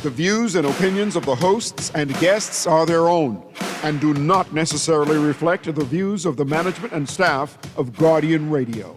The views and opinions of the hosts and guests are their own and do not necessarily reflect the views of the management and staff of Guardian Radio.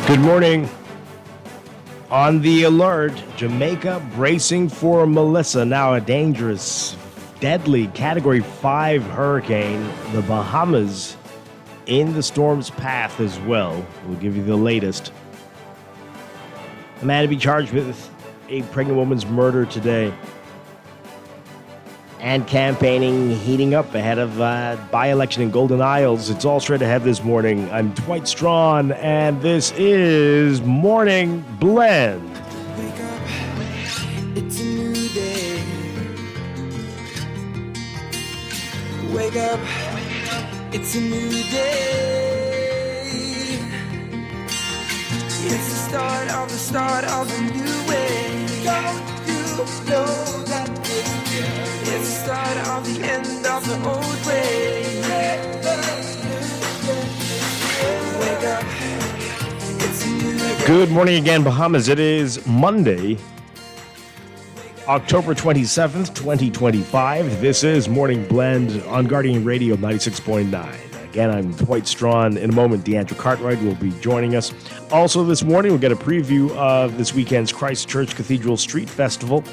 Good morning. On the alert, Jamaica bracing for Melissa, now a dangerous, deadly Category 5 hurricane. The Bahamas in the storm's path as well. We'll give you the latest. A man to be charged with a pregnant woman's murder today. And campaigning heating up ahead of by-election in Golden Isles. It's all straight ahead this morning. I'm Dwight Strachan, and this is Morning Blend. Wake up, it's a new day. Wake up, it's a new day. It's the start of a new way. Don't you know that it's the start of the end of the old way. Wake up, it's a new day. Good morning again, Bahamas. It is Monday, October 27th, 2025. This is Morning Blend on Guardian Radio 96.9. Again, I'm Dwight Strachan. In a moment, Deandra Cartwright will be joining us. Also this morning, we'll get a preview of this weekend's Christchurch Cathedral Street Festival.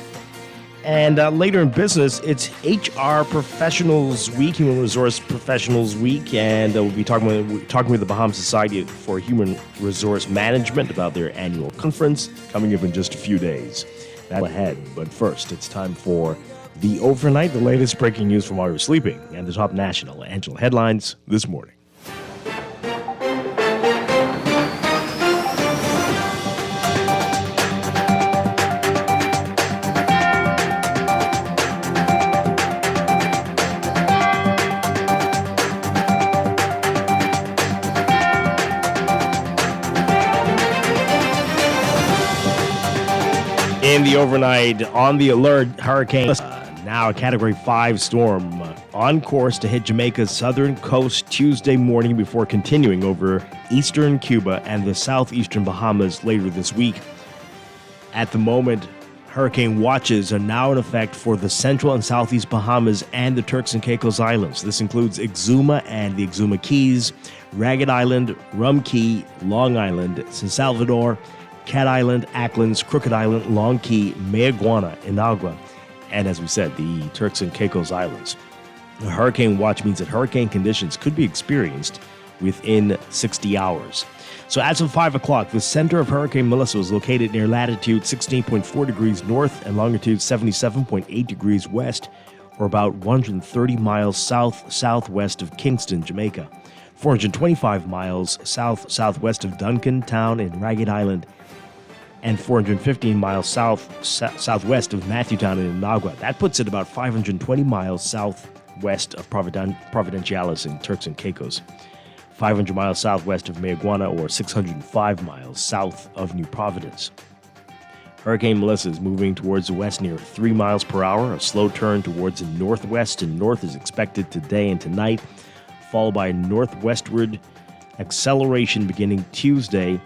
And later in business, it's HR Professionals Week, Human Resource Professionals Week, and we'll be talking with the Bahamas Society for Human Resource Management about their annual conference coming up in just a few days. That's ahead, but first, it's time for the overnight, the latest breaking news from while you're sleeping, and the top national and regional headlines this morning. In the overnight, on the alert, hurricane, now a Category 5 storm, on course to hit Jamaica's southern coast Tuesday morning before continuing over eastern Cuba and the southeastern Bahamas later this week. At the moment, hurricane watches are now in effect for the central and southeast Bahamas and the Turks and Caicos Islands. This includes Exuma and the Exuma Keys, Ragged Island, Rum Key, Long Island, San Salvador, Cat Island, Acklands, Crooked Island, Long Key, Mayaguana, Inagua, and as we said, the Turks and Caicos Islands. A hurricane watch means that hurricane conditions could be experienced within 60 hours. So as of 5 o'clock, the center of Hurricane Melissa was located near latitude 16.4 degrees north and longitude 77.8 degrees west, or about 130 miles south-southwest of Kingston, Jamaica, 425 miles south-southwest of Duncan Town in Ragged Island, and 415 miles southwest of Matthewtown in Inagua. That puts it about 520 miles southwest of Providenciales in Turks and Caicos, 500 miles southwest of Mayaguana, or 605 miles south of New Providence. Hurricane Melissa is moving towards the west near 3 miles per hour. A slow turn towards the northwest and north is expected today and tonight, followed by a northwestward acceleration beginning Tuesday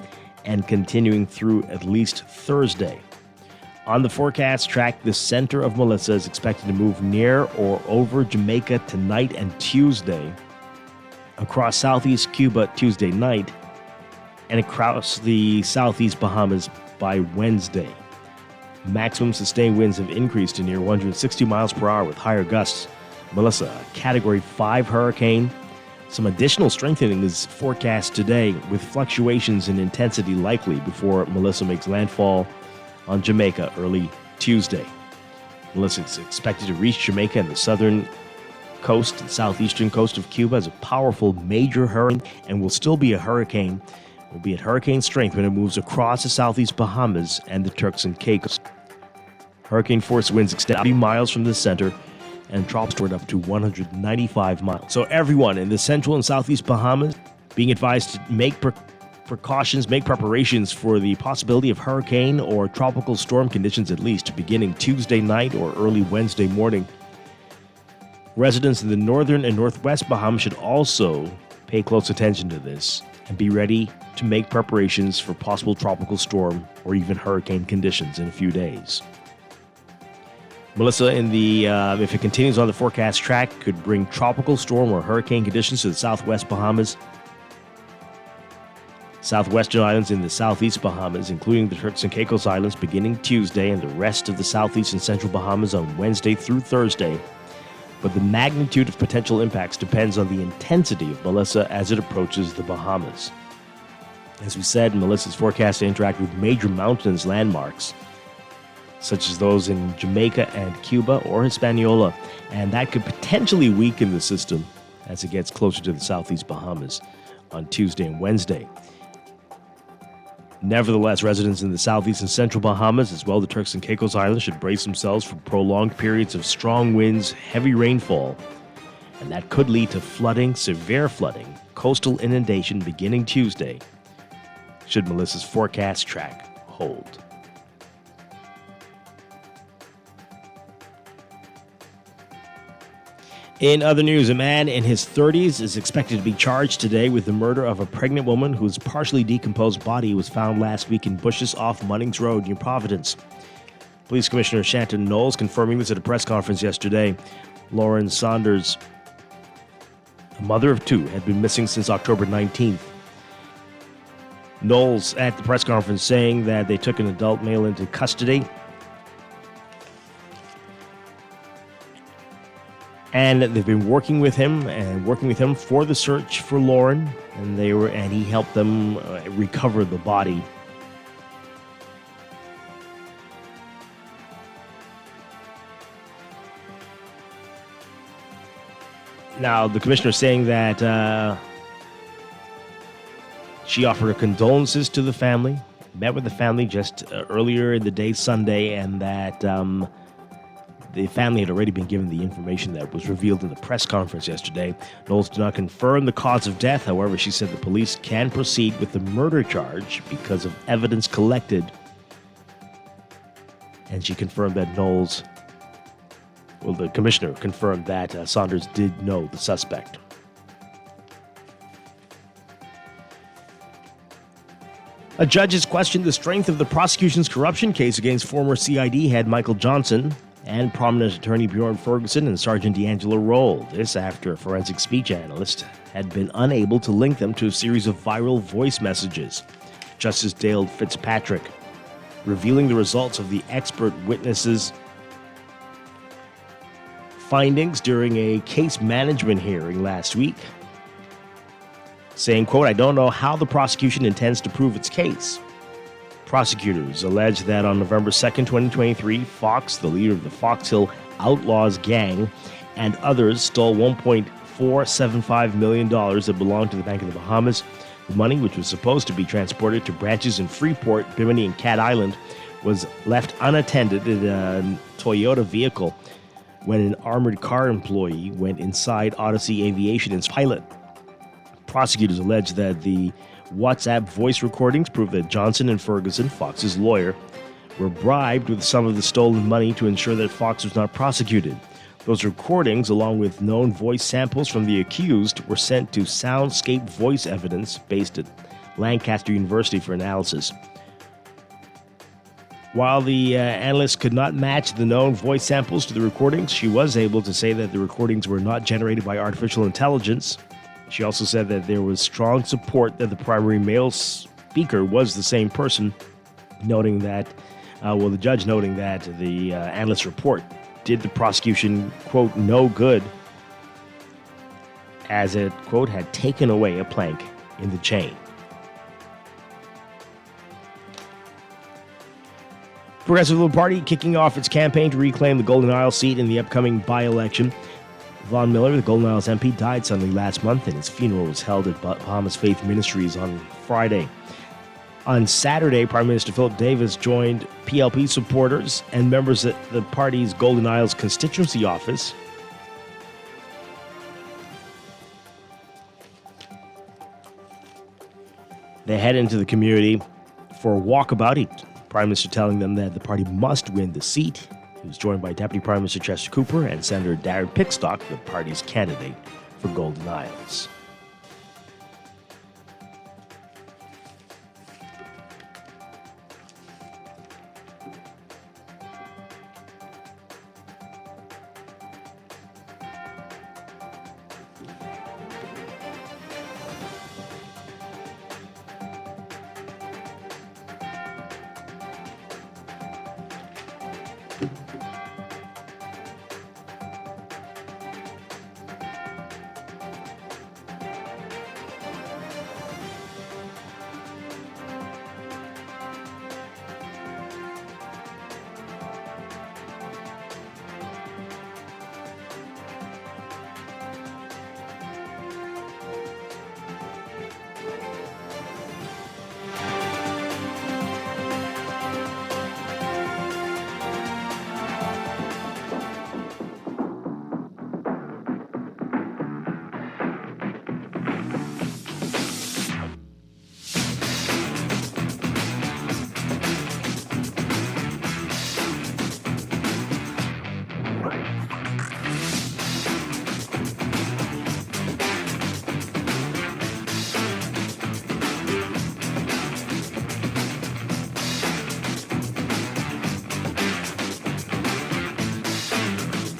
and continuing through at least Thursday. On the forecast track, the center of Melissa is expected to move near or over Jamaica tonight and Tuesday, across southeast Cuba Tuesday night, and across the southeast Bahamas by Wednesday. Maximum sustained winds have increased to near 160 miles per hour with higher gusts. Melissa, a Category 5 hurricane. Some additional strengthening is forecast today, with fluctuations in intensity likely before Melissa makes landfall on Jamaica early Tuesday. Melissa is expected to reach Jamaica and the southern coast and southeastern coast of Cuba as a powerful major hurricane, and will still be a hurricane. Will be at hurricane strength when it moves across the southeast Bahamas and the Turks and Caicos. Hurricane force winds extend 80 miles from the center and drops toward up to 195 miles. So everyone in the central and southeast Bahamas being advised to make precautions, make preparations for the possibility of hurricane or tropical storm conditions at least beginning Tuesday night or early Wednesday morning. Residents in the northern and northwest Bahamas should also pay close attention to this and be ready to make preparations for possible tropical storm or even hurricane conditions in a few days. Melissa, if it continues on the forecast track, could bring tropical storm or hurricane conditions to the southwest Bahamas, southwestern islands in the southeast Bahamas, including the Turks and Caicos Islands beginning Tuesday and the rest of the southeast and central Bahamas on Wednesday through Thursday. But the magnitude of potential impacts depends on the intensity of Melissa as it approaches the Bahamas. As we said, Melissa's forecast to interact with major mountains landmarks, such as those in Jamaica and Cuba or Hispaniola, and that could potentially weaken the system as it gets closer to the southeast Bahamas on Tuesday and Wednesday. Nevertheless, residents in the southeast and central Bahamas, as well as the Turks and Caicos Islands, should brace themselves for prolonged periods of strong winds, heavy rainfall, and that could lead to flooding, severe flooding, coastal inundation beginning Tuesday, should Melissa's forecast track hold. In other news, a man in his 30s is expected to be charged today with the murder of a pregnant woman whose partially decomposed body was found last week in bushes off Munnings Road near Providence. Police Commissioner Shanton Knowles confirming this at a press conference yesterday. Lauren Saunders, a mother of two, had been missing since October 19th. Knowles at the press conference saying that they took an adult male into custody and they've been working with him for the search for Lauren, and he helped them recover the body. Now, the commissioner is saying that she offered her condolences to the family, met with the family just earlier in the day, Sunday, and that the family had already been given the information that was revealed in the press conference yesterday. Knowles did not confirm the cause of death. However, she said the police can proceed with the murder charge because of evidence collected. And she confirmed that the commissioner confirmed that Saunders did know the suspect. A judge has questioned the strength of the prosecution's corruption case against former CID head Michael Johnson and prominent attorney Bjorn Ferguson and Sergeant D'Angelo Roll. This after a forensic speech analyst had been unable to link them to a series of viral voice messages. Justice Dale Fitzpatrick revealing the results of the expert witnesses' findings during a case management hearing last week, saying, quote, "I don't know how the prosecution intends to prove its case." Prosecutors allege that on November 2nd, 2023, Fox, the leader of the Fox Hill Outlaws gang, and others stole $1.475 million that belonged to the Bank of the Bahamas. The money, which was supposed to be transported to branches in Freeport, Bimini, and Cat Island, was left unattended in a Toyota vehicle when an armored car employee went inside Odyssey Aviation's pilot. Prosecutors allege that the WhatsApp voice recordings prove that Johnson and Ferguson, Fox's lawyer, were bribed with some of the stolen money to ensure that Fox was not prosecuted. Those recordings, along with known voice samples from the accused, were sent to Soundscape Voice Evidence, based at Lancaster University, for analysis. While the analyst could not match the known voice samples to the recordings, she was able to say that the recordings were not generated by artificial intelligence. She also said that there was strong support that the primary male speaker was the same person, noting that, the judge noting that the analyst's report did the prosecution, quote, no good, as it, quote, had taken away a plank in the chain. Progressive Liberal Party kicking off its campaign to reclaim the Golden Isle seat in the upcoming by-election. Vaughn Miller, the Golden Isles MP, died suddenly last month, and his funeral was held at Bahamas Faith Ministries on Friday. On Saturday, Prime Minister Philip Davis joined PLP supporters and members at the party's Golden Isles constituency office. They head into the community for a walkabout. Prime Minister telling them that the party must win the seat. He was joined by Deputy Prime Minister Chester Cooper and Senator Darren Pickstock, the party's candidate for Golden Isles.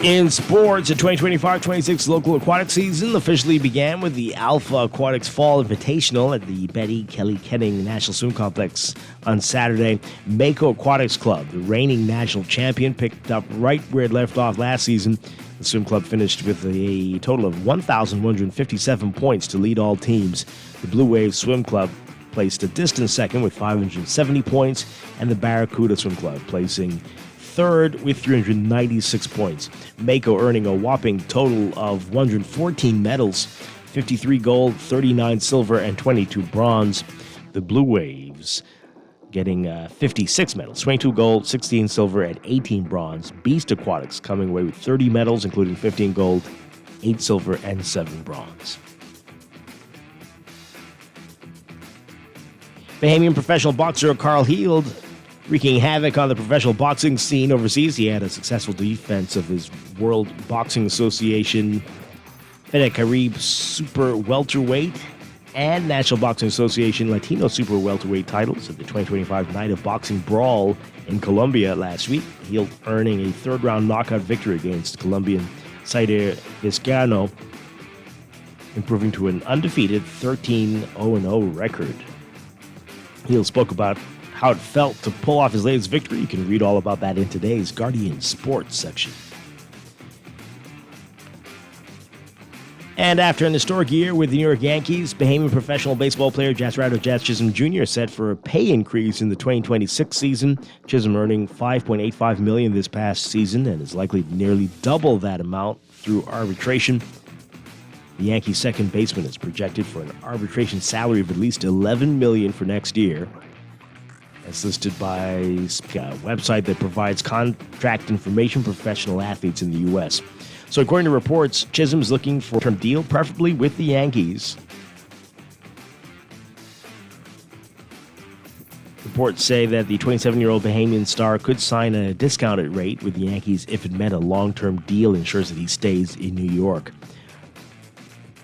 In sports, the 2025-26 local aquatic season officially began with the Alpha Aquatics Fall Invitational at the Betty Kelly Kenning National Swim Complex on Saturday. Mako Aquatics Club, the reigning national champion, picked up right where it left off last season. The swim club finished with a total of 1,157 points to lead all teams. The Blue Wave Swim Club placed a distant second with 570 points, and the Barracuda Swim Club placing third with 396 points. Mako earning a whopping total of 114 medals, 53 gold, 39 silver, and 22 bronze. The Blue Waves getting 56 medals, 22 gold, 16 silver, and 18 bronze. Beast Aquatics coming away with 30 medals, including 15 gold, 8 silver, and 7 bronze. Bahamian professional boxer Carl Heald wreaking havoc on the professional boxing scene overseas. He had a successful defense of his World Boxing Association Fede Carib Super Welterweight and National Boxing Association Latino Super Welterweight titles at the 2025 Night of Boxing Brawl in Colombia last week. Heald earning a third-round knockout victory against Colombian Saider Vizcaino, improving to an undefeated 13-0-0 record. Heald spoke about how it felt to pull off his latest victory. You can read all about that in today's Guardian Sports section. And after an historic year with the New York Yankees, Bahamian professional baseball player Jazz Chisholm Jr. set for a pay increase in the 2026 season. Chisholm earning $5.85 million this past season and is likely to nearly double that amount through arbitration. The Yankees' second baseman is projected for an arbitration salary of at least $11 million for next year. As listed by a website that provides contract information for professional athletes in the U.S. So according to reports, Chisholm is looking for a term deal, preferably with the Yankees. Reports say that the 27-year-old Bahamian star could sign a discounted rate with the Yankees if it meant a long-term deal ensures that he stays in New York.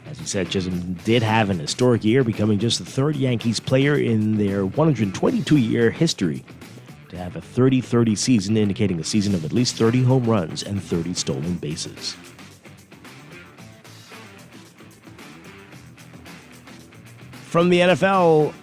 As he said, Chisholm did have an historic year, becoming just the third Yankees player in their 122-year history to have a 30-30 season, indicating a season of at least 30 home runs and 30 stolen bases. From the NFL,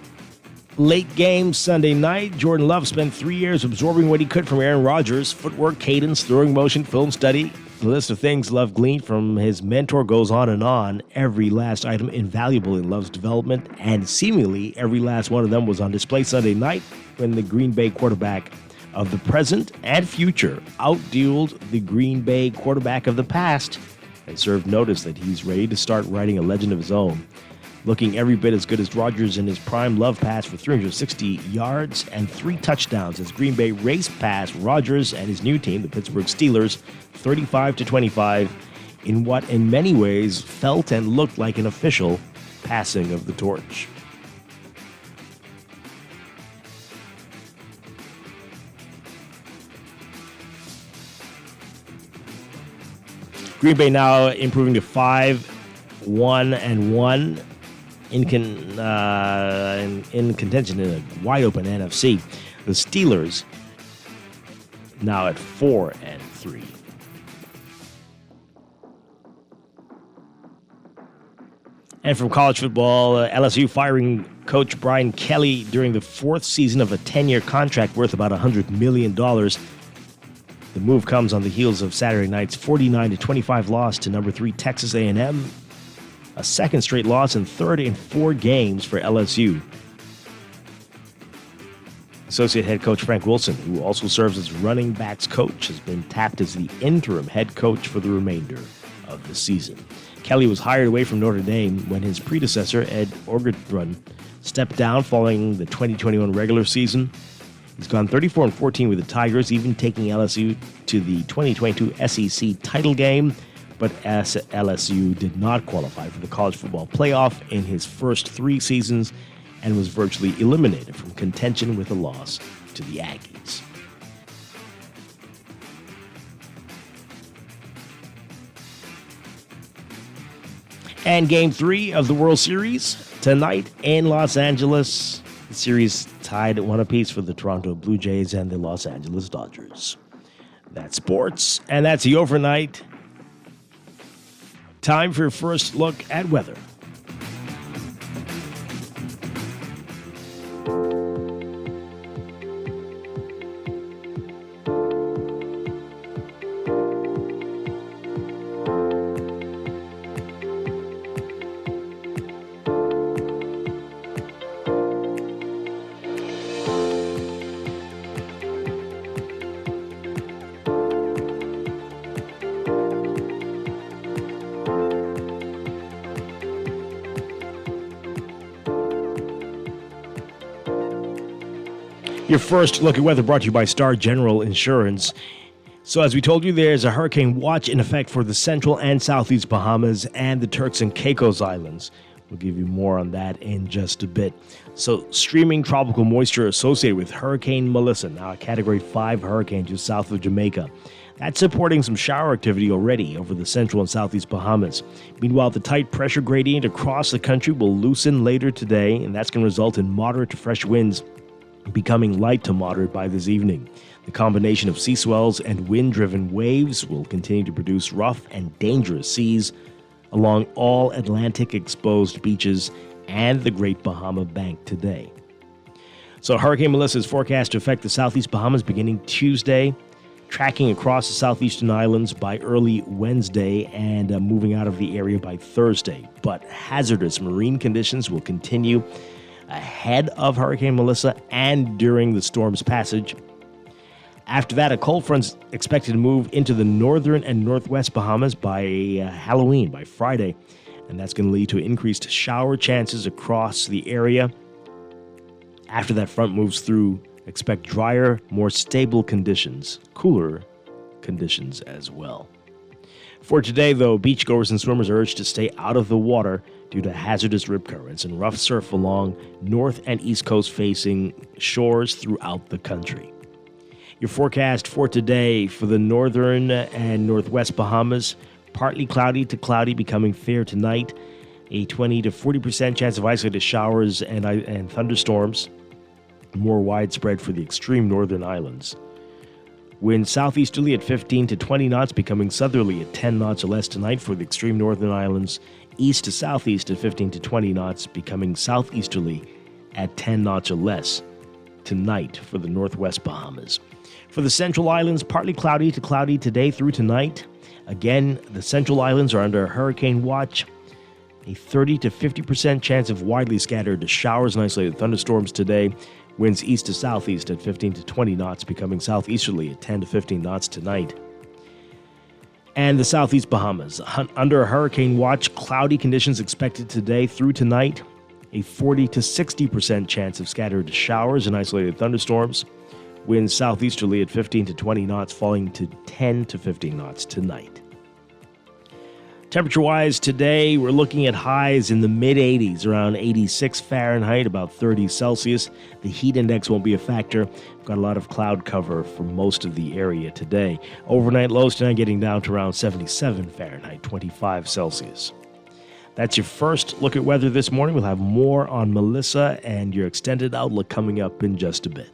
late game Sunday night, Jordan Love spent 3 years absorbing what he could from Aaron Rodgers: footwork, cadence, throwing motion, film study. The list of things Love gleaned from his mentor goes on and on. Every last item invaluable in Love's development, and seemingly every last one of them was on display Sunday night when the Green Bay quarterback of the present and future outdueled the Green Bay quarterback of the past and served notice that he's ready to start writing a legend of his own. looking every bit as good as Rodgers in his prime. Love passed for 360 yards and 3 touchdowns as Green Bay raced past Rodgers and his new team, the Pittsburgh Steelers, 35-25, in what in many ways felt and looked like an official passing of the torch. Green Bay now improving to 5-1-1 in contention in a wide-open NFC. The Steelers now at 4-3. And from college football, LSU firing coach Brian Kelly during the 4th season of a 10-year contract worth about $100 million. The move comes on the heels of Saturday night's 49-25 loss to number 3 Texas A&M, a second straight loss and third in 4 games for LSU. Associate head coach Frank Wilson, who also serves as running backs coach, has been tapped as the interim head coach for the remainder of the season. Kelly was hired away from Notre Dame when his predecessor, Ed Orgeron, stepped down following the 2021 regular season. He's gone 34-14 with the Tigers, even taking LSU to the 2022 SEC title game, but LSU did not qualify for the college football playoff in his first 3 seasons and was virtually eliminated from contention with a loss to the Aggies. And Game 3 of the World Series tonight in Los Angeles. The series tied at 1 apiece for the Toronto Blue Jays and the Los Angeles Dodgers. That's sports, and that's the overnight. Time for your first look at weather. Your first look at weather brought to you by Star General Insurance. So as we told you, there's a hurricane watch in effect for the central and southeast Bahamas and the Turks and Caicos Islands. We'll give you more on that in just a bit. So streaming tropical moisture associated with Hurricane Melissa, now a Category 5 hurricane just south of Jamaica. That's supporting some shower activity already over the central and southeast Bahamas. Meanwhile, the tight pressure gradient across the country will loosen later today, and that's going to result in moderate to fresh winds becoming light to moderate by this evening. The combination of sea swells and wind-driven waves will continue to produce rough and dangerous seas along all Atlantic-exposed beaches and the Great Bahama Bank today. So Hurricane Melissa is forecast to affect the southeast Bahamas beginning Tuesday, tracking across the southeastern islands by early Wednesday and moving out of the area by Thursday. But hazardous marine conditions will continue ahead of Hurricane Melissa and during the storm's passage. After that, a cold front's expected to move into the northern and northwest Bahamas by Halloween, by Friday, and that's going to lead to increased shower chances across the area. After that front moves through, expect drier, more stable conditions, cooler conditions as well. For today, though, beachgoers and swimmers are urged to stay out of the water due to hazardous rip currents and rough surf along north and east coast facing shores throughout the country. Your forecast for today for the northern and northwest Bahamas, partly cloudy to cloudy, becoming fair tonight. A 20 to 40% chance of isolated showers and thunderstorms, more widespread for the extreme northern islands. Wind southeasterly at 15 to 20 knots, becoming southerly at 10 knots or less tonight for the extreme northern islands. East to southeast at 15 to 20 knots, becoming southeasterly at 10 knots or less tonight for the northwest Bahamas. For the central islands, partly cloudy to cloudy today through tonight. Again, the central islands are under hurricane watch. A 30 to 50% chance of widely scattered showers and isolated thunderstorms today. Winds east to southeast at 15 to 20 knots, becoming southeasterly at 10 to 15 knots tonight. And the southeast Bahamas, under hurricane watch, cloudy conditions expected today through tonight. A 40 to 60% chance of scattered showers and isolated thunderstorms. Winds southeasterly at 15 to 20 knots, falling to 10 to 15 knots tonight. Temperature-wise today, we're looking at highs in the mid-80s, around 86 Fahrenheit, about 30 Celsius. The heat index won't be a factor. We've got a lot of cloud cover for most of the area today. Overnight lows tonight getting down to around 77 Fahrenheit, 25 Celsius. That's your first look at weather this morning. We'll have more on Melissa and your extended outlook coming up in just a bit.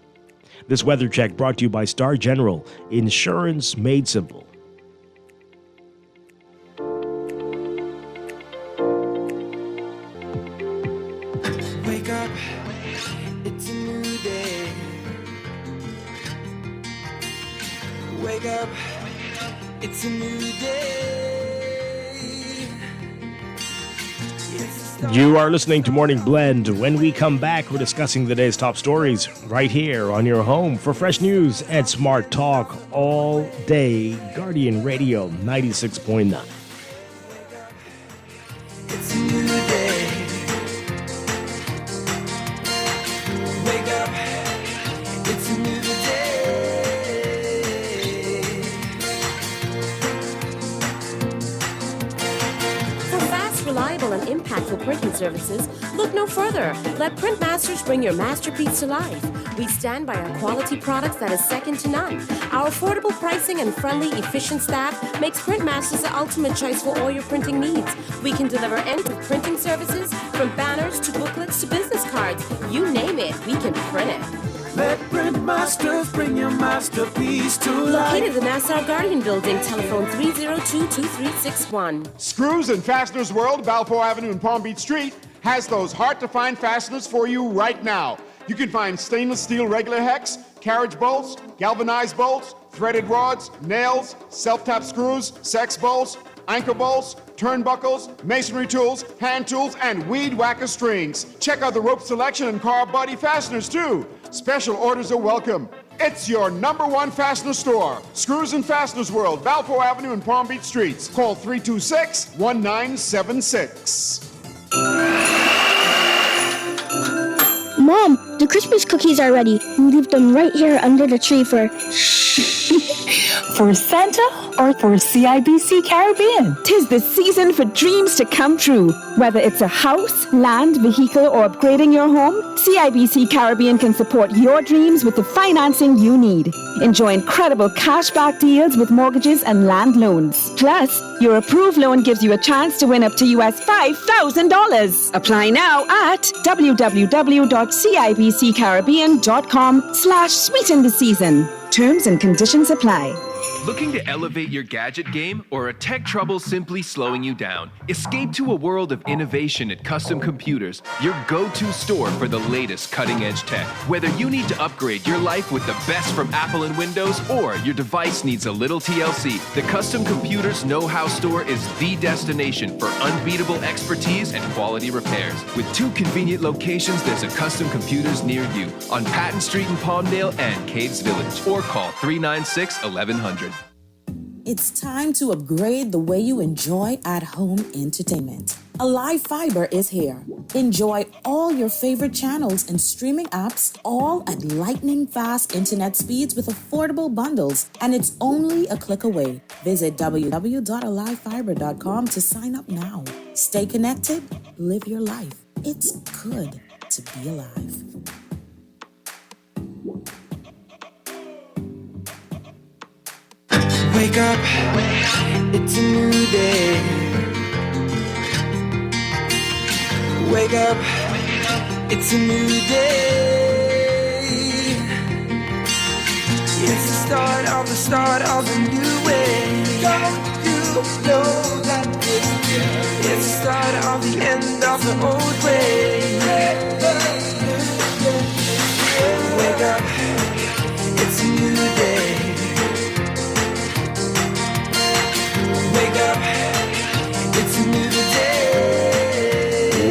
This weather check brought to you by Star General, insurance made simple. Wake up, it's a new day. Wake up, it's a new day. You are listening to Morning Blend. When we come back, we're discussing the day's top stories right here on your home for fresh news and smart talk all day. Guardian Radio 96.9. It's a new day. Wake up, it's a new day. For fast, reliable, and impactful printing services, look no further. Let Printmasters bring your masterpiece to life. We stand by our quality products that is second to none. Our affordable pricing and friendly, efficient staff makes Printmasters the ultimate choice for all your printing needs. We can deliver any printing services, from banners to booklets to business cards. You name it, we can print it. Let Printmasters bring your masterpiece to life. Located in the Nassau Guardian Building, telephone 302-2361. Screws and Fasteners World, Balfour Avenue and Palm Beach Street, has those hard-to-find fasteners for you right now. You can find stainless steel regular hex, carriage bolts, galvanized bolts, threaded rods, nails, self-tap screws, sex bolts, anchor bolts, turnbuckles, masonry tools, hand tools, and weed whacker strings. Check out the rope selection and car body fasteners, too. Special orders are welcome. It's your #1 fastener store. Screws and Fasteners World, Balfour Avenue and Palm Beach Streets. Call 326-1976. Mom, the Christmas cookies are ready. We leave them right here under the tree for Santa or for CIBC Caribbean. 'Tis the season for dreams to come true. Whether it's a house, land, vehicle, or upgrading your home, CIBC Caribbean can support your dreams with the financing you need. Enjoy incredible cashback deals with mortgages and land loans. Plus, your approved loan gives you a chance to win up to US $5,000. Apply now at www.cibccaribbean.com/sweeten the season. Terms and conditions apply. Looking to elevate your gadget game, or a tech trouble simply slowing you down? Escape to a world of innovation at Custom Computers, your go-to store for the latest cutting-edge tech. Whether you need to upgrade your life with the best from Apple and Windows, or your device needs a little TLC, the Custom Computers Know-How Store is the destination for unbeatable expertise and quality repairs. With 2 convenient locations, there's a Custom Computers near you on Patton Street in Palmdale and Caves Village, or call 396-1100. It's time to upgrade the way you enjoy at-home entertainment. Alive Fiber is here. Enjoy all your favorite channels and streaming apps, all at lightning-fast internet speeds with affordable bundles, and it's only a click away. Visit www.alivefiber.com to sign up now. Stay connected, live your life. It's good to be alive. Wake up, it's a new day. Wake up, it's a new day. It's the start of a new way. Don't you know that it's the start of the end of the old way. Wake up, it's a new day. Wake up, it's a new day.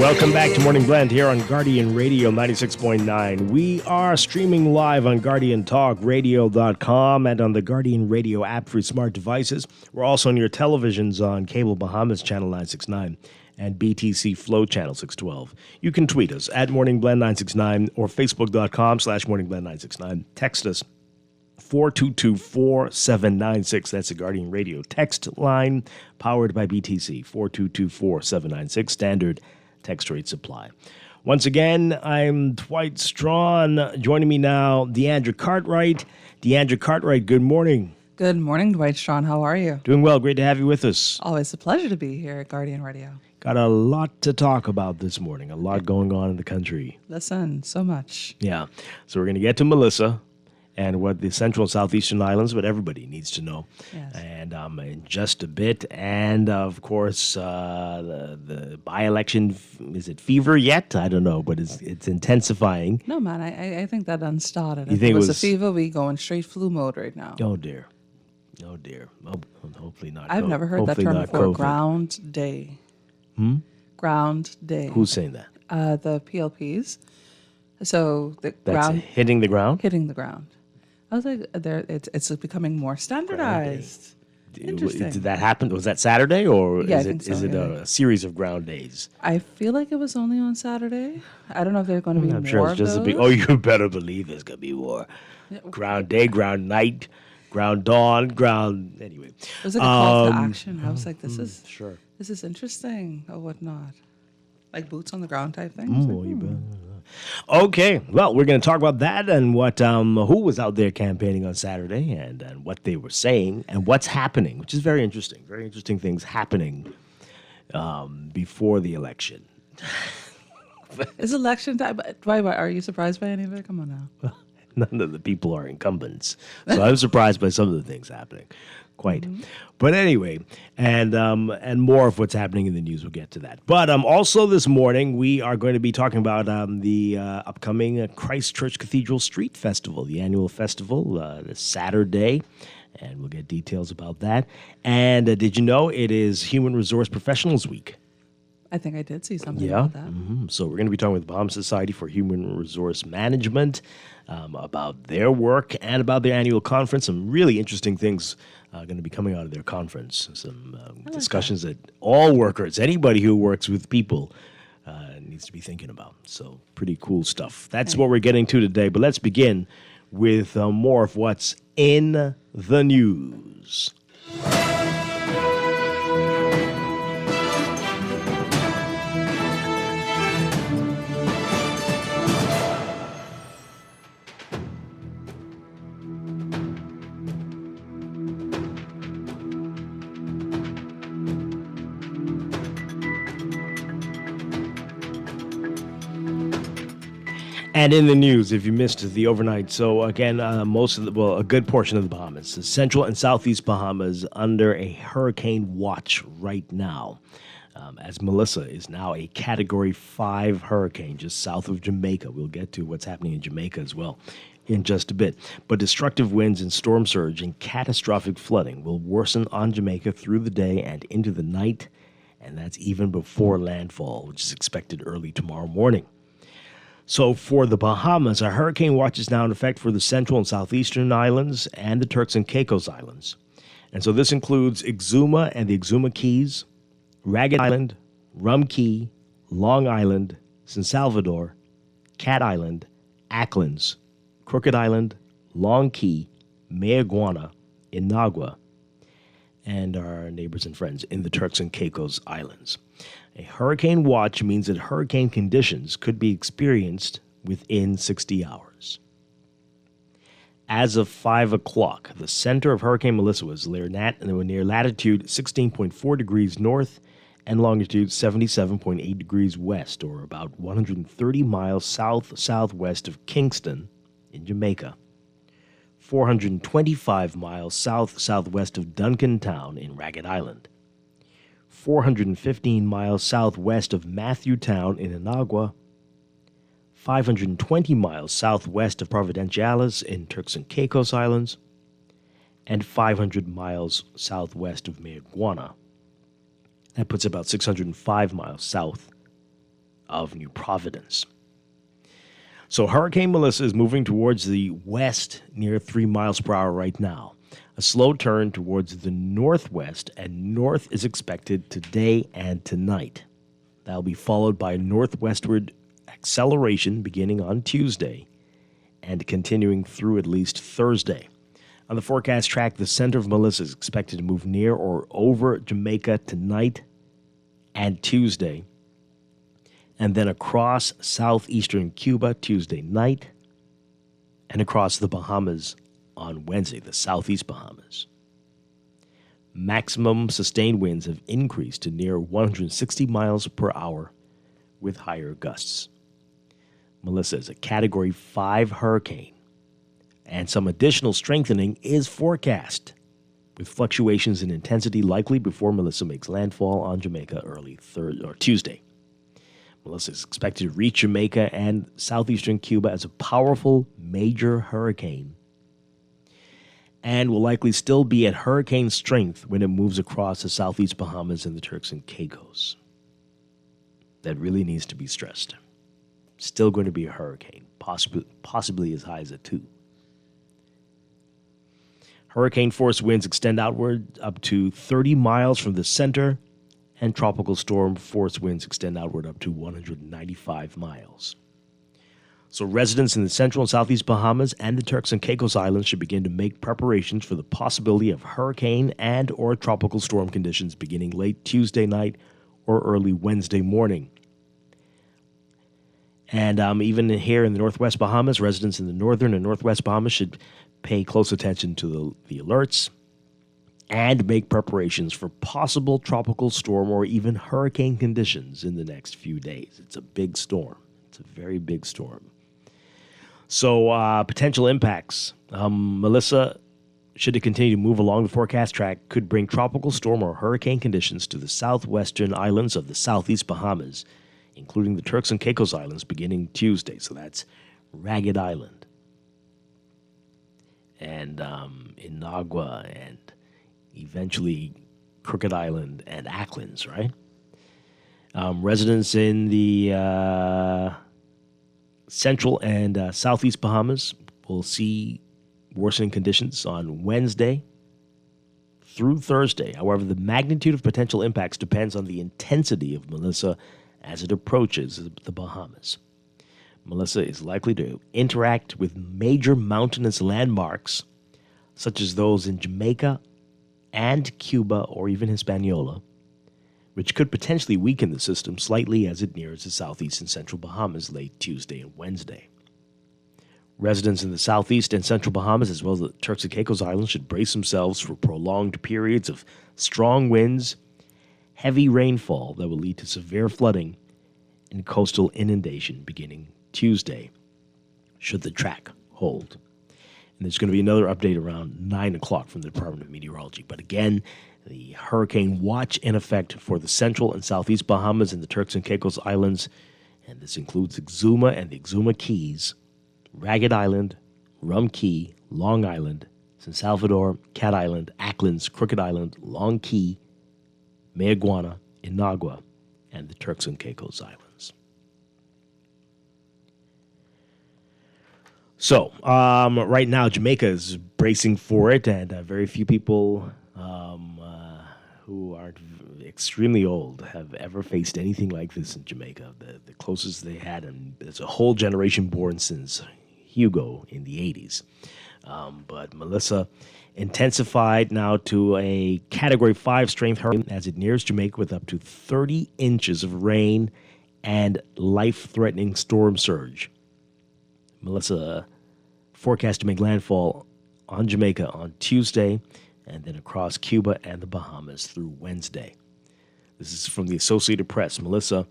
Welcome back to Morning Blend here on Guardian Radio 96.9. We are streaming live on GuardianTalkRadio.com and on the Guardian Radio app for smart devices. We're also on your televisions on Cable Bahamas Channel 969 and BTC Flow Channel 612. You can tweet us at MorningBlend969 or Facebook.com/MorningBlend969. Text us 422-4796. That's the Guardian Radio text line powered by BTC. 422-4796. Standard text rate supply. Once again, I'm Dwight Strachan. Joining me now, Deandra Cartwright. Deandra Cartwright, good morning. Good morning, Dwight Strachan. How are you? Doing well. Great to have you with us. Always a pleasure to be here at Guardian Radio. Got a lot to talk about this morning. A lot going on in the country. Listen, so much. Yeah. So we're going to get to Melissa and what the Central and Southeastern Islands, what everybody needs to know. Yes. And in just a bit. And, of course, the by-election, is it fever yet? I don't know, but it's intensifying. No, man, I think that done started. You If think it was it a was- fever, we going straight flu mode right now. Oh, dear. Oh, dear. Oh, hopefully not. I've never heard that hopefully term not before. COVID. Ground day. Ground day. Who's saying that? The PLPs. So the That's ground hitting the ground? hitting the ground. I was like, it's becoming more standardized. Interesting. Did that happen? Was that Saturday, or Yeah, I is think it so, is it yeah. a series of ground days? I feel like it was only on Saturday. I don't know if there's going to be I'm more sure of it's just a those. big. Oh, you better believe there's gonna be more. Ground day, ground night, ground dawn, ground. Anyway, It was like a call to action. I was like, this is sure. this is interesting or whatnot. Like boots on the ground type thing. Oh, you better. Okay, well, we're going to talk about that and what who was out there campaigning on Saturday and what they were saying and what's happening, which is very interesting. Very interesting things happening before the election. It's election time. But why, are you surprised by any of it? Come on now. None of the people are incumbents, so I'm surprised by some of the things happening. Quite, but anyway, and more of what's happening in the news. We'll get to that. But also this morning we are going to be talking about the upcoming Christchurch Cathedral Street Festival, the annual festival, this Saturday, and we'll get details about that. And did you know it is Human Resource Professionals Week? I think I did see something Yeah. about that. So we're going to be talking with the Bahamas Society for Human Resource Management about their work and about their annual conference. Some really interesting things going to be coming out of their conference. Some discussions that all workers, anybody who works with people, needs to be thinking about. So pretty cool stuff. That's what we're getting to today. But let's begin with more of what's in the news. And in the news, if you missed the overnight, so again, a good portion of the Bahamas, the central and southeast Bahamas, under a hurricane watch right now, as Melissa is now a Category 5 hurricane just south of Jamaica. We'll get to what's happening in Jamaica as well in just a bit. But destructive winds and storm surge and catastrophic flooding will worsen on Jamaica through the day and into the night, and that's even before landfall, which is expected early tomorrow morning. So for the Bahamas, a hurricane watch is now in effect for the central and southeastern islands and the Turks and Caicos Islands. And so this includes Exuma and the Exuma Keys, Ragged Island, Rum Key, Long Island, San Salvador, Cat Island, Acklands, Crooked Island, Long Key, Mayaguana, Inagua, and our neighbors and friends in the Turks and Caicos Islands. A hurricane watch means that hurricane conditions could be experienced within 60 hours. As of 5 o'clock, the center of Hurricane Melissa was near latitude 16.4 degrees north and longitude 77.8 degrees west, or about 130 miles south-southwest of Kingston in Jamaica, 425 miles south-southwest of Duncan Town in Ragged Island, 415 miles southwest of Matthew Town in Inagua, 520 miles southwest of Providenciales in Turks and Caicos Islands, and 500 miles southwest of Mayaguana. That puts about 605 miles south of New Providence. So Hurricane Melissa is moving towards the west near 3 miles per hour right now. A slow turn towards the northwest and north is expected today and tonight. That'll be followed by northwestward acceleration beginning on Tuesday and continuing through at least Thursday. On the forecast track, the center of Melissa is expected to move near or over Jamaica tonight and Tuesday, and then across southeastern Cuba Tuesday night, and across the Bahamas on Wednesday, the southeast Bahamas. Maximum sustained winds have increased to near 160 miles per hour with higher gusts. Melissa is a Category 5 hurricane, and some additional strengthening is forecast, with fluctuations in intensity likely before Melissa makes landfall on Jamaica early Tuesday. Melissa is expected to reach Jamaica and southeastern Cuba as a powerful major hurricane and will likely still be at hurricane strength when it moves across the southeast Bahamas and the Turks and Caicos. That really needs to be stressed. Still going to be a hurricane, possibly as high as a 2. Hurricane force winds extend outward up to 30 miles from the center, and tropical storm force winds extend outward up to 195 miles. So residents in the central and southeast Bahamas and the Turks and Caicos Islands should begin to make preparations for the possibility of hurricane and or tropical storm conditions beginning late Tuesday night or early Wednesday morning. And even here in the northwest Bahamas, residents in the northern and northwest Bahamas should pay close attention to the alerts and make preparations for possible tropical storm or even hurricane conditions in the next few days. It's a big storm. It's a very big storm. So potential impacts. Melissa, should it continue to move along the forecast track, could bring tropical storm or hurricane conditions to the southwestern islands of the southeast Bahamas, including the Turks and Caicos Islands beginning Tuesday. So that's Ragged Island and Inagua and eventually Crooked Island and Acklins, right? Residents in the central and southeast Bahamas will see worsening conditions on Wednesday through Thursday. However, the magnitude of potential impacts depends on the intensity of Melissa as it approaches the Bahamas. Melissa is likely to interact with major mountainous landmarks, such as those in Jamaica and Cuba or even Hispaniola, which could potentially weaken the system slightly as it nears the southeast and central Bahamas late Tuesday and Wednesday. Residents in the southeast and central Bahamas, as well as the Turks and Caicos Islands, should brace themselves for prolonged periods of strong winds, heavy rainfall that will lead to severe flooding and coastal inundation beginning Tuesday, should the track hold. And there's going to be another update around 9 o'clock from the Department of Meteorology. But again, the hurricane watch in effect for the central and southeast Bahamas and the Turks and Caicos Islands, and this includes Exuma and the Exuma Keys, Ragged Island, Rum Key, Long Island, San Salvador, Cat Island, Acklins, Crooked Island, Long Key, Mayaguana, Inagua, and the Turks and Caicos Islands. So, right now, Jamaica is bracing for it, and very few people who aren't extremely old have ever faced anything like this in Jamaica. The closest they had, and there's a whole generation born since Hugo in the 80s. But Melissa intensified now to a Category 5 strength hurricane as it nears Jamaica with up to 30 inches of rain and life-threatening storm surge. Melissa forecast to make landfall on Jamaica on Tuesday and then across Cuba and the Bahamas through Wednesday. This is from the Associated Press. Melissa,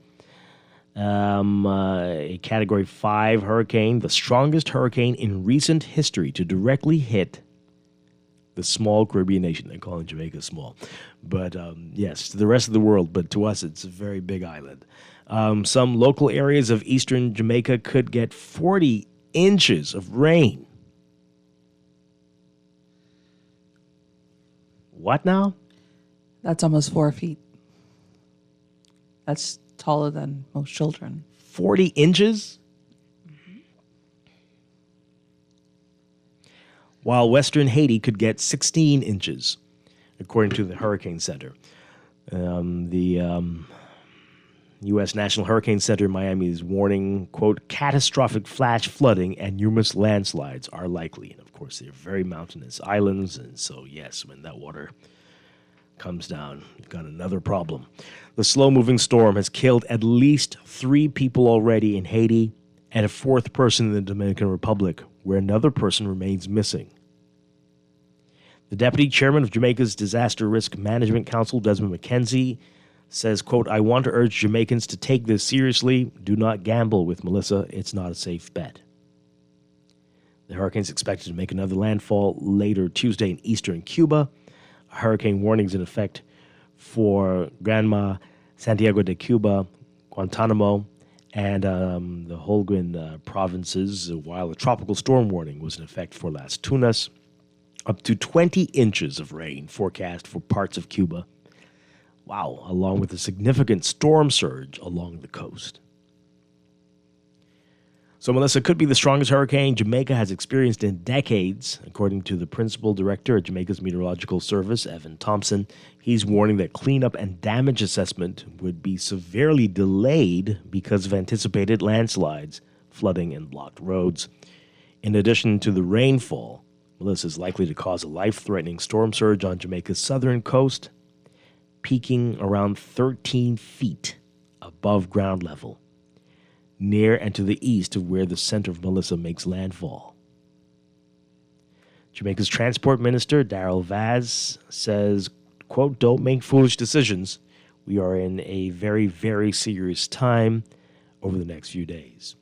a Category 5 hurricane, the strongest hurricane in recent history to directly hit the small Caribbean nation. They're calling Jamaica small. But yes, to the rest of the world, but to us it's a very big island. Some local areas of eastern Jamaica could get 40 inches of rain. What now? That's almost 4 feet. That's taller than most children. 40 inches? While western Haiti could get 16 inches, according to the Hurricane Center. The U.S. National Hurricane Center in Miami is warning, quote, catastrophic flash flooding and numerous landslides are likely. And, of course, they're very mountainous islands, and so, yes, when that water comes down, you've got another problem. The slow-moving storm has killed at least 3 people already in Haiti and a 4th person in the Dominican Republic, where another person remains missing. The deputy chairman of Jamaica's Disaster Risk Management Council, Desmond McKenzie, says, quote, I want to urge Jamaicans to take this seriously. Do not gamble with Melissa. It's not a safe bet. The hurricane is expected to make another landfall later Tuesday in eastern Cuba. A hurricane warning is in effect for Granma, Santiago de Cuba, Guantanamo, and the Holguin provinces, while a tropical storm warning was in effect for Las Tunas. Up to 20 inches of rain forecast for parts of Cuba. Wow, along with a significant storm surge along the coast. So Melissa could be the strongest hurricane Jamaica has experienced in decades, according to the principal director at Jamaica's Meteorological Service, Evan Thompson. He's warning that cleanup and damage assessment would be severely delayed because of anticipated landslides, flooding, and blocked roads. In addition to the rainfall, Melissa is likely to cause a life-threatening storm surge on Jamaica's southern coast, peaking around 13 feet above ground level, near and to the east of where the center of Melissa makes landfall. Jamaica's Transport Minister, Darrell Vaz, says, quote, don't make foolish decisions. We are in a very, very serious time over the next few days.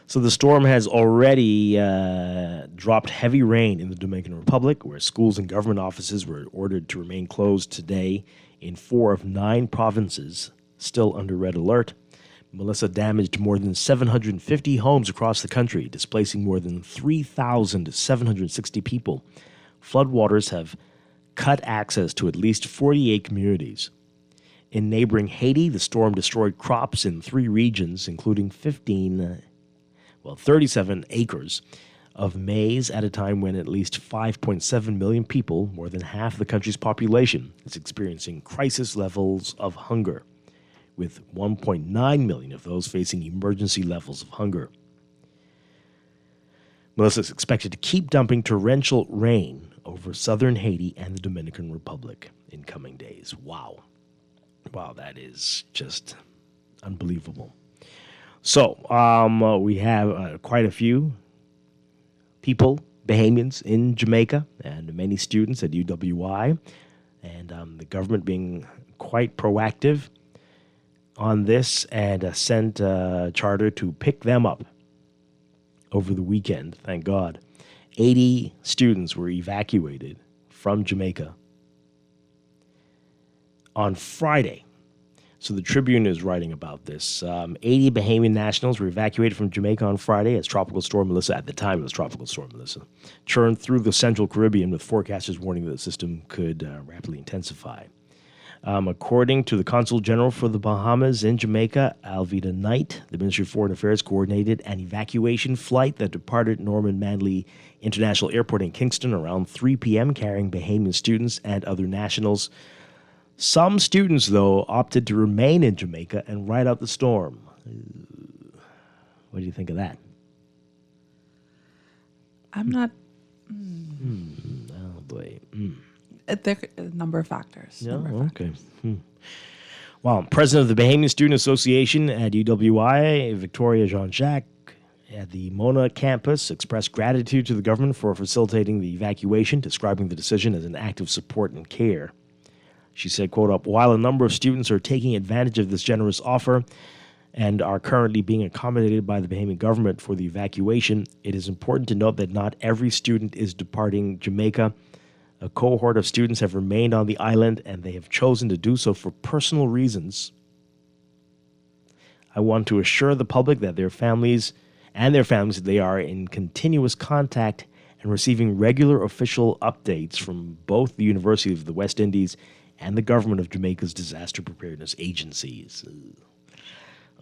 So the storm has already dropped heavy rain in the Dominican Republic, where schools and government offices were ordered to remain closed today in 4 of 9 provinces, still under red alert. Melissa damaged more than 750 homes across the country, displacing more than 3,760 people. Floodwaters have cut access to at least 48 communities. In neighboring Haiti, the storm destroyed crops in 3 regions, including 37 acres of maize at a time when at least 5.7 million people, more than half the country's population, is experiencing crisis levels of hunger, with 1.9 million of those facing emergency levels of hunger. Melissa is expected to keep dumping torrential rain over southern Haiti and the Dominican Republic in coming days. Wow. Wow, that is just unbelievable. So, we have quite a few people, Bahamians in Jamaica, and many students at UWI, and the government being quite proactive on this and sent a charter to pick them up over the weekend, thank God. 80 students were evacuated from Jamaica on Friday. So the Tribune is writing about this. 80 Bahamian nationals were evacuated from Jamaica on Friday as Tropical Storm Melissa, at the time it was Tropical Storm Melissa, churned through the central Caribbean, with forecasters warning that the system could rapidly intensify. According to the Consul General for the Bahamas in Jamaica, Alveda Knight, the Ministry of Foreign Affairs coordinated an evacuation flight that departed Norman Manley International Airport in Kingston around 3 p.m., carrying Bahamian students and other nationals. Some students, though, opted to remain in Jamaica and ride out the storm. What do you think of that? I'm not... Oh, boy. There are a number of factors. Okay. Well, president of the Bahamian Student Association at UWI, Victoria Jean-Jacques, at the Mona campus, expressed gratitude to the government for facilitating the evacuation, describing the decision as an act of support and care. She said, quote, while a number of students are taking advantage of this generous offer and are currently being accommodated by the Bahamian government for the evacuation, it is important to note that not every student is departing Jamaica. A cohort of students have remained on the island, and they have chosen to do so for personal reasons. I want to assure the public that they are in continuous contact and receiving regular official updates from both the University of the West Indies and the government of Jamaica's disaster preparedness agencies.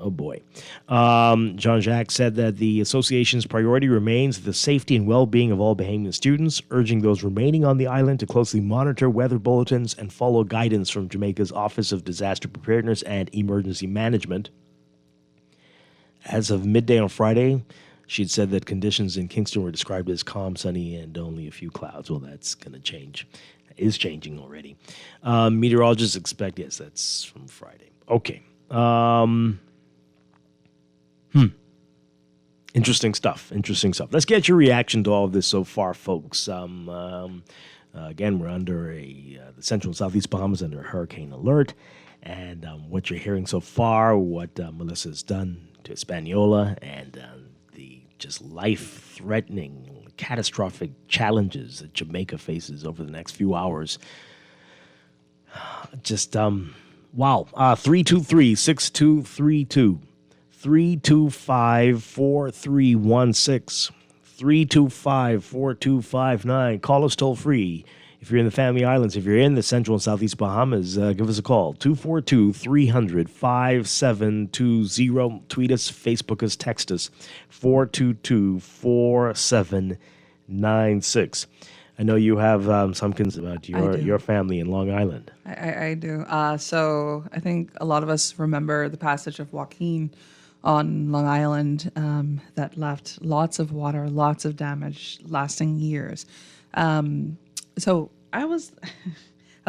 Oh, boy. Jean-Jacques said that the association's priority remains the safety and well-being of all Bahamian students, urging those remaining on the island to closely monitor weather bulletins and follow guidance from Jamaica's Office of Disaster Preparedness and Emergency Management. As of midday on Friday, she'd said that conditions in Kingston were described as calm, sunny, and only a few clouds. Well, that's going to change. It is changing already. Meteorologists expect, yes, that's from Friday. Okay. Interesting stuff. Let's get your reaction to all of this so far, folks. Again, we're under the Central and Southeast Bahamas under a hurricane alert. And what you're hearing so far, what Melissa's done to Hispaniola, and the just life-threatening, catastrophic challenges that Jamaica faces over the next few hours. Just, wow. 323-6232. 325-4316. 325-4259. Call us toll free. If you're in the Family Islands, if you're in the Central and Southeast Bahamas, give us a call. 242-300-5720. Tweet us, Facebook us, text us. 422-4796. I know you have some concerns about your family in Long Island. I do. So I think a lot of us remember the passage of Joaquin on Long Island that left lots of water, lots of damage, lasting years. So I was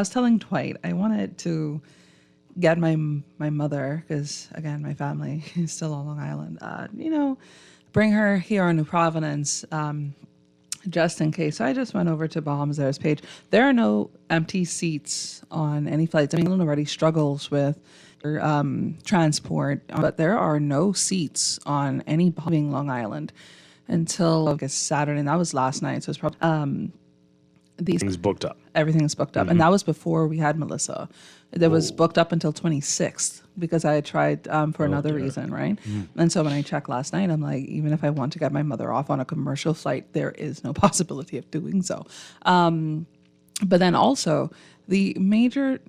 telling Dwight I wanted to get my mother, because again my family is still on Long Island. Bring her here on New Providence, just in case. So I just went over to Bahamas Air's page. There are no empty seats on any flights. I mean, England already struggles with transport, but there are no seats on any Long Island until I guess Saturday, and that was last night. So it's probably Everything's booked up. Everything's booked up. And that was before we had Melissa. It was booked up until 26th because I had tried for another reason, right? And so when I checked last night, I'm like, even if I want to get my mother off on a commercial flight, there is no possibility of doing so. But then also, the major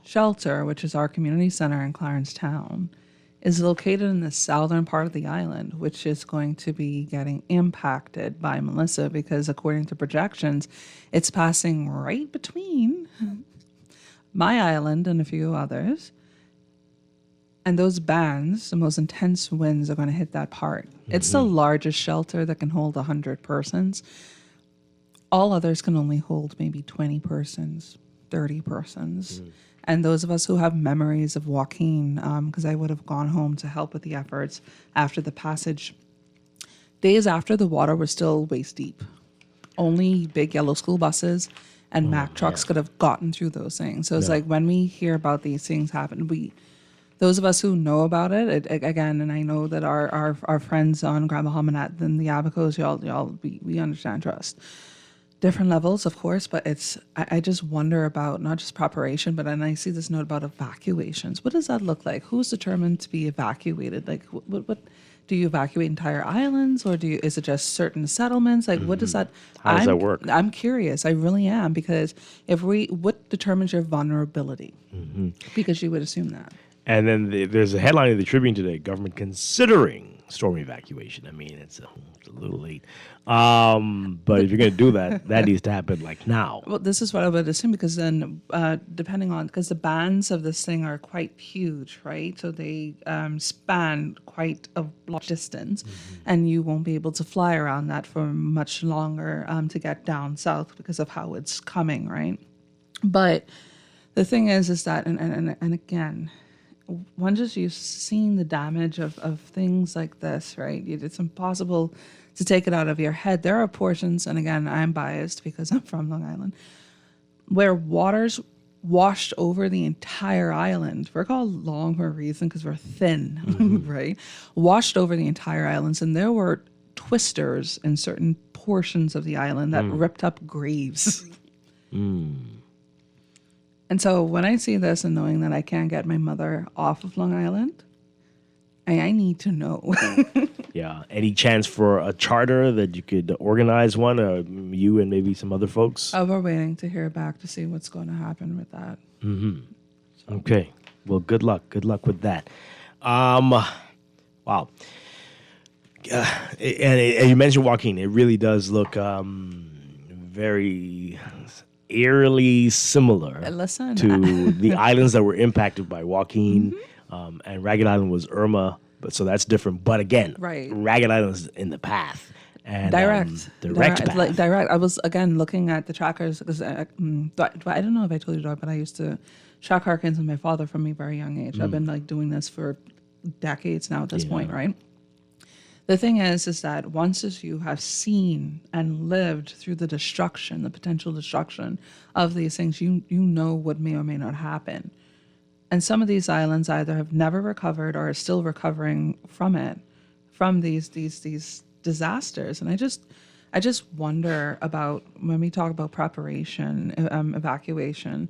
shelter, which is our community center in Clarence Town, is located in the southern part of the island, which is going to be getting impacted by Melissa because according to projections, it's passing right between my island and a few others. And those bands, the most intense winds, are going to hit that part. It's the largest shelter that can hold 100 persons. All others can only hold maybe 20 persons, 30 persons. And those of us who have memories of Joaquin, because I would have gone home to help with the efforts after the passage, days after the water was still waist deep. Only big yellow school buses and Mack trucks could have gotten through those things. So it's like when we hear about these things happen, those of us who know about it, again, and I know that our friends on Grand Bahama and the Abacos, we understand trust. Different levels, of course, but I just wonder about not just preparation, but and I see this note about evacuations. What does that look like? Who's determined to be evacuated? Like, what do you evacuate entire islands, or is it just certain settlements? Like, what does that? How does that work? I'm curious. I really am, because what determines your vulnerability? Because you would assume that. And then there's a headline in the Tribune today: government considering storm evacuation. I mean, it's a little late. But if you're going to do that, that needs to happen like now. Well, this is what I would assume, because then because the bands of this thing are quite huge, right? So they span quite a large distance, and you won't be able to fly around that for much longer to get down south because of how it's coming, right? But the thing is that, and again, one just you've seen the damage of things like this, right? It's impossible to take it out of your head. There are portions, and again, I'm biased because I'm from Long Island, where waters washed over the entire island. We're called long for a reason because we're thin, right? Washed over the entire islands, and there were twisters in certain portions of the island that ripped up graves. And so when I see this and knowing that I can't get my mother off of Long Island, I need to know. Yeah. Any chance for a charter that you could organize one, you and maybe some other folks? We're waiting to hear back to see what's going to happen with that. Okay. Well, good luck. Good luck with that. Wow. And you mentioned Joaquin. It really does look very eerily similar Listen. to the islands that were impacted by Joaquin. And Ragged Island was Irma, but so that's different. But again, Right. Ragged Island is in the path. And, Direct path. like direct. I was again looking at the trackers because I don't know if I told you that, but I used to track hurricanes with my father from a very young age. I've been like doing this for decades now at this point, right? The thing is that once as you have seen and lived through the destruction, the potential destruction of these things, you know what may or may not happen. And some of these islands either have never recovered or are still recovering from it, from these disasters. And I just wonder about when we talk about preparation, evacuation,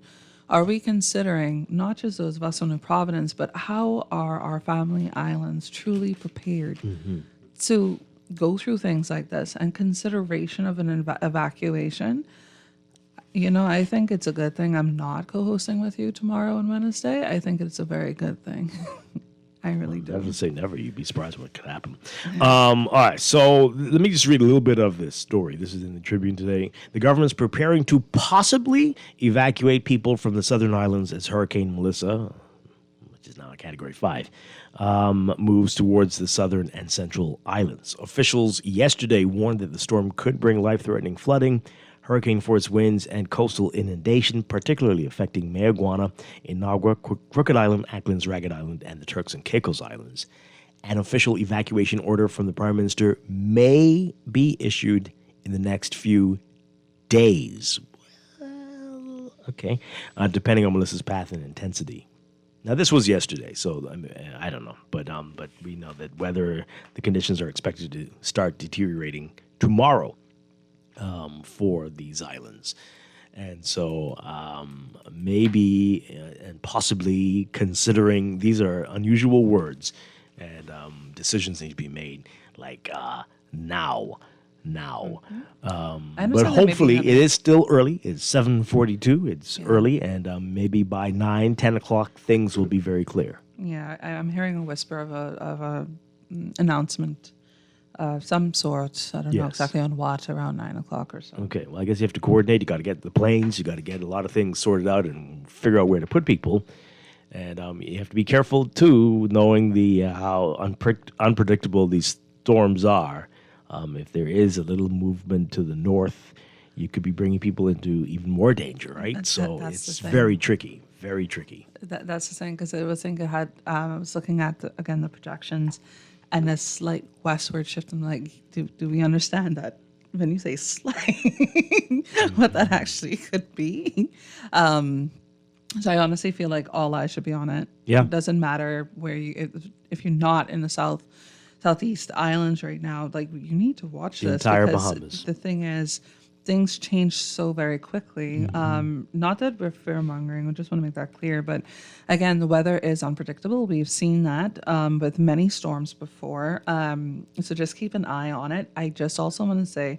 are we considering not just those of us on New Providence, but how are our family islands truly prepared to go through things like this and consideration of an evacuation? You know, I think it's a good thing I'm not co-hosting with you tomorrow and Wednesday. I think it's a very good thing. I really do. Never say never. You'd be surprised what could happen. All right. So let me just read a little bit of this story. This is in the Tribune today. The government's preparing to possibly evacuate people from the southern islands as Hurricane Melissa, which is now a Category 5, moves towards the southern and central islands. Officials yesterday warned that the storm could bring life-threatening flooding, hurricane-force winds, and coastal inundation, particularly affecting Mayaguana, Inagua, Crooked Island, Acklands, Ragged Island, and the Turks and Caicos Islands. An official evacuation order from the Prime Minister may be issued in the next few days. Well, okay. Depending on Melissa's path and intensity. Now, this was yesterday, so I don't know. But we know that the conditions are expected to start deteriorating tomorrow. For these islands. And so maybe and possibly considering these are unusual words and decisions need to be made like now. But hopefully it is still early. It's 7:42. It's early. And maybe by 9, 10 o'clock, things will be very clear. Yeah, I'm hearing a whisper of a announcement of some sort. I don't know exactly on what, around 9 o'clock or so. Okay, well, I guess you have to coordinate. You got to get the planes. You got to get a lot of things sorted out and figure out where to put people. And you have to be careful, too, knowing how unpredictable these storms are. If there is a little movement to the north, you could be bringing people into even more danger, right? It's very tricky, very tricky. That's the thing, because I was thinking, I was looking at, the projections, and a slight westward shift. I'm like, do we understand that when you say slight, what that actually could be? So I honestly feel like all eyes should be on it. Yeah. It doesn't matter where if you're not in the southeast islands right now, like you need to watch this. Entire because Bahamas. The thing is, things change so very quickly. Not that we're fear-mongering, I just want to make that clear. But again, the weather is unpredictable. We've seen that with many storms before. So just keep an eye on it. I just also want to say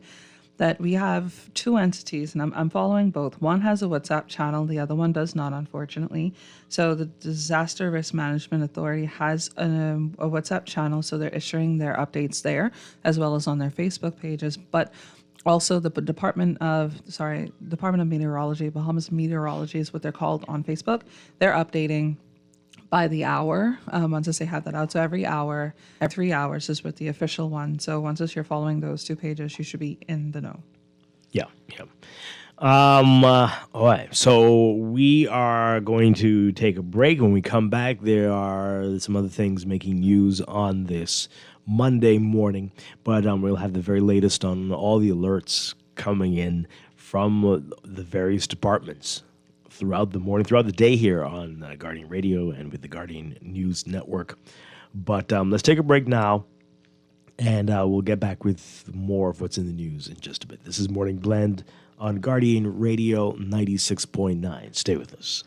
that we have two entities, and I'm following both. One has a WhatsApp channel, the other one does not, unfortunately. So the Disaster Risk Management Authority has a WhatsApp channel, so they're issuing their updates there, as well as on their Facebook pages. But also, the Department of Meteorology, Bahamas Meteorology is what they're called on Facebook. They're updating by the hour, once they have that out. So every hour, every 3 hours is with the official one. So once you're following those two pages, you should be in the know. Yeah. All right. So we are going to take a break. When we come back, there are some other things making news on this Monday morning, but we'll have the very latest on all the alerts coming in from the various departments throughout the morning, throughout the day here on Guardian Radio and with the Guardian News Network. But let's take a break now, and we'll get back with more of what's in the news in just a bit. This is Morning Blend on Guardian Radio 96.9. Stay with us.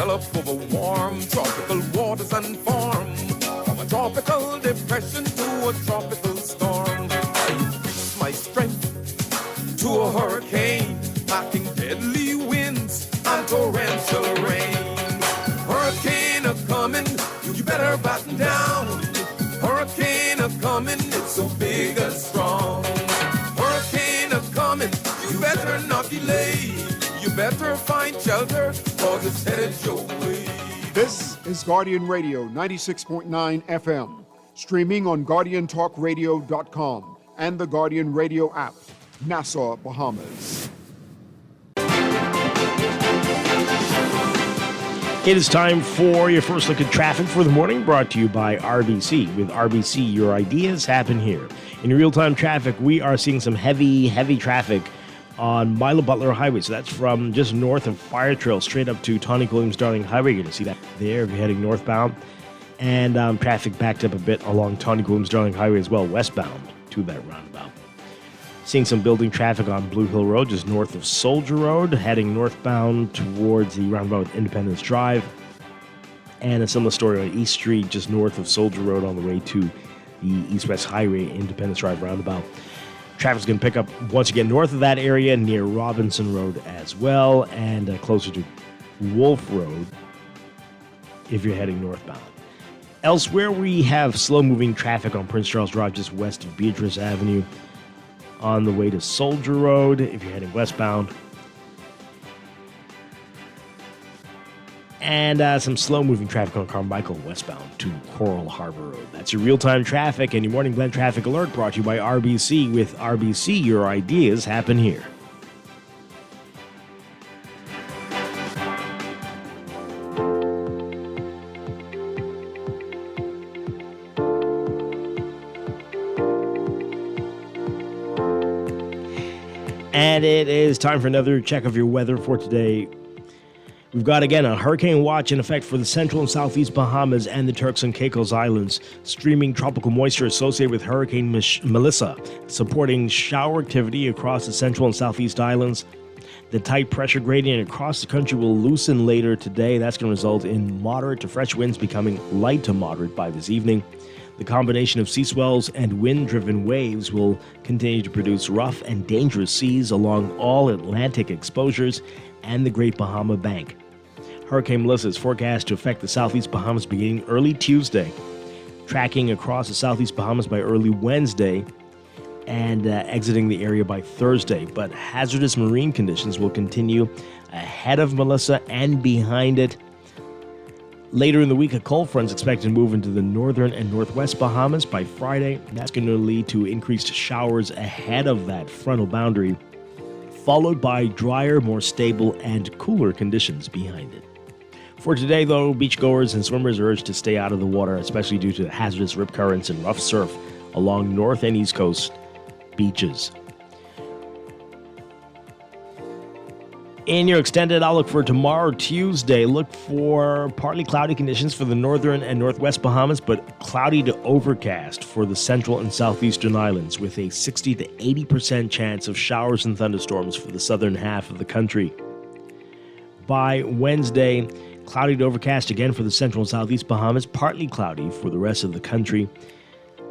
develop over warm tropical waters and form. From a tropical depression to a tropical storm, I increase my strength to a hurricane, packing deadly winds and torrential rain. Hurricane a coming, you better batten down. Hurricane a coming, it's so big and strong. Hurricane a coming, you better not delay. You better find shelter, cause it's headed your way. This is Guardian Radio 96.9 FM, streaming on GuardianTalkRadio.com and the Guardian Radio app, Nassau, Bahamas. It is time for your first look at traffic for the morning, brought to you by RBC. With RBC, your ideas happen here. In real-time traffic, we are seeing some heavy traffic on Milo Butler Highway. So that's from just north of Fire Trail straight up to Tawny Williams-Darling Highway. You're going to see that there if you're heading northbound. And traffic backed up a bit along Tawny Williams-Darling Highway as well, westbound to that roundabout. Seeing some building traffic on Blue Hill Road, just north of Soldier Road, heading northbound towards the roundabout with Independence Drive. And a similar story on East Street, just north of Soldier Road on the way to the East-West Highway, Independence Drive roundabout. Traffic's going to pick up once again north of that area near Robinson Road as well, and closer to Wolf Road if you're heading northbound. Elsewhere, we have slow-moving traffic on Prince Charles Drive just west of Beatrice Avenue, on the way to Soldier Road if you're heading westbound. And some slow-moving traffic on Carmichael westbound to Coral Harbor Road. That's your real-time traffic and your Morning Blend traffic alert, brought to you by RBC. With RBC, your ideas happen here. And it is time for another check of your weather for today. We've got, again, a hurricane watch in effect for the central and southeast Bahamas and the Turks and Caicos Islands. Streaming tropical moisture associated with Hurricane Melissa, supporting shower activity across the central and southeast islands. The tight pressure gradient across the country will loosen later today. That's going to result in moderate to fresh winds becoming light to moderate by this evening. The combination of sea swells and wind-driven waves will continue to produce rough and dangerous seas along all Atlantic exposures and the Great Bahama Bank. Hurricane Melissa is forecast to affect the southeast Bahamas beginning early Tuesday, tracking across the southeast Bahamas by early Wednesday, and exiting the area by Thursday. But hazardous marine conditions will continue ahead of Melissa and behind it. Later in the week, a cold front is expected to move into the northern and northwest Bahamas by Friday. That's going to lead to increased showers ahead of that frontal boundary, followed by drier, more stable, and cooler conditions behind it. For today, though, beachgoers and swimmers are urged to stay out of the water, especially due to hazardous rip currents and rough surf along north and east coast beaches. In your extended outlook for tomorrow, Tuesday, look for partly cloudy conditions for the northern and northwest Bahamas, but cloudy to overcast for the central and southeastern islands, with a 60 to 80% chance of showers and thunderstorms for the southern half of the country. By Wednesday, cloudy to overcast again for the central and southeast Bahamas, partly cloudy for the rest of the country.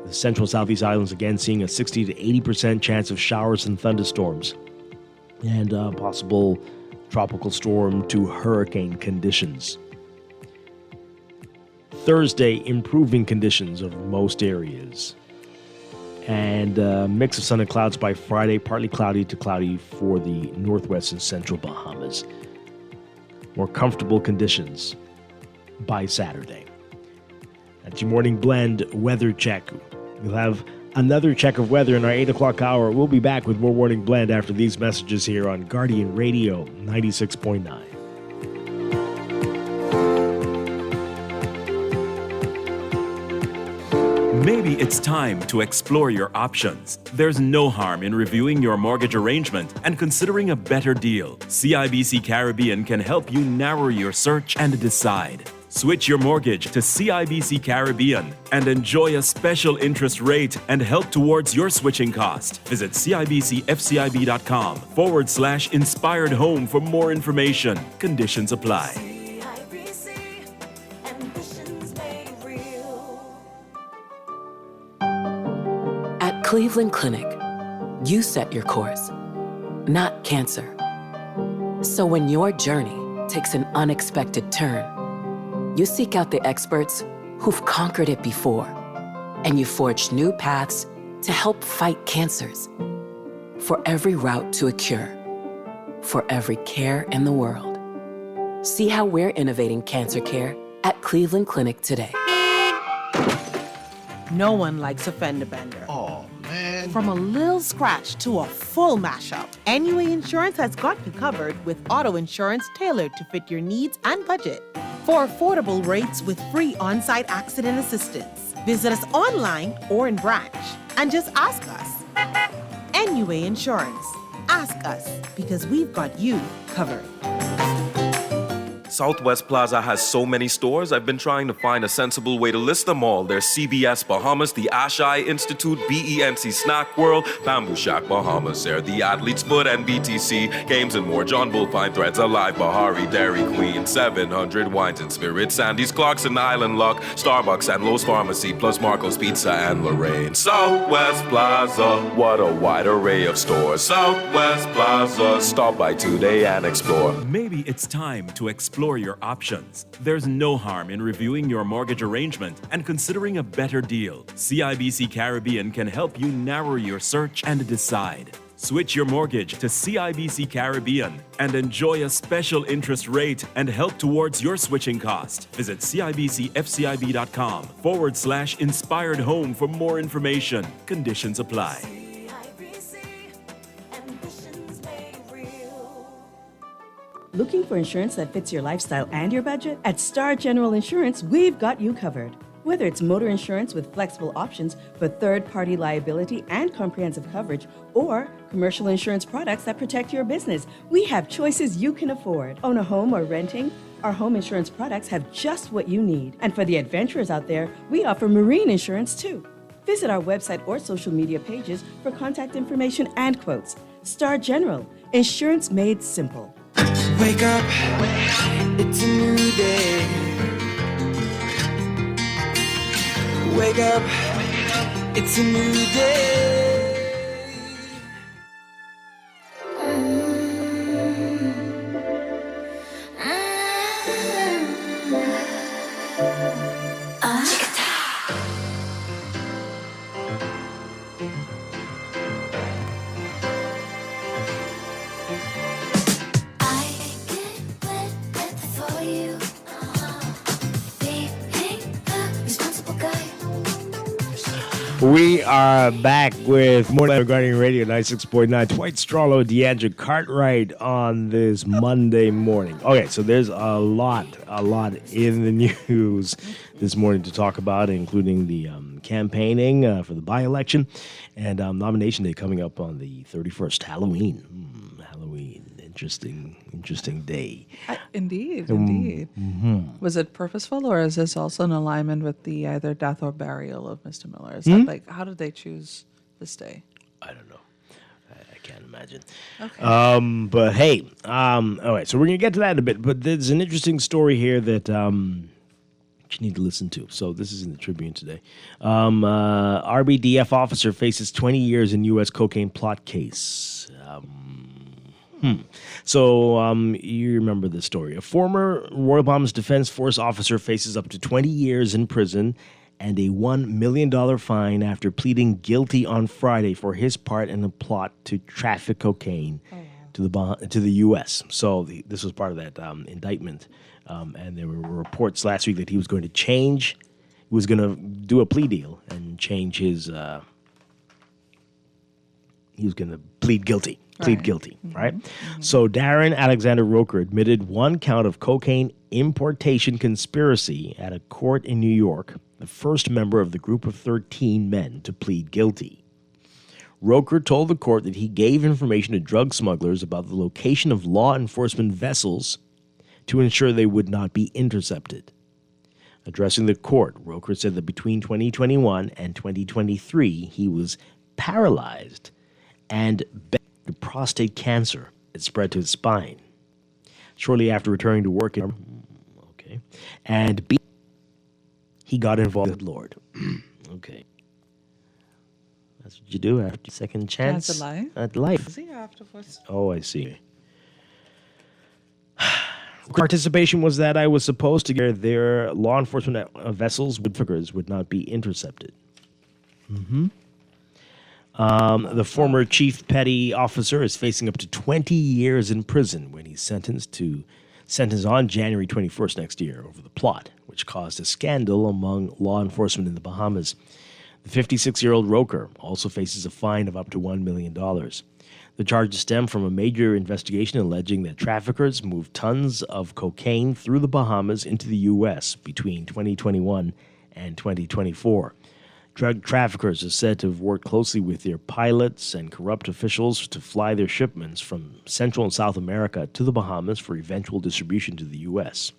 The central and southeast islands again seeing a 60 to 80% chance of showers and thunderstorms, and possible tropical storm to hurricane conditions. Thursday, improving conditions over most areas. And a mix of sun and clouds by Friday, partly cloudy to cloudy for the northwest and central Bahamas. More comfortable conditions by Saturday. That's your Morning Blend weather check. We'll have another check of weather in our 8 o'clock hour. We'll be back with more Morning Blend after these messages here on Guardian Radio 96.9. Maybe it's time to explore your options. There's no harm in reviewing your mortgage arrangement and considering a better deal. CIBC Caribbean can help you narrow your search and decide. Switch your mortgage to CIBC Caribbean and enjoy a special interest rate and help towards your switching cost. Visit CIBCFCIB.com/inspired home for more information. Conditions apply. Cleveland Clinic, you set your course, not cancer. So when your journey takes an unexpected turn, you seek out the experts who've conquered it before, and you forge new paths to help fight cancers. For every route to a cure, for every care in the world. See how we're innovating cancer care at Cleveland Clinic today. No one likes a fender bender. Oh, man. From a little scratch to a full mashup, NUA Insurance has got you covered with auto insurance tailored to fit your needs and budget. For affordable rates with free on-site accident assistance, visit us online or in branch and just ask us. NUA Insurance. Ask us because we've got you covered. Southwest Plaza has so many stores, I've been trying to find a sensible way to list them all. There's CBS Bahamas, the Ashai Institute, BENC Snack World, Bamboo Shack Bahamas, Air, the Athlete's Foot, and BTC, Games and More, John Bull Fine Threads, Alive Bahari, Dairy Queen, 700 Wines and Spirits, Sandy's Clocks and Island Luck, Starbucks and Lowe's Pharmacy, plus Marco's Pizza and Lorraine. Southwest Plaza, what a wide array of stores. Southwest Plaza, stop by today and explore. Maybe it's time to explore your options. There's no harm in reviewing your mortgage arrangement and considering a better deal. CIBC Caribbean can help you narrow your search and decide. Switch your mortgage to CIBC Caribbean and enjoy a special interest rate and help towards your switching cost. Visit CIBCFCIB.com/inspired home for more information. Conditions apply. Looking for insurance that fits your lifestyle and your budget? At Star General Insurance, we've got you covered. Whether it's motor insurance with flexible options for third-party liability and comprehensive coverage, or commercial insurance products that protect your business, we have choices you can afford. Own a home or renting? Our home insurance products have just what you need. And for the adventurers out there, we offer marine insurance too. Visit our website or social media pages for contact information and quotes. Star General, insurance made simple. Wake up, it's a new day. Wake up, it's a new day. We are back with more regarding Radio 96.9. Dwight Strawlow, Deandra Cartwright on this Monday morning. Okay, so there's a lot in the news this morning to talk about, including the campaigning for the by-election and nomination day coming up on the 31st, Halloween. Interesting day. Indeed. Mm-hmm. Was it purposeful, or is this also in alignment with the either death or burial of Mr. Miller? Is that like, how did they choose this day? I don't know. I can't imagine. Okay. But hey, all right, so we're going to get to that in a bit, but there's an interesting story here that you need to listen to. So this is in the Tribune today. RBDF officer faces 20 years in U.S. cocaine plot case. So you remember this story. A former Royal Bahamas Defense Force officer faces up to 20 years in prison and a $1 million fine after pleading guilty on Friday for his part in a plot to traffic cocaine to the U.S. So this was part of that indictment. And there were reports last week that he was going to do a plea deal and change his... he was going to plead guilty. Right? Mm-hmm. So Darren Alexander Roker admitted one count of cocaine importation conspiracy at a court in New York, the first member of the group of 13 men to plead guilty. Roker told the court that he gave information to drug smugglers about the location of law enforcement vessels to ensure they would not be intercepted. Addressing the court, Roker said that between 2021 and 2023, he was paralyzed and prostate cancer. It spread to his spine. Shortly after returning to work, he got involved with Lord. Okay. That's what you do after second chance. Chance at life? At life. See you afterwards. Oh, I see. Participation was that I was supposed to get their law enforcement vessels with figures would not be intercepted. The former chief petty officer is facing up to 20 years in prison when he's sentenced on January 21st next year over the plot, which caused a scandal among law enforcement in the Bahamas. The 56-year-old Roker also faces a fine of up to $1 million. The charges stem from a major investigation alleging that traffickers moved tons of cocaine through the Bahamas into the U.S. between 2021 and 2024. Drug traffickers are said to have worked closely with their pilots and corrupt officials to fly their shipments from Central and South America to the Bahamas for eventual distribution to the U.S.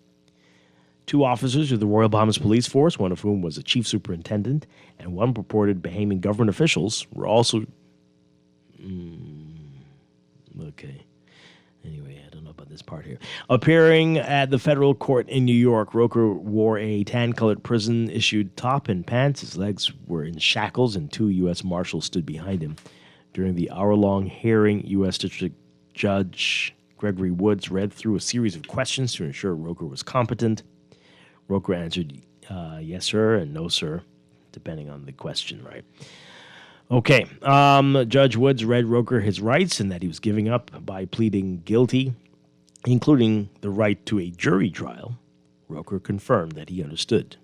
2 officers of the Royal Bahamas Police Force, one of whom was a chief superintendent, and one purported Bahamian government officials, were also... Okay. Anyway, I don't know about this part here. Appearing at the federal court in New York, Roker wore a tan-colored prison-issued top and pants. His legs were in shackles, and 2 U.S. Marshals stood behind him. During the hour-long hearing, U.S. District Judge Gregory Woods read through a series of questions to ensure Roker was competent. Roker answered yes, sir, and no, sir, depending on the question, right? Okay. Judge Woods read Roker his rights and that he was giving up by pleading guilty, including the right to a jury trial. Roker confirmed that he understood.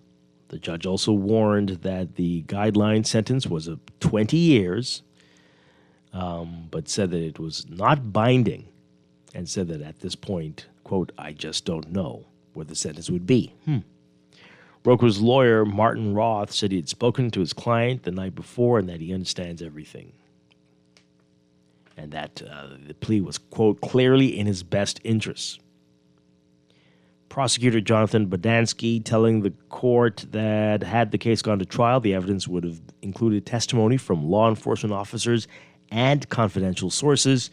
The judge also warned that the guideline sentence was of 20 years, but said that it was not binding and said that at this point, quote, I just don't know what the sentence would be. Roker's lawyer, Martin Roth, said he had spoken to his client the night before and that he understands everything. And that the plea was, quote, clearly in his best interests. Prosecutor Jonathan Bodansky telling the court that had the case gone to trial, the evidence would have included testimony from law enforcement officers and confidential sources,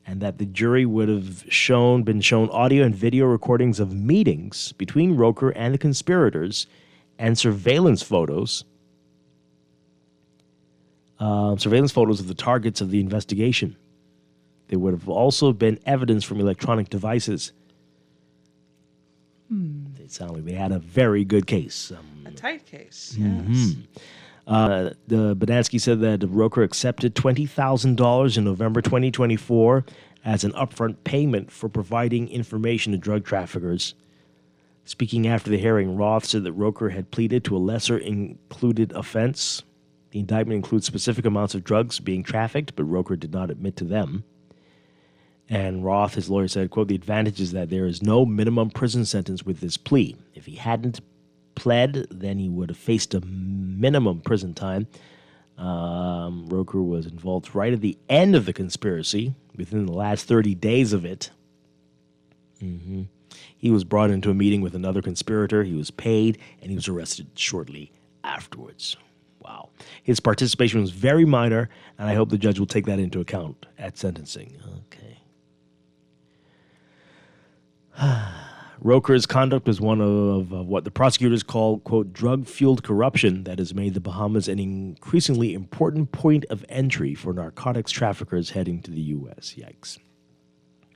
and that the jury would have been shown audio and video recordings of meetings between Roker and the conspirators and surveillance photos of the targets of the investigation. There would have also been evidence from electronic devices. It sounded like they had a very good case. A tight case, yes. The Bodansky said that Roker accepted $20,000 in November 2024 as an upfront payment for providing information to drug traffickers. Speaking after the hearing, Roth said that Roker had pleaded to a lesser included offense. The indictment includes specific amounts of drugs being trafficked, but Roker did not admit to them. And Roth, his lawyer, said, quote, the advantage is that there is no minimum prison sentence with this plea. If he hadn't pled, then he would have faced a minimum prison time. Roker was involved right at the end of the conspiracy, within the last 30 days of it. He was brought into a meeting with another conspirator. He was paid, and he was arrested shortly afterwards. Wow. His participation was very minor, and I hope the judge will take that into account at sentencing. Okay. Roker's conduct is one of what the prosecutors call, quote, drug-fueled corruption that has made the Bahamas an increasingly important point of entry for narcotics traffickers heading to the U.S. Yikes.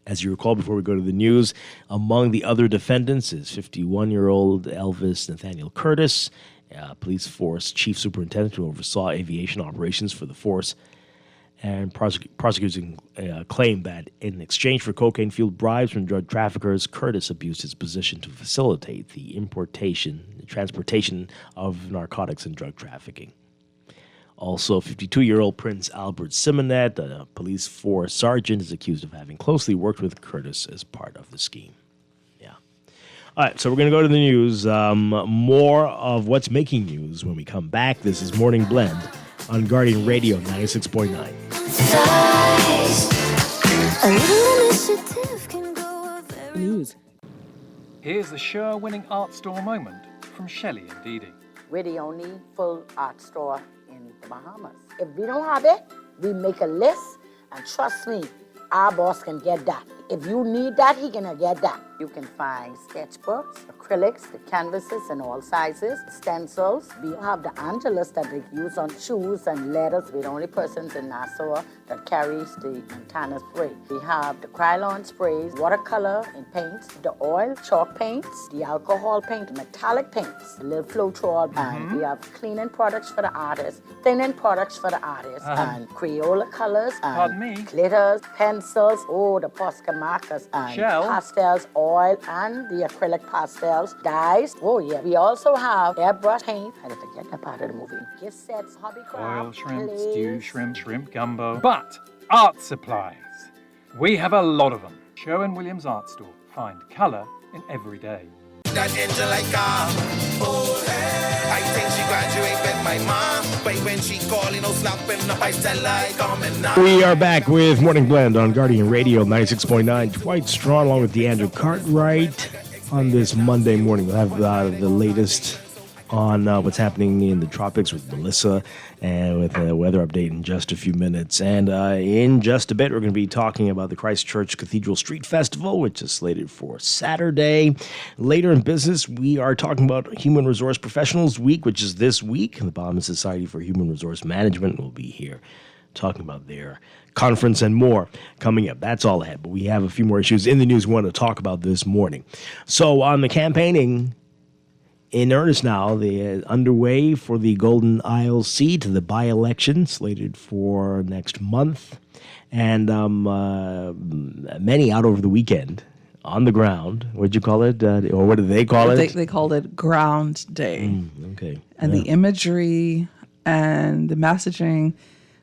As you recall, before we go to the news, among the other defendants is 51-year-old Elvis Nathaniel Curtis, police force chief superintendent who oversaw aviation operations for the force. And prosecutors claim that in exchange for cocaine-fueled bribes from drug traffickers, Curtis abused his position to facilitate the transportation of narcotics and drug trafficking. Also, 52-year-old Prince Albert Simonet, a police force sergeant, is accused of having closely worked with Curtis as part of the scheme. Yeah. All right, so we're going to go to the news. More of what's making news when we come back. This is Morning Blend on Guardian Radio 96.9. News. Here's the Sure-winning art store moment from Shelley and Dee Dee. We're the only full art store in the Bahamas. If we don't have it, we make a list, and trust me, our boss can get that. If you need that, he can get that. You can find sketchbooks, acrylics, the canvases in all sizes, stencils. We have the Angelus that they use on shoes and letters. We're the only persons in Nassau that carries the Montana spray. We have the Krylon sprays, watercolor and paints, the oil, chalk paints, the alcohol paint, metallic paints, the little Floetrol, and we have cleaning products for the artists, thinning products for the artists, and Crayola colors, and glitters, pencils, the Posca markers, and pastels, oil, and the acrylic pastels, dyes. Oh yeah, we also have airbrush paint. I didn't forget that part of the movie. Gift sets, hobby craft, Oil, shrimp, clays. stew, shrimp gumbo. But art supplies. We have a lot of them. Sherwin-Williams Art Store. Find colour in every day. That angel like oh hey. I think she graduate with my mom, but when she calling, no slapping up, I tell her come and now. We are back with Morning Blend on Guardian Radio 96.9. Dwight Strachan along with DeAndre Cartwright on this Monday morning. We'll have the latest on what's happening in the tropics with Melissa and with a weather update in just a few minutes. And in just a bit, we're going to be talking about the Christchurch Cathedral Street Festival, which is slated for Saturday. Later in business, we are talking about Human Resource Professionals Week, which is this week. The Bahamas Society for Human Resource Management will be here talking about their conference and more coming up. That's all ahead, but we have a few more issues in the news we want to talk about this morning. So on the campaigning in earnest now, they're underway for the Golden Isle seat, the by-election slated for next month. And many out over the weekend on the ground. What'd you call it? Or what do they call it? They called it Ground Day. Okay. And the imagery and the messaging.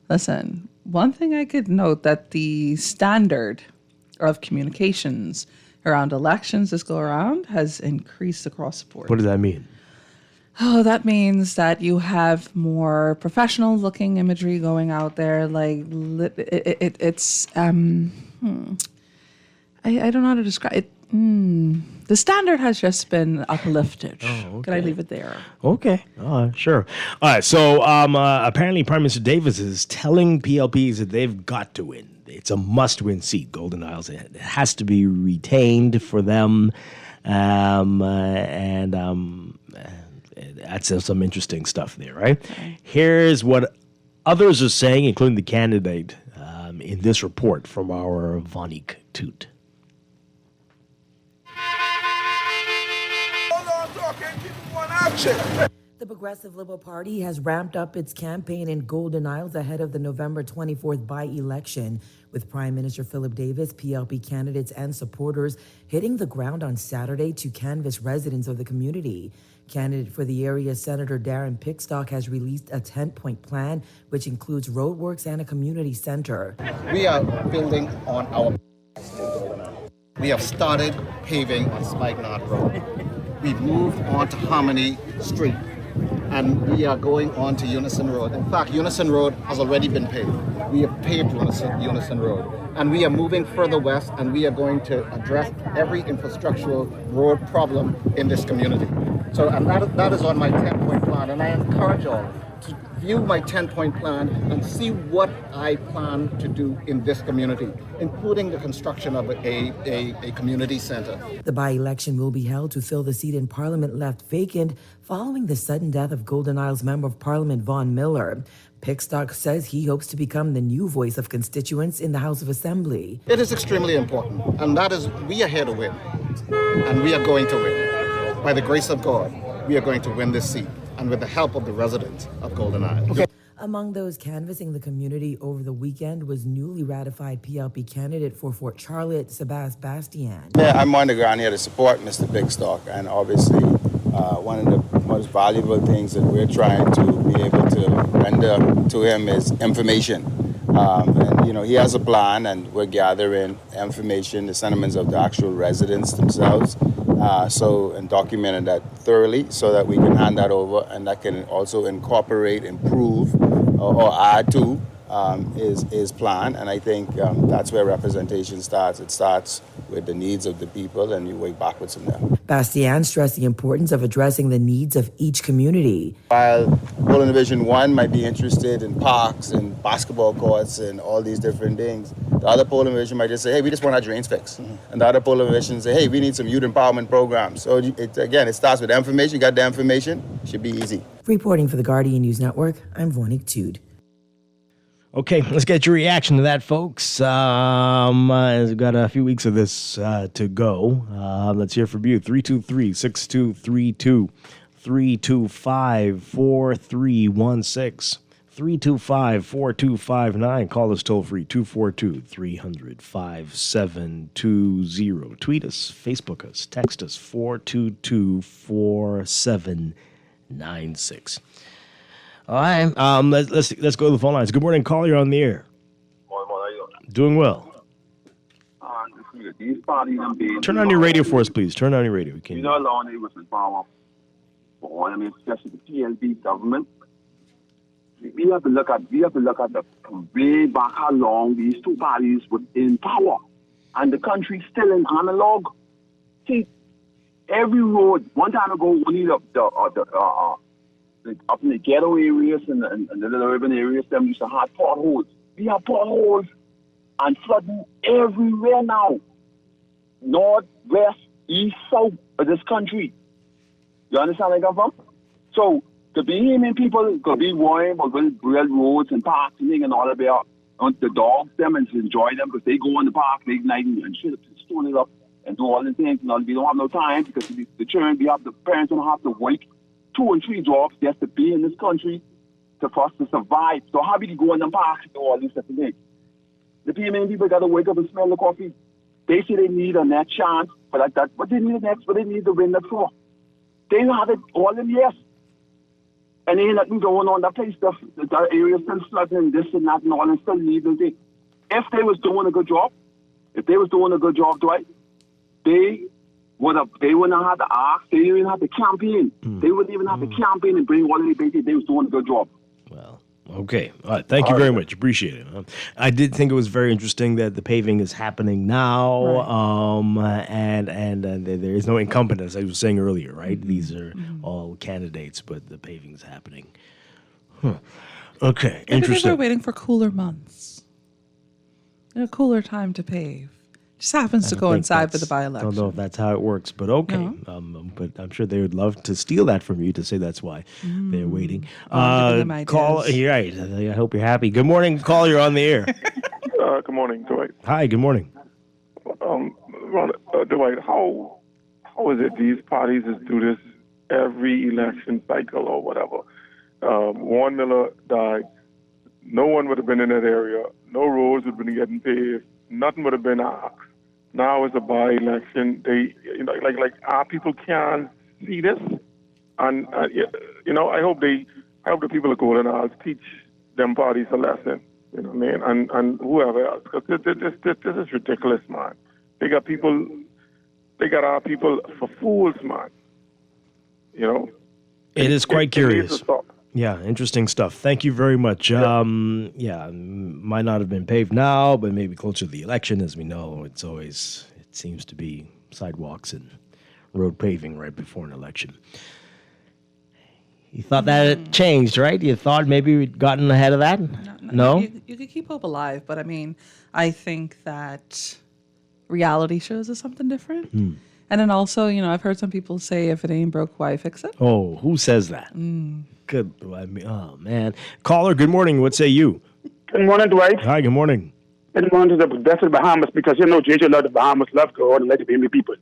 Listen, one thing I could note that the standard of communications around elections this go around has increased across the board. What does that mean? Oh, that means that you have more professional looking imagery going out there. Like it's I don't know how to describe it. The standard has just been uplifted. Oh, okay. Can I leave it there? Okay, sure. All right, so apparently Prime Minister Davis is telling PLPs that they've got to win. It's a must-win seat, Golden Isles. It has to be retained for them, and that's some interesting stuff there, right? Okay. Here's what others are saying, including the candidate, in this report from our Vonik Toot. The Progressive Liberal Party has ramped up its campaign in Golden Isles ahead of the November 24th by-election, with Prime Minister Philip Davis, PLP candidates, and supporters hitting the ground on Saturday to canvass residents of the community. Candidate for the area, Senator Darren Pickstock, has released a 10-point plan, which includes roadworks and a community center. We are building on our... We have started paving on Spikenard Road. We've moved on to Harmony Street, and we are going on to Unison Road. In fact, Unison Road has already been paved. We have paved Unison Road, and we are moving further west, and we are going to address every infrastructural road problem in this community. So, and that is on my 10-point plan, and I encourage all to view my 10-point plan and see what I plan to do in this community, including the construction of a community center. The by-election will be held to fill the seat in Parliament left vacant following the sudden death of Golden Isles Member of Parliament Vaughn Miller. Pickstock says he hopes to become the new voice of constituents in the House of Assembly. It is extremely important, and that is, we are here to win, and we are going to win. By the grace of God, we are going to win this seat, and with the help of the residents of Golden Isles. Okay. Among those canvassing the community over the weekend was newly ratified PLP candidate for Fort Charlotte, Sebas Bastian. Yeah, I'm on the ground here to support Mr. Pickstock, and obviously one of the most valuable things that we're trying to be able to render to him is information. And, you know, he has a plan, and we're gathering information, the sentiments of the actual residents themselves, and documenting that thoroughly so that we can hand that over, and that can also incorporate, improve, or add to is planned, and I think that's where representation starts. It starts with the needs of the people, and you work backwards from there. Bastian stressed the importance of addressing the needs of each community. While Pulling Division 1 might be interested in parks and basketball courts and all these different things, the other Pulling Division might just say, hey, we just want our drains fixed. And the other Pulling Division say, hey, we need some youth empowerment programs. So it starts with information. You got the information, it should be easy. Reporting for the Guardian News Network, I'm Vonik Tude. Okay, let's get your reaction to that, folks. We've got a few weeks of this to go. Let's hear from you. 323-6232, 325-4316, 325-4259. Call us toll free, 242-300-5720. Tweet us, Facebook us, text us, 422-4796. All right, let's go to the phone lines. Good morning, caller. You're on the air. Morning, how you doing? Doing well. These parties and being Turn on your radio for us, please. Turn on your radio. You know, long they was in power. I mean, especially the PLB government. We have to look at the way back how long these two parties were in power, and the country still in analog. See, every road one time ago, only up in the ghetto areas and the little urban areas, them used to have potholes. We have potholes and flooding everywhere now. North, west, east, south of this country. You understand where I come from? So, the Bahamian people could be worrying about real roads and parks and all of that. And the dogs, them, and enjoy them because they go in the park late night and shit, stone it up and do all the things. And all. We don't have no time because the children, the parents don't have to wait 2 and 3 jobs just to be in this country for us to survive. So how do you go in the parks and do all these different things? The people got to wake up and smell the coffee. They say they need a net chance for that. But they need a net, but they need the wind for. They have it all in years. And ain't nothing going on. That place, the area still flooding and this and that and all, and still need the thing. If they was doing a good job, Dwight, they wouldn't have to ask. They didn't even have to campaign. They wouldn't even have to campaign and bring all the basics. They was doing a good job. Okay. All right. Thank you very much. Appreciate it. I did think it was very interesting that the paving is happening now, and there is no incumbent, as I was saying earlier, right? These are all candidates, but the paving is happening. Okay. Maybe Interesting. we're waiting for cooler months. A cooler time to pave. Just happens to coincide with the by-election. I don't know if that's how it works, but okay. No? But I'm sure they would love to steal that from you to say that's why they're waiting. Giving them ideas. Call. You're right. I hope you're happy. Good morning, caller. You're on the air. Good morning, Dwight. Hi. Good morning. Dwight, how is it these parties just do this every election cycle or whatever? Warren Miller died. No one would have been in that area. No roads would have been getting paved. Nothing would have been asked. Now it's a by-election. They, like our people can't see this, and I hope the people of Golden Isles teach them parties a lesson. You know what I mean? And whoever else, because this is ridiculous, man. They got our people for fools, man. You know. It is quite curious. It needs to stop. Yeah, interesting stuff. Thank you very much. Might not have been paved now, but maybe closer to the election. As we know, it seems to be sidewalks and road paving right before an election. You thought that had changed, right? You thought maybe we'd gotten ahead of that? No? You could keep hope alive, but I mean, I think that reality shows us something different. And then also, I've heard some people say, if it ain't broke, why fix it? Oh, who says that? Good. I mean, oh, man. Caller, good morning. What say you? Good morning, Dwight. Hi, good morning. Good morning to the best of the Bahamas, because JJ love the Bahamas, love God, and let the Bahamian people.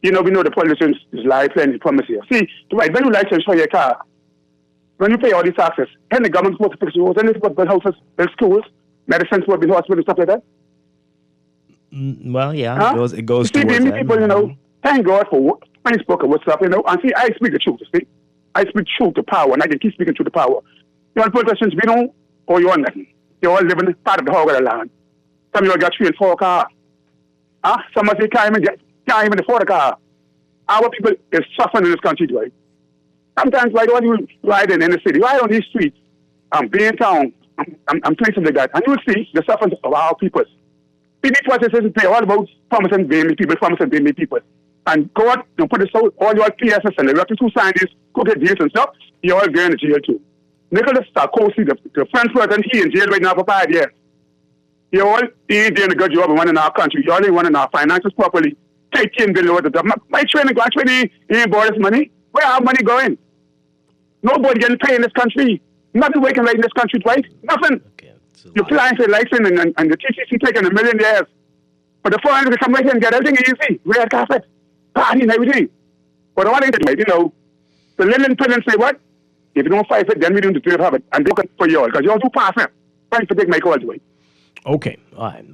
We know the politicians is lie, playing the promise here. See, Dwight, when you license for your car, when you pay all these taxes, and the government's supposed to fix roads, and it's supposed to build houses, build schools, medicine, supposed to build hospitals, and stuff like that. Well, yeah, it goes see, towards that. People, thank God for Facebook and WhatsApp, and see, I speak the truth, see. I speak truth to power, and I can keep speaking truth to power. You want politicians, we don't owe you on nothing. You all live in part of the hog of the land. Some of you got 3 and 4 cars. Some of you can't even afford a car. Our people is suffering in this country, Dwight. Sometimes, why don't you ride in the city? Ride on these streets, Being Town, I'm saying something like that. And you will see the suffering of our people. In this process, it's all about promising being people, promising being people. And God, you put this out, all your PSS and the records who signed this, go get jails and stuff, you all going to jail too. Nicholas Sarkozy, the French president, he in jail right now for 5 years. You all ain't doing a good job of running our country. You all ain't running our finances properly. Taking below the top. My training ain't bought this money. Where our money going? Nobody getting paid in this country. Nothing working right in this country, Dwight. Nothing. You're applying for a license and the TCC taking $1 million. But the foreigners can come right here and get everything easy. Red carpet, party and everything. But the one thing, you know, the Lillian Pillen say what? If you don't fight for it, then we don't deserve it. And they look for you all, because you're too fast. Thanks for taking my call, Dwight. Okay. All right.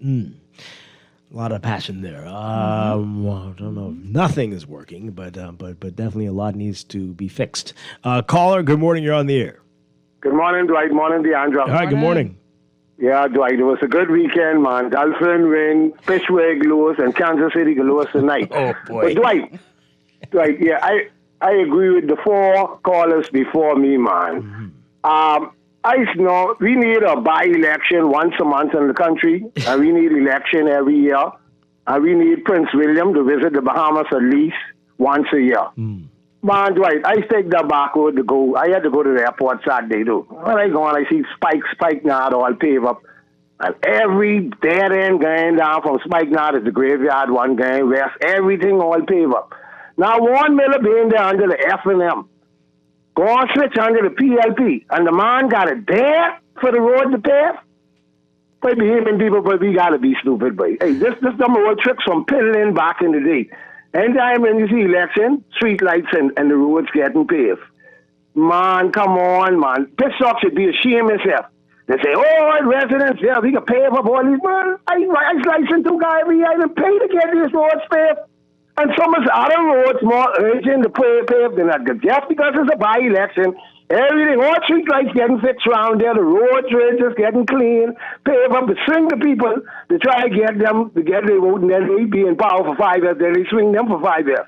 A lot of passion there. I don't know. Nothing is working, but definitely a lot needs to be fixed. Caller, good morning. You're on the air. Good morning, Dwight. Morning, Deandra. All right, good morning. Yeah, Dwight, it was a good weekend, man. Dolphin win, Fishway lose, and Kansas City lose tonight. Oh, boy. But Dwight, yeah, I agree with the 4 callers before me, man. I know we need a by-election once a month in the country, and we need election every year, and we need Prince William to visit the Bahamas at least once a year. Man, Dwight, I take that back road to go. I had to go to the airport Saturday, too. When I go on, I see Spike Nard all paved up. And every dead end going down from Spike Nard is the graveyard, one going west, everything all paved up. Now, Warren Miller being there under the F&M. Go on, switch under the PLP. And the man got it there for the road to pave. But him and people, but we got to be stupid, boy. Hey, this some old tricks from Piddling back in the day. Anytime when you see election, street lights and the roads getting paved. Man, come on, man. Pitstock should be ashamed of himself. They say, oh, residents, yeah, we can pave up all these. Man, I slice into guy every year and pay to get these roads paved. And some of the other roads more urgent to pave than that. Just because it's a by-election, everything, all street lights getting fixed around there, the roads are just getting clean, pave up, to swing the people to try to get them to get their vote, and then they be in power for 5 years, then they swing them for 5 years.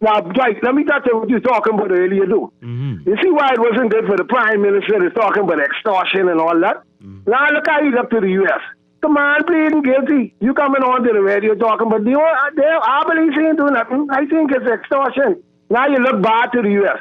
Now, Dwight, let me touch on what you're talking about earlier, too. You see why it wasn't good for the Prime Minister to talking about extortion and all that? Now, look how he's up to the U.S. The man pleading guilty. You coming on to the radio talking about, I believe he ain't doing nothing. I think it's extortion. Now you look bad to the U.S.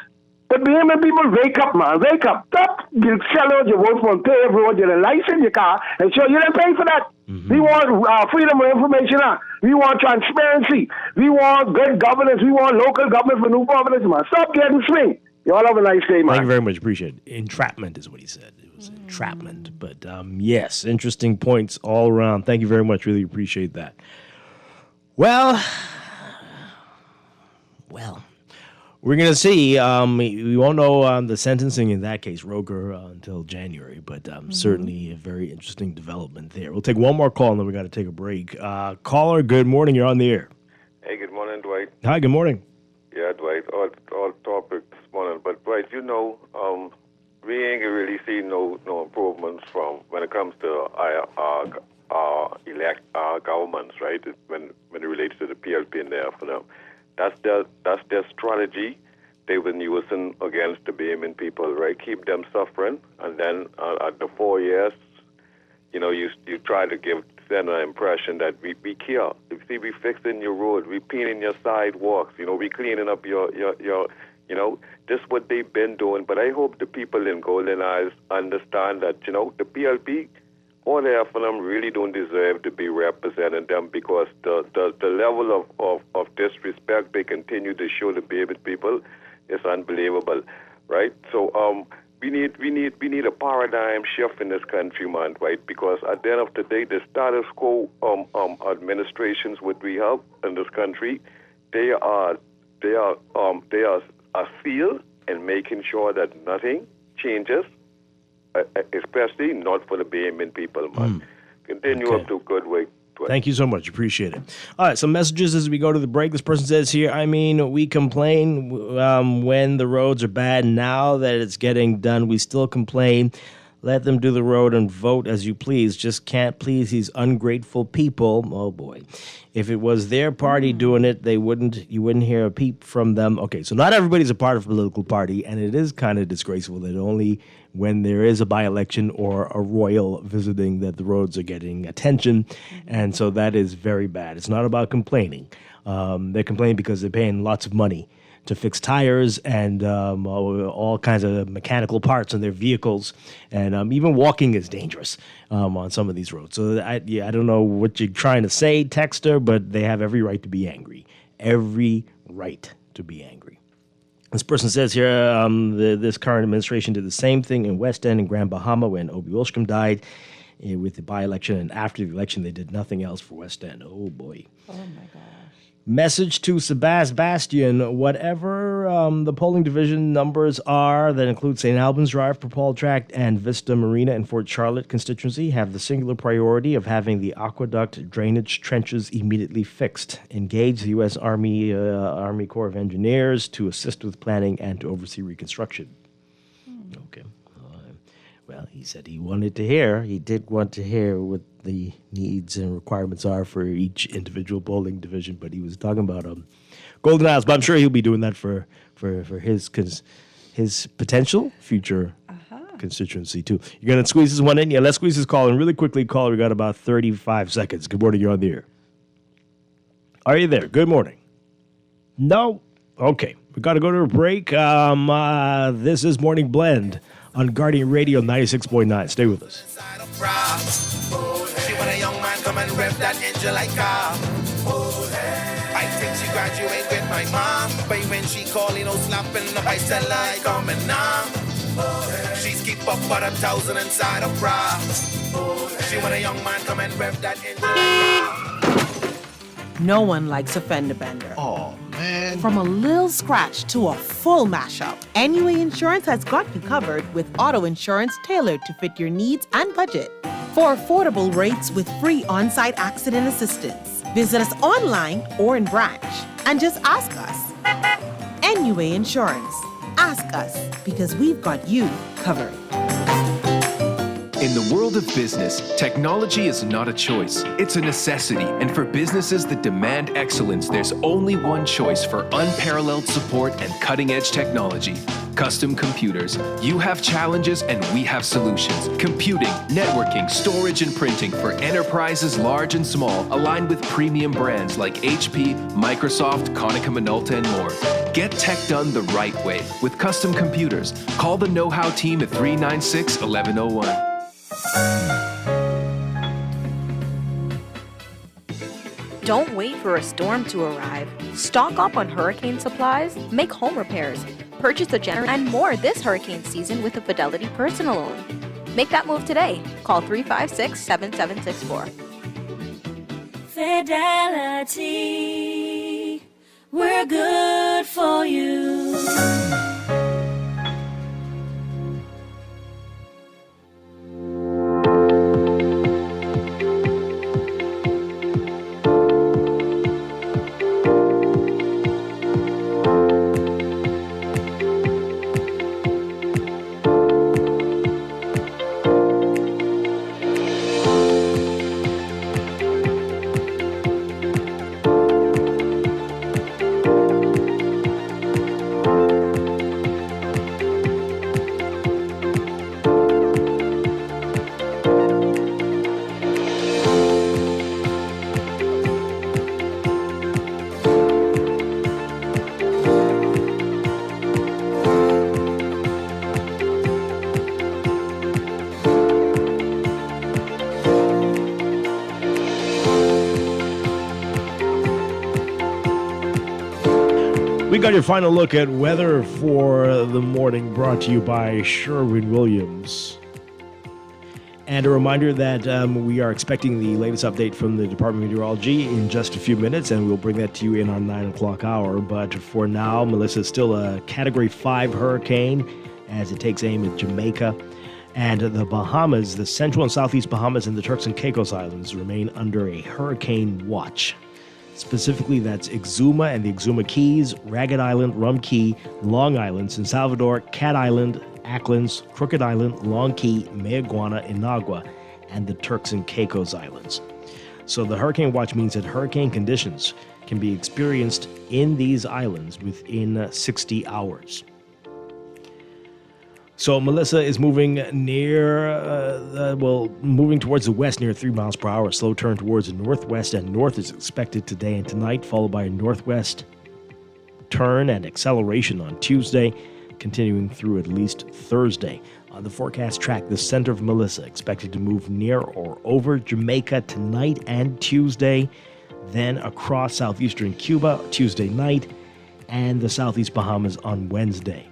But being people, wake up, man. Wake up. Stop. You sell out your vote from paved road, you didn't license your car, and sure you didn't pay for that. We want freedom of information. We want transparency. We want good governance. We want local government for new governance, man. Stop getting swing. Y'all have a nice day, man. Thank you very much. Appreciate it. Entrapment is what he said. It was entrapment. But yes, interesting points all around. Thank you very much. Really appreciate that. Well, we're going to see. We won't know the sentencing in that case, Roker, until January, but certainly a very interesting development there. We'll take one more call, and then we got to take a break. Caller, good morning. You're on the air. Hey, good morning, Dwight. Hi, good morning. Yeah, Dwight, all topics this morning. But, Dwight, we ain't really seen no improvements from when it comes to governments, right? When it relates to the PLP and the FNM. That's their strategy they've been using against the Bahamian people, right? Keep them suffering, and then at the 4 years, you try to send an impression that we care. You see, we fixing your road, we painting your sidewalks, we cleaning up your this is what they've been doing. But I hope the people in Golden Isles understand that, the PLP or the FNM really don't deserve to be representing them, because the level of disrespect they continue to show the Bahamian people is unbelievable, right? So we need a paradigm shift in this country, man, right? Because at the end of the day, the status quo administrations what we have in this country, they are sealed in making sure that nothing changes, especially not for the Bahamian people, man. Continue up to good work. Thank you so much. Appreciate it. All right, some messages as we go to the break. This person says here, we complain when the roads are bad. Now that it's getting done, we still complain. Let them do the road and vote as you please. Just can't please these ungrateful people. Oh, boy. If it was their party doing it, you wouldn't hear a peep from them. Okay, so not everybody's a part of a political party, and it is kind of disgraceful that only when there is a by-election or a royal visiting that the roads are getting attention. And so that is very bad. It's not about complaining. They're complaining because they're paying lots of money to fix tires and all kinds of mechanical parts on their vehicles. And even walking is dangerous on some of these roads. So I don't know what you're trying to say, Texter, but they have every right to be angry. Every right to be angry. This person says here, this current administration did the same thing in West End and Grand Bahama when Obie Wilshcombe died with the by-election. And after the election, they did nothing else for West End. Oh, boy. Oh, my gosh. Message to Sebastian, whatever the polling division numbers are that include St. Albans Drive for Paul Tract and Vista Marina in Fort Charlotte constituency have the singular priority of having the aqueduct drainage trenches immediately fixed. Engage the U.S. Army Corps of Engineers to assist with planning and to oversee reconstruction. Okay. Well, he said he did want to hear what the needs and requirements are for each individual polling division, but he was talking about Golden Isles, but I'm sure he'll be doing that for his potential future constituency too. You're going to squeeze this one in? Yeah, let's squeeze this call in really quickly. Caller, we got about 35 seconds. Good morning, you're on the air. Are you there? Good morning. No? Okay, we got to go to a break. This is Morning Blend on Guardian Radio 96.9. Stay with us. She want a young man come and rev that engine like car. I think she graduate with my mom, but when she calling, no slapping up, I tell her I coming now. She's keep up for 1,000 inside a bra. She want a young man come and rev that engine like car. No one likes a fender bender. Oh, man. From a little scratch to a full mashup, NUA Insurance has got you covered with auto insurance tailored to fit your needs and budget. For affordable rates with free on-site accident assistance, visit us online or in branch and just ask us. NUA Insurance. Ask us because we've got you covered. In the world of business, technology is not a choice, it's a necessity. And for businesses that demand excellence, there's only one choice for unparalleled support and cutting-edge technology. Custom Computers. You have challenges and we have solutions. Computing, networking, storage, and printing for enterprises large and small, aligned with premium brands like HP, Microsoft, Konica Minolta, and more. Get tech done the right way with Custom Computers. Call the know-how team at 396-1101. Don't wait for a storm to arrive. Stock up on hurricane supplies, make home repairs, purchase a generator, and more this hurricane season with a Fidelity personal loan. Make that move today. Call 356-7764. Fidelity, we're good for you. We got your final look at weather for the morning, brought to you by Sherwin-Williams. And a reminder that we are expecting the latest update from the Department of Meteorology in just a few minutes, and we'll bring that to you in our 9 o'clock hour. But for now, Melissa, is still a Category 5 hurricane as it takes aim at Jamaica. And the Bahamas, the central and southeast Bahamas and the Turks and Caicos Islands remain under a hurricane watch. Specifically, that's Exuma and the Exuma Keys, Ragged Island, Rum Key, Long Island, San Salvador, Cat Island, Acklins, Crooked Island, Long Key, Mayaguana, Inagua, and the Turks and Caicos Islands. So the hurricane watch means that hurricane conditions can be experienced in these islands within 60 hours. So Melissa is moving moving towards the west near 3 miles per hour. Slow turn towards the northwest and north is expected today and tonight, followed by a northwest turn and acceleration on Tuesday, continuing through at least Thursday. On the forecast track, the center of Melissa expected to move near or over Jamaica tonight and Tuesday, then across southeastern Cuba Tuesday night, and the southeast Bahamas on Wednesday.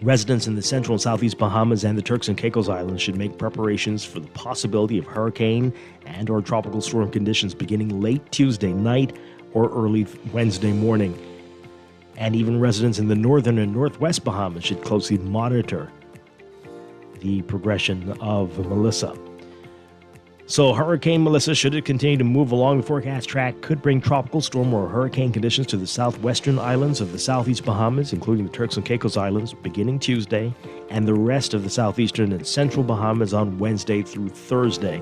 Residents in the central and southeast Bahamas and the Turks and Caicos Islands should make preparations for the possibility of hurricane and or tropical storm conditions beginning late Tuesday night or early Wednesday morning. And even residents in the northern and northwest Bahamas should closely monitor the progression of Melissa. So Hurricane Melissa, should it continue to move along the forecast track, could bring tropical storm or hurricane conditions to the southwestern islands of the southeast Bahamas, including the Turks and Caicos Islands, beginning Tuesday, and the rest of the southeastern and central Bahamas on Wednesday through Thursday.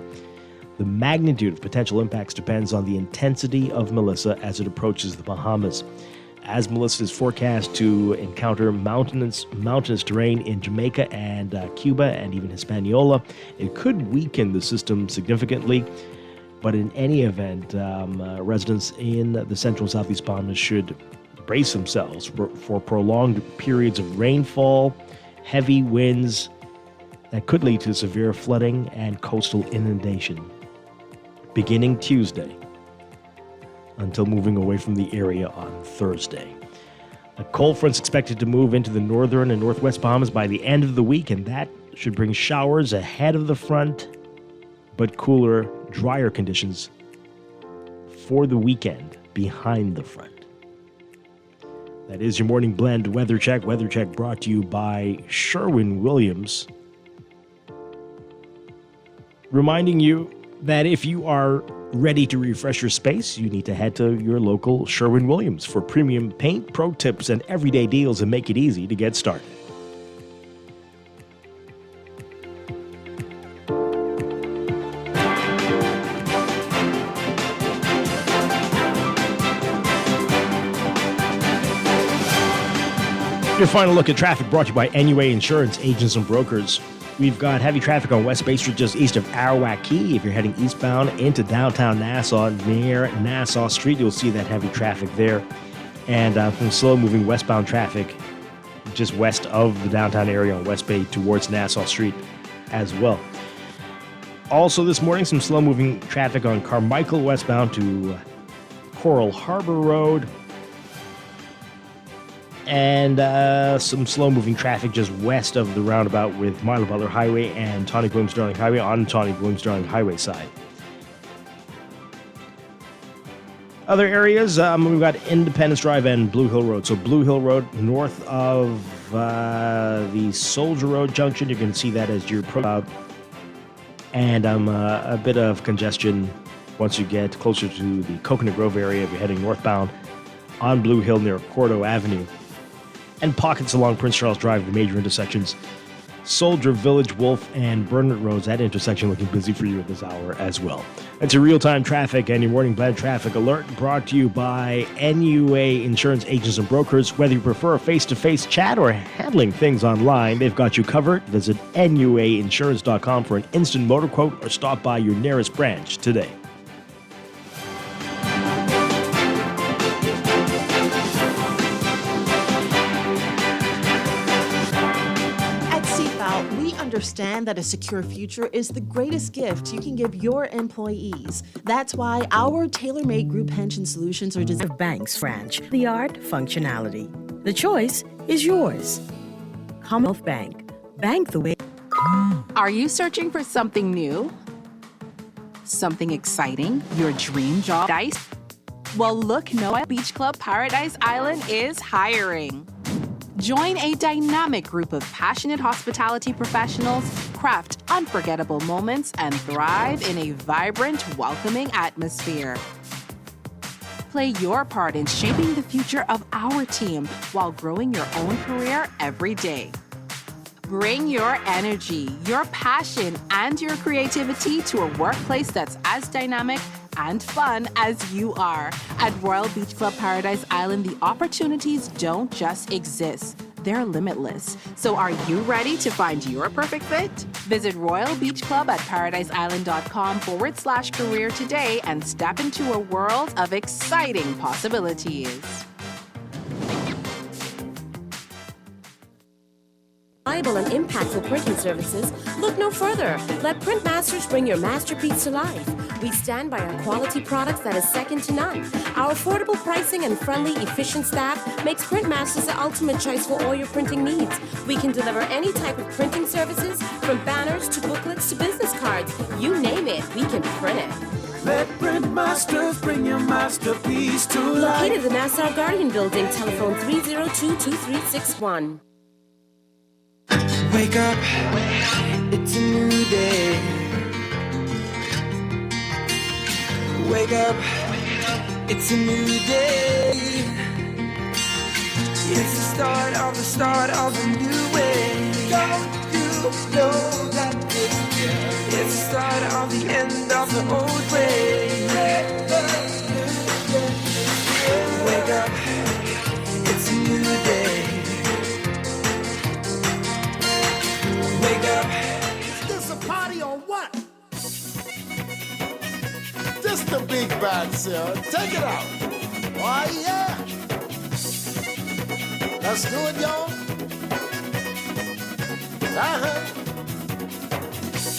The magnitude of potential impacts depends on the intensity of Melissa as it approaches the Bahamas. As Melissa is forecast to encounter mountainous terrain in Jamaica and Cuba and even Hispaniola, it could weaken the system significantly. But in any event, residents in the central and southeast Bahamas should brace themselves for prolonged periods of rainfall, heavy winds that could lead to severe flooding and coastal inundation beginning Tuesday until moving away from the area on Thursday. A cold front's expected to move into the northern and northwest Bahamas by the end of the week, and that should bring showers ahead of the front, but cooler, drier conditions for the weekend behind the front. That is your Morning Blend Weather Check. Weather Check brought to you by Sherwin-Williams. Reminding you that if you are ready to refresh your space, you need to head to your local Sherwin-Williams for premium paint, pro tips, and everyday deals and make it easy to get started. Your final look at traffic brought to you by NUA Insurance Agents and Brokers. We've got heavy traffic on West Bay Street just east of Arawak Key. If you're heading eastbound into downtown Nassau, near Nassau Street, you'll see that heavy traffic there. And some slow-moving westbound traffic just west of the downtown area on West Bay towards Nassau Street as well. Also this morning, some slow-moving traffic on Carmichael westbound to Coral Harbor Road. And some slow-moving traffic just west of the roundabout with Milo Butler Highway and Tawny Williams-Darling Highway on Tawny Williams-Darling Highway side. Other areas, we've got Independence Drive and Blue Hill Road. So Blue Hill Road north of the Soldier Road junction. You can see that as you're out. And a bit of congestion once you get closer to the Coconut Grove area if you're heading northbound on Blue Hill near Cordo Avenue. And pockets along Prince Charles Drive, the major intersections. Soldier Village, Wolf, and Burnett Roads. That intersection looking busy for you at this hour as well. That's your real-time traffic and your Morning Blend traffic alert brought to you by NUA Insurance Agents and Brokers. Whether you prefer a face-to-face chat or handling things online, they've got you covered. Visit NUAinsurance.com for an instant motor quote or stop by your nearest branch today. Understand that a secure future is the greatest gift you can give your employees. That's why our tailor-made group pension solutions are designed for banks branch. The art, functionality. The choice is yours. Commonwealth Bank. Bank the way. Are you searching for something new? Something exciting? Your dream job? Well, look, Noah Beach Club Paradise Island is hiring. Join a dynamic group of passionate hospitality professionals, craft unforgettable moments, and thrive in a vibrant, welcoming atmosphere. Play your part in shaping the future of our team while growing your own career every day. Bring your energy, your passion, and your creativity to a workplace that's as dynamic and fun as you are. At Royal Beach Club Paradise Island, the opportunities don't just exist. they're limitless. So are you ready to find your perfect fit? Visit Royal Beach Club at paradiseisland.com/career today and step into a world of exciting possibilities. Reliable and impactful printing services, look no further. Let Printmasters bring your masterpiece to life. We stand by our quality products that is second to none. Our affordable pricing and friendly, efficient staff makes Printmasters the ultimate choice for all your printing needs. We can deliver any type of printing services, from banners to booklets to business cards. You name it, we can print it. Let Printmasters bring your masterpiece to life. Located in the Nassau Guardian Building, telephone 302-2361. Wake up, it's a new day. Wake up, it's a new day. It's the start of a new way. Don't you know that it's the start of the end of the old way. Wake up, it's a new day. Wake up. Is this a party or what? This the big band, sir. Take it out. Oh, yeah. Let's do it, y'all.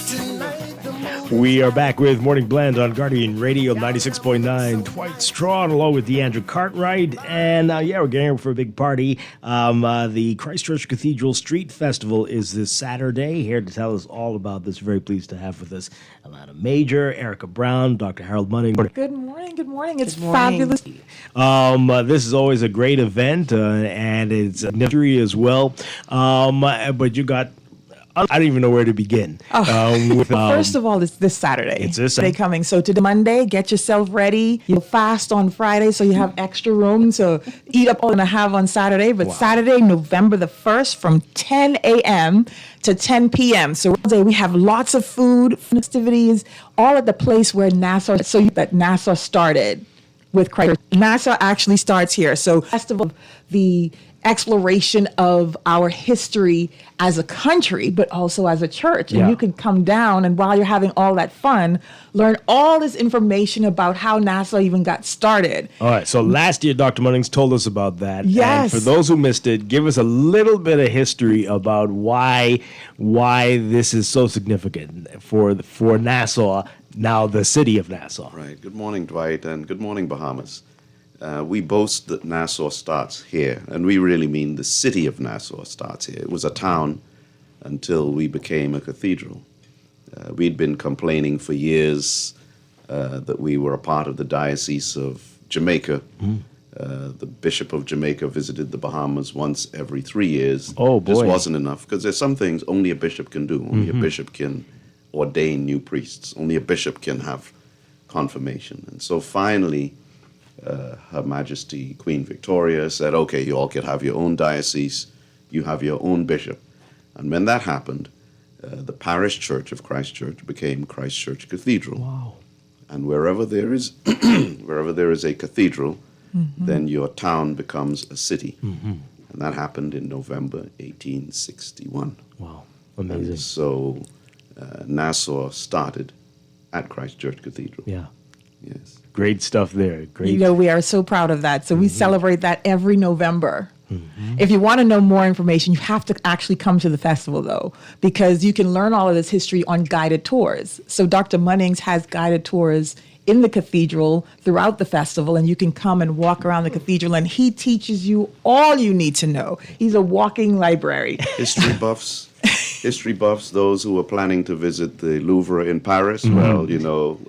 Tonight the mood. We are back with Morning Blend on Guardian Radio 96.9. Dwight Strachan along with Deandra Cartwright. And we're getting ready for a big party. The Christchurch Cathedral Street Festival is this Saturday. Here to tell us all about this, very pleased to have with us Alana Major, Erica Brown, Dr. Harold Munning. Good morning. Good morning. It's fabulous. This is always a great event, and it's a history as well. But you got... I don't even know where to begin. First of all, it's this Saturday. It's this Saturday coming. So today, Monday, get yourself ready. You'll fast on Friday, so you have extra room to eat up all you're going to have on Saturday. But Saturday, November the 1st, from 10 a.m. to 10 p.m. So we have lots of food, festivities, all at the place where Nassau started with Christ. Nassau actually starts here. So festival, the exploration of our history as a country, but also as a church. And you can come down, and while you're having all that fun, learn all this information about how Nassau even got started. All right. So last year, Dr. Munnings told us about that. Yes. And for those who missed it, give us a little bit of history about why this is so significant for Nassau, now the city of Nassau. Right. Good morning, Dwight, and good morning, Bahamas. We boast that Nassau starts here, and we really mean the city of Nassau starts here. It was a town until we became a cathedral. We'd been complaining for years that we were a part of the Diocese of Jamaica. The Bishop of Jamaica visited the Bahamas once every 3 years. Oh, boy. This wasn't enough, because there's some things only a bishop can do. Only a bishop can ordain new priests. Only a bishop can have confirmation. And so finally, Her Majesty Queen Victoria said, okay, you all can have your own diocese, you have your own bishop. And when that happened, the parish church of Christchurch became Christchurch Cathedral. Wow. And wherever there is a cathedral, then your town becomes a city. And that happened in November 1861. Wow, amazing. And so Nassau started at Christchurch Cathedral. Yeah. Yes. Great stuff there. Great. We are so proud of that. So we celebrate that every November. If you want to know more information, you have to actually come to the festival, though, because you can learn all of this history on guided tours. So Dr. Munnings has guided tours in the cathedral throughout the festival, and you can come and walk around the cathedral, and he teaches you all you need to know. He's a walking library. History buffs, those who are planning to visit the Louvre in Paris, well, you'll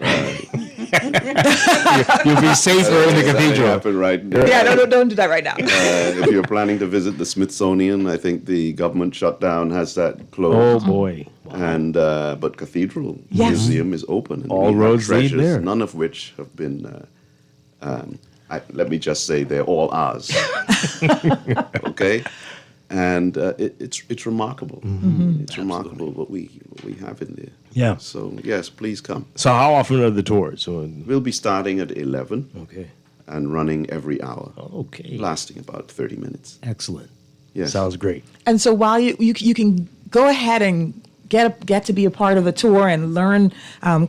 be safer in the cathedral. Happen, right? Don't do that right now. If you're planning to visit the Smithsonian, I think the government shutdown has that closed. Oh, boy. Wow. And but Cathedral Museum is open. And all roads lead there. None of which have been. Let me just say they're all ours. Okay, and it's remarkable. It's remarkable what we have in there. Yeah. So yes, please come. So how often are the tours? We'll be starting at 11. Okay. And running every hour. Okay. Lasting about 30 minutes. Excellent. Yes. Sounds great. And so while you can go ahead and get to be a part of the tour and learn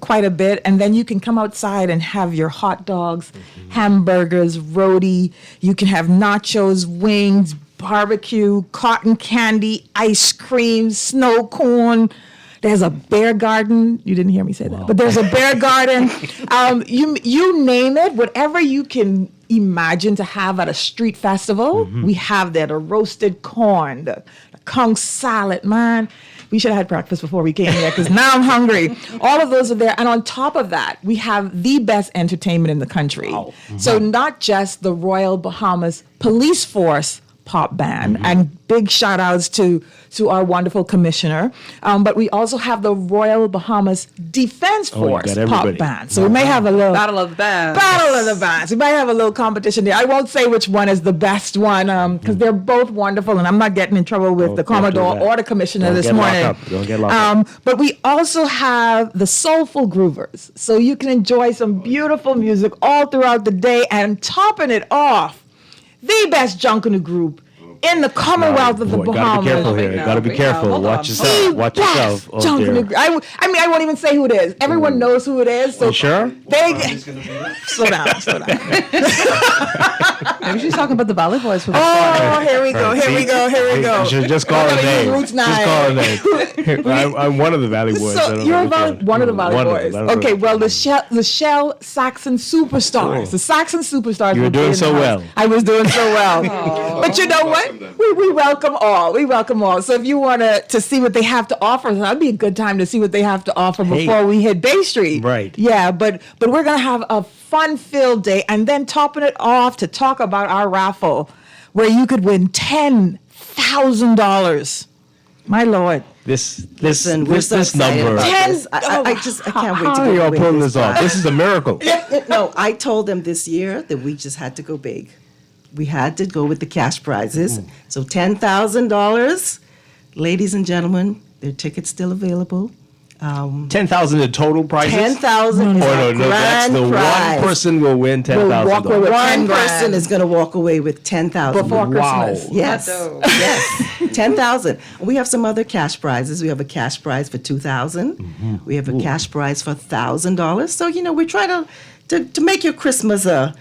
quite a bit, and then you can come outside and have your hot dogs, hamburgers, roti. You can have nachos, wings, barbecue, cotton candy, ice cream, snow cone. There's a bear garden. You didn't hear me say that, but there's a bear garden. You name it, whatever you can imagine to have at a street festival, we have there. The roasted corn, the conch salad, man. We should have had breakfast before we came here because now I'm hungry. All of those are there. And on top of that, we have the best entertainment in the country. Wow. So not just the Royal Bahamas Police Force pop band, and big shout outs to our wonderful commissioner, but we also have the Royal Bahamas Defense Force pop band. So we may have a little Battle of the Bands. Battle of the Bands. We might have a little competition there. I won't say which one is the best one because they're both wonderful, and I'm not getting in trouble with the Commodore or the commissioner this morning. Don't get locked up. But we also have the Soulful Groovers, so you can enjoy some beautiful music all throughout the day, and topping it off, the best Junkanoo group in the Commonwealth of the Bahamas. Gotta be careful here. Gotta be careful. Watch yourself. Watch yourself. Oh, dear. I mean, I won't even say who it is. Everyone knows who it is. So you sure? Slow down. Slow down. Maybe she's talking about the Valley Boys. Here we go. You should just call her name. Just call her name. I'm one of the Valley Boys. So you're one of the Valley Boys. Okay, well, the Shell Saxon Superstars. Cool. The Saxon Superstars. You were doing so well. I was doing so well. But you know what? We welcome all. We welcome all. So if you want to see what they have to offer, that'd be a good time to see what they have to offer before we hit Bay Street. Right. Yeah, but we're going to have a fun-filled day, and then topping it off to talk about our raffle where you could win $10,000. My Lord. This we're so number. I can't wait to How are y'all pulling this off? This is a miracle. No, I told them this year that we just had to go big. We had to go with the cash prizes. So $10,000. Ladies and gentlemen, there are tickets still available. 10,000 in total prizes? 10,000 is our that's the prize. one person will win $10,000. One person is going to walk away with $10,000 before Christmas. Yes, yes, 10,000. We have some other cash prizes. We have a cash prize for $2,000. We have a cash prize for $1,000. So we try to make your Christmas a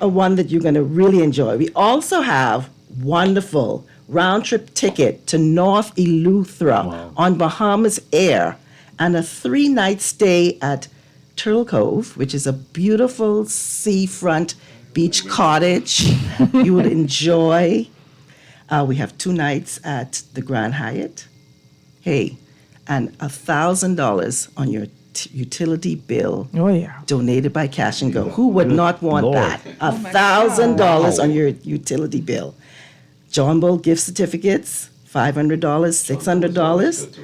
one that you're going to really enjoy. We also have wonderful round trip ticket to North Eleuthera on Bahamas Air, and a 3-night stay at Turtle Cove, which is a beautiful seafront beach cottage you would enjoy. We have 2 nights at the Grand Hyatt. Hey, and $1,000 on your utility bill. Oh, yeah. Donated by Cash and Go. Who would not want that? $1,000 on your utility bill. John Bull gift certificates, $500, $600.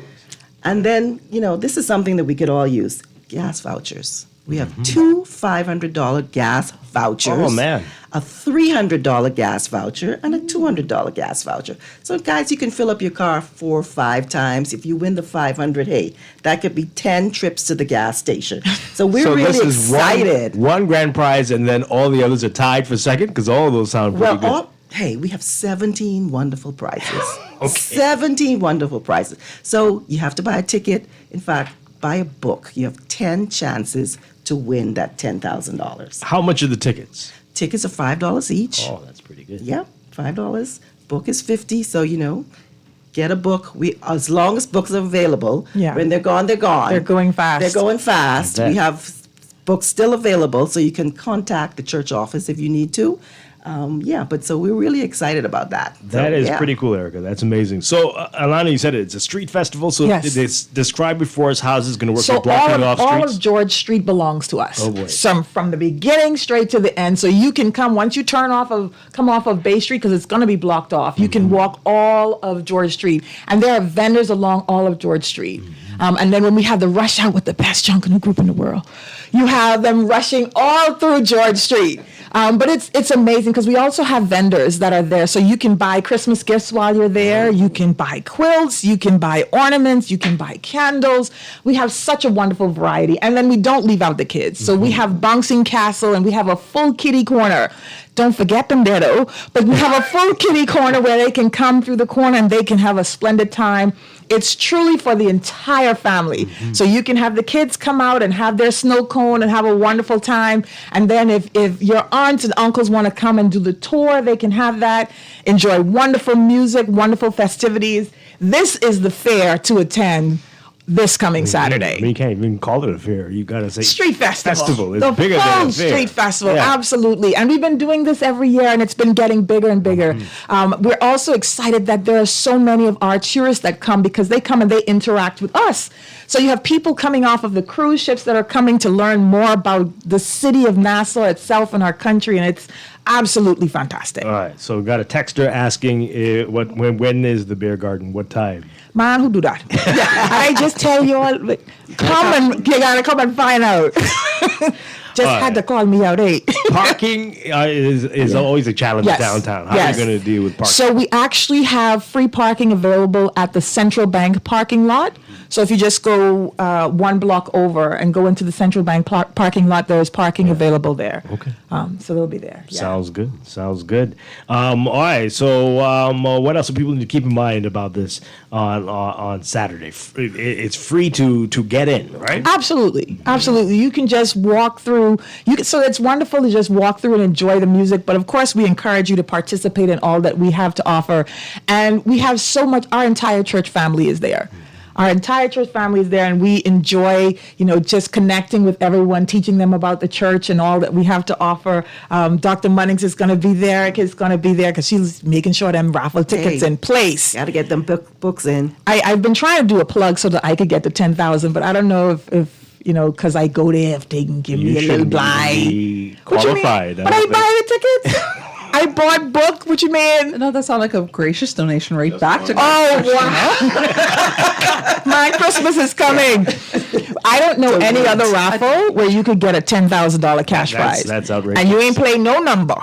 And then, this is something that we could all use. Gas vouchers. We have 2 $500 gas vouchers. Oh, man. A $300 gas voucher and a $200 gas voucher. So, guys, you can fill up your car 4 or 5 times. If you win the 500, hey, that could be 10 trips to the gas station. So we're really this is excited. One grand prize, and then all the others are tied for second, because all of those sound pretty good. Hey, we have 17 wonderful prizes. 17 wonderful prizes. So you have to buy a ticket. In fact, buy a book. You have 10 chances to win that $10,000. How much are the tickets? Tickets are $5 each. Oh, that's pretty good. Yeah, $5. Book is $50. So, get a book. As long as books are available. Yeah. When they're gone, they're gone. They're going fast. They're going fast. We have books still available, so you can contact the church office if you need to. So we're really excited about that. That is pretty cool, Erica. That's amazing. So, Alana, you said it's a street festival. So, it's describe before us how this is going to work. So blocking off streets? all of George Street belongs to us. Oh boy! From the beginning straight to the end. So you can come once you come off of Bay Street, because it's going to be blocked off. You can walk all of George Street, and there are vendors along all of George Street. And then when we have the rush out with the best Junkanoo group in the world, you have them rushing all through George Street. But it's amazing because we also have vendors that are there. So you can buy Christmas gifts while you're there. You can buy quilts. You can buy ornaments. You can buy candles. We have such a wonderful variety. And then we don't leave out the kids. So we have bouncing castle and we have a full kiddie corner. Don't forget them there though. But we have a full kiddie corner where they can come through the corner and they can have a splendid time. It's truly for the entire family. So you can have the kids come out and have their snow cone and have a wonderful time. And then if your aunts and uncles want to come and do the tour, they can have that. Enjoy wonderful music, wonderful festivities. This is the fair to attend this coming Saturday. I mean, you can't even call it a fair. You got to say Street Festival. It's the bigger full than a fair. Street Festival, Yeah. absolutely. And we've been doing this every year, and it's been getting bigger and bigger. We're also excited that there are so many of our tourists that come because they come and they interact with us. So you have people coming off of the cruise ships that are coming to learn more about the city of Nassau itself and our country, and it's absolutely fantastic. All right, so we got a texter asking when is the beer garden? What time? Man, who do that? I just tell you all, you gotta come and find out. Just had to call me out, Parking is always a challenge downtown. How are you going to deal with parking? So we actually have free parking available at the Central Bank parking lot. So if you just go one block over and go into the Central Bank parking lot, there's parking available there. Okay. So they'll be there. Yeah. Sounds good. All right. So what else do people need to keep in mind about this on Saturday? It's free to get in, right? Absolutely. You can just walk through. So it's wonderful to just walk through and enjoy the music. But of course, we encourage you to participate in all that we have to offer. And we have so much. Our entire church family is there. Our entire church family is there, and we enjoy, just connecting with everyone, teaching them about the church and all that we have to offer. Dr. Munnings is going to be there. Eric is going to be there because she's making sure them raffle tickets in place. Got to get them books in. I've been trying to do a plug so that I could get to 10,000, but I don't know if because I go there, if they can give me a little blind. Qualified. But I buy the tickets. I bought book. What you mean? No, that sounds like a gracious donation right back to. Oh wow! My Christmas is coming. I don't know any other raffle where you could get a $10,000 cash prize. That's outrageous. And you ain't play no number.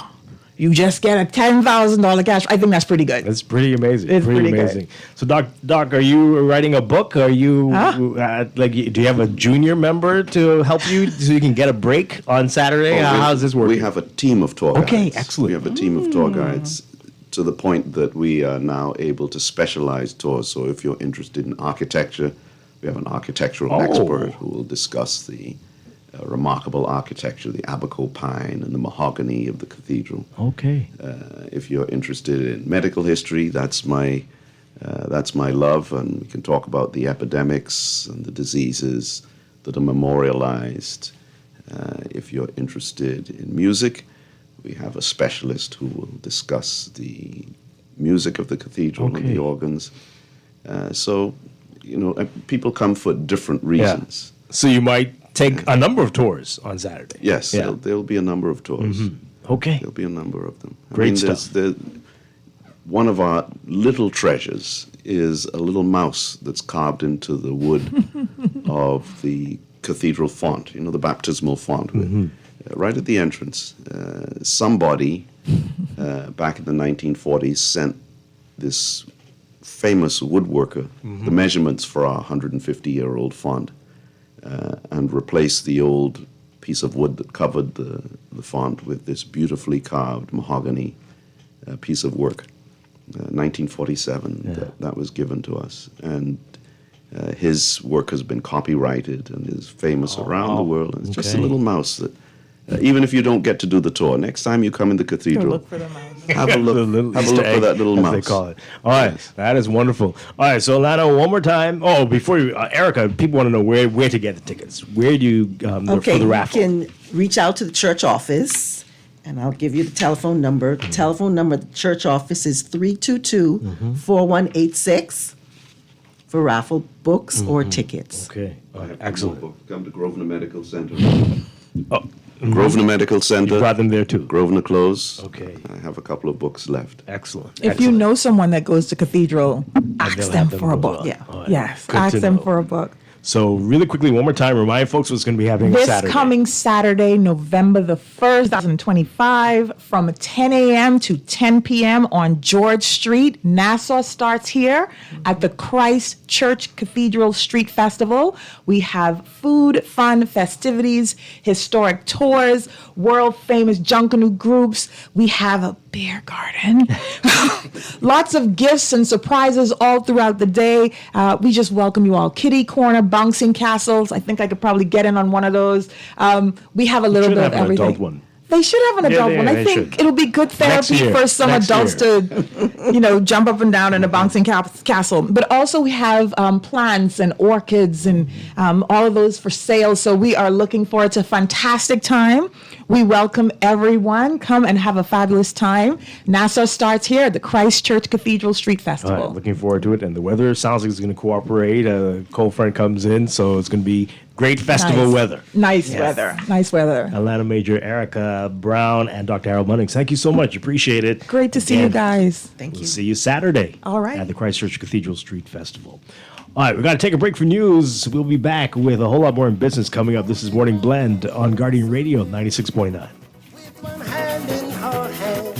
You just get a $10,000 cash. I think that's pretty good. That's pretty amazing. It's pretty amazing. So, Doc, are you writing a book? Are you do you have a junior member to help you so you can get a break on Saturday? How's this working? We have a team of tour guides. Okay, excellent. We have a team of tour guides to the point that we are now able to specialize tours. So, if you're interested in architecture, we have an architectural expert who will discuss the remarkable architecture, the Abaco pine and the mahogany of the cathedral. Okay. If you're interested in medical history, that's my love, and we can talk about the epidemics and the diseases that are memorialized. If you're interested in music, we have a specialist who will discuss the music of the cathedral and the organs. So, people come for different reasons. Yeah. So you might take a number of tours on Saturday. Yes, there'll be a number of tours. Okay. There'll be a number of them. Great stuff. One of our little treasures is a little mouse that's carved into the wood of the cathedral font, the baptismal font. Right at the entrance, somebody back in the 1940s sent this famous woodworker the measurements for our 150-year-old font. And replace the old piece of wood that covered the font with this beautifully carved mahogany piece of work. 1947, that was given to us. And his work has been copyrighted and is famous around the world. And it's just a little mouse that, even if you don't get to do the tour, next time you come in the cathedral, look for the mouse. Have a look for that little mouse. They call it. All right, that is wonderful. All right, so Lana, one more time. Oh, before you, Erica, people want to know where to get the tickets. Where do you for the raffle? You can reach out to the church office, and I'll give you the telephone number. The telephone number of the church office is 322-4186 for raffle books or tickets. Okay, all right, excellent. Come to Grosvenor Medical Center. Grosvenor Medical Center. You brought them there too. Grosvenor Close. Okay. I have a couple of books left. Excellent. If you know someone that goes to cathedral, ask them for a book. Yeah. All right. Yes, Good ask to them know. for a book. So really quickly, one more time, remind folks what's going to be happening This Saturday. coming Saturday, November the 1st, 2025, from 10 a.m. to 10 p.m. on George Street. Nassau starts here at the Christ Church Cathedral Street Festival. We have food, fun, festivities, historic tours, world-famous Junkanoo groups. We have a beer garden. Lots of gifts and surprises all throughout the day. We just welcome you all. Kitty corner, bouncing castles. I think I could probably get in on one of those. We have a little bit of everything. Adult one. They should have an adult one. I think it'll be good therapy for some adults to, jump up and down in a bouncing castle. But also we have plants and orchids and all of those for sale. So we are looking forward to a fantastic time. We welcome everyone. Come and have a fabulous time. Nassau starts here at the Christ Church Cathedral Street Festival. All right, looking forward to it. And the weather sounds like it's going to cooperate. A cold front comes in, so it's going to be great festival weather. Nice weather. Nice weather. Atlanta Major Erica Brown and Dr. Harold Munnings, thank you so much. Appreciate it. Great to see you guys. We'll see you Saturday. All right. At the Christchurch Cathedral Street Festival. All right, we've got to take a break for news. We'll be back with a whole lot more in business coming up. This is Morning Blend on Guardian Radio 96.9. Hand in her hand,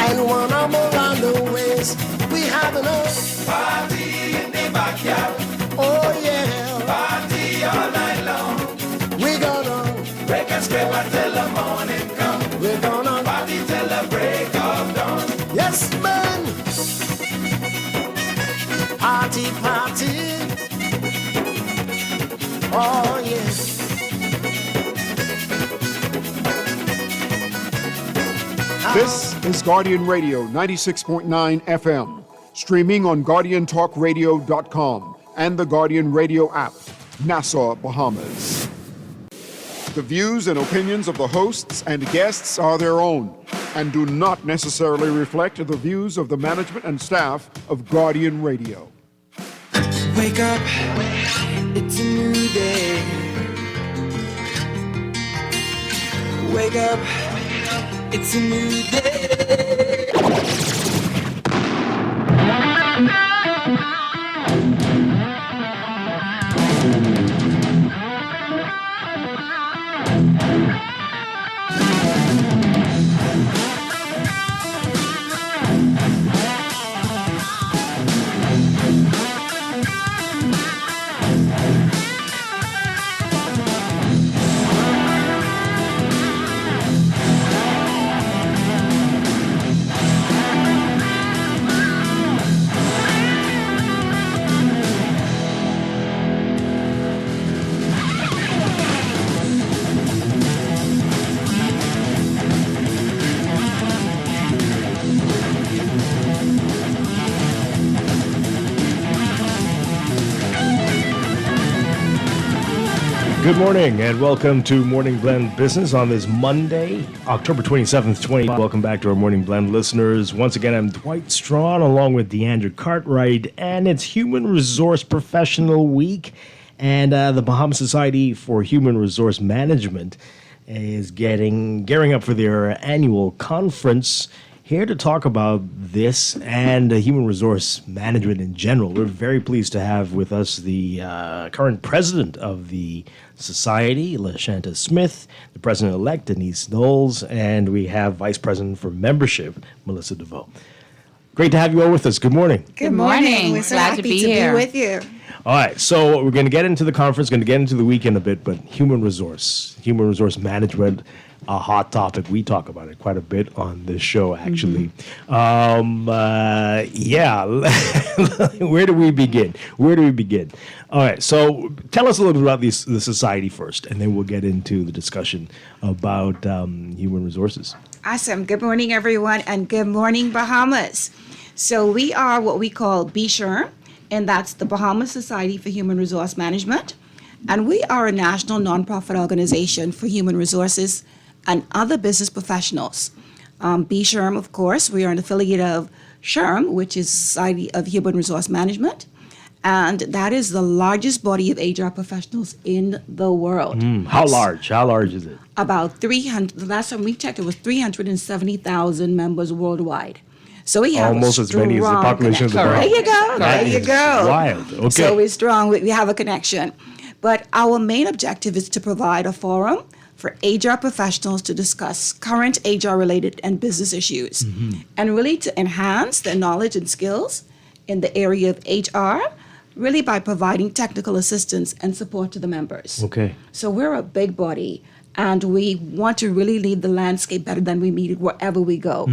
and one arm around her waist. We having a party in the backyard. Oh yeah, party all night long. We gonna break and scrape until the morning come. We're gonna party till the break of dawn. Yes, man. Party, party. Oh yes. This is Guardian Radio 96.9 FM, streaming on GuardianTalkRadio.com and the Guardian Radio app, Nassau, Bahamas. The views and opinions of the hosts and guests are their own and do not necessarily reflect the views of the management and staff of Guardian Radio. Wake up, it's a new day. Wake up, it's a new day. Good morning and welcome to Morning Blend Business on this Monday, October 27th, 2020. Welcome back to our Morning Blend listeners. Once again, I'm Dwight Strachan along with Deandra Cartwright, and it's Human Resource Professional Week. And the Bahamas Society for Human Resource Management is gearing up for their annual conference. Here to talk about this and human resource management in general, we're very pleased to have with us the current president of the Society, LaShanta Smith, the president-elect, Denise Knowles, and we have vice president for membership, Melissa DeVoe. Great to have you all with us. Good morning. Good morning. We're so happy to be here with you. All right, so we're going to get into the conference, going to get into the weekend a bit, but human resource management, a hot topic. We talk about it quite a bit on this show, actually. Where do we begin? All right, so tell us a little bit about the society first, and then we'll get into the discussion about human resources. Awesome. Good morning, everyone, and good morning, Bahamas. So we are what we call BSHRM, and that's the Bahamas Society for Human Resource Management. And we are a national nonprofit organization for human resources and other business professionals. BSHRM, of course, we are an affiliate of SHRM, which is Society of Human Resource Management. And that is the largest body of HR professionals in the world. How large? How large is it? About 300, the last time we checked, it was 370,000 members worldwide. So we have almost as many as the population of the There world. you go. There you go. Wild. Okay. So we're strong. We have a connection. But our main objective is to provide a forum for HR professionals to discuss current HR-related and business issues, and really to enhance their knowledge and skills in the area of HR, really by providing technical assistance and support to the members. Okay. So we're a big body, and we want to really lead the landscape better than we meet it wherever we go,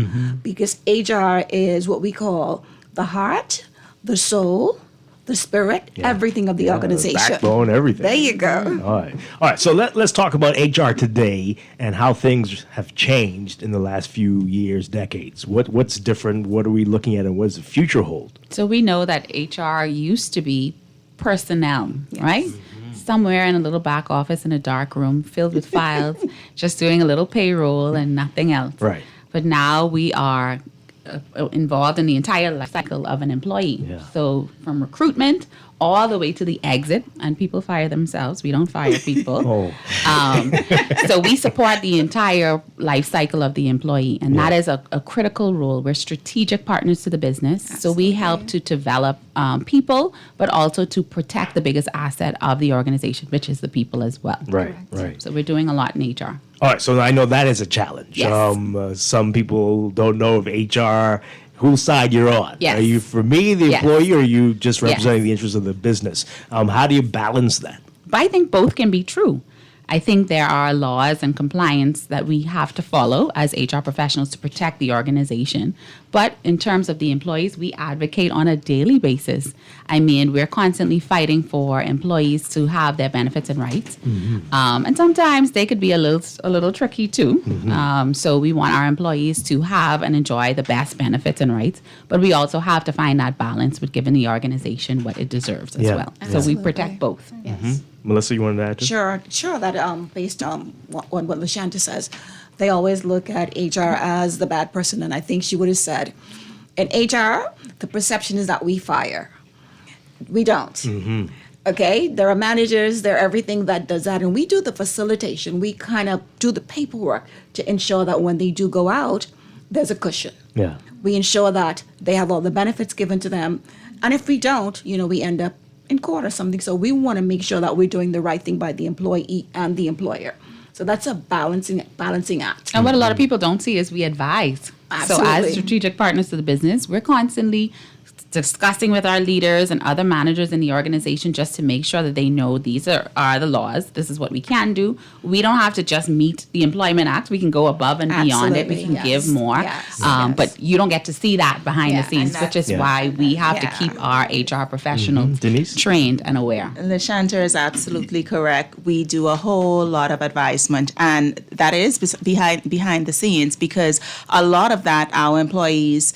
because HR is what we call the heart, the soul, the spirit, everything of the organization. Backbone, everything. There you go. All right. So let's talk about HR today and how things have changed in the last few years, decades. What's different? What are we looking at, and what does the future hold? So we know that HR used to be personnel, right? Somewhere in a little back office in a dark room filled with files, just doing a little payroll and nothing else. Right. But now we are involved in the entire life cycle of an employee. Yeah. So from recruitment all the way to the exit, and people fire themselves. We don't fire people. So we support the entire life cycle of the employee, and that is a critical role. We're strategic partners to the business. So we help to develop people, but also to protect the biggest asset of the organization, which is the people as well. Right. So we're doing a lot in HR. All right, so I know that is a challenge. Yes. Some people don't know if HR, whose side you're on. Yes. Are you for me, the Yes. employee, or are you just representing Yes. the interests of the business? How do you balance that? But I think both can be true. I think there are laws and compliance that we have to follow as HR professionals to protect the organization. But in terms of the employees, we advocate on a daily basis. I mean, we're constantly fighting for employees to have their benefits and rights. And sometimes they could be a little tricky too. So we want our employees to have and enjoy the best benefits and rights. But we also have to find that balance with giving the organization what it deserves as well. So we protect both. Yes. Melissa, you wanted to add to? Sure. That based on what LaShanta says, they always look at HR as the bad person, and I think she would have said, in HR, the perception is that we fire. We don't. Okay, there are managers, there are everything that does that, and we do the facilitation. We kind of do the paperwork to ensure that when they do go out, there's a cushion. Yeah. We ensure that they have all the benefits given to them, and if we don't, we end up in court or something. So we want to make sure that we're doing the right thing by the employee and the employer. So that's a balancing act. And what a lot of people don't see is we advise. So as strategic partners to the business, we're constantly discussing with our leaders and other managers in the organization just to make sure that they know these are the laws. This is what we can do. We don't have to just meet the Employment Act. We can go above and beyond it. We can give more. But you don't get to see that behind the scenes, which is why we have to keep our HR professionals trained and aware. LaShanta is absolutely correct. We do a whole lot of advisement, and that is behind the scenes, because a lot of that our employees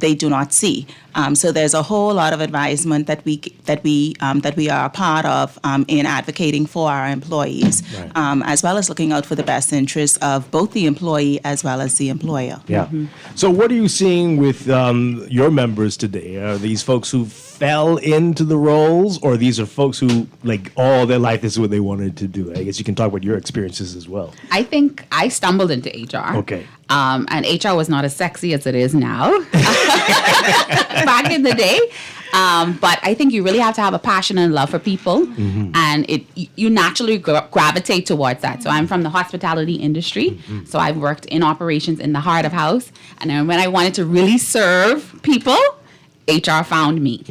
they do not see. So there's a whole lot of advisement that we are a part of in advocating for our employees, as well as looking out for the best interests of both the employee as well as the employer. Yeah. So what are you seeing with your members today? Are these folks who fell into the roles, or these are folks who, like, all their life this is what they wanted to do? I guess you can talk about your experiences as well. I think I stumbled into HR. Okay. And HR was not as sexy as it is now back in the day. But I think you really have to have a passion and love for people, and you naturally gravitate towards that. So I'm from the hospitality industry, so I've worked in operations in the heart of house, and then when I wanted to really serve people, HR found me.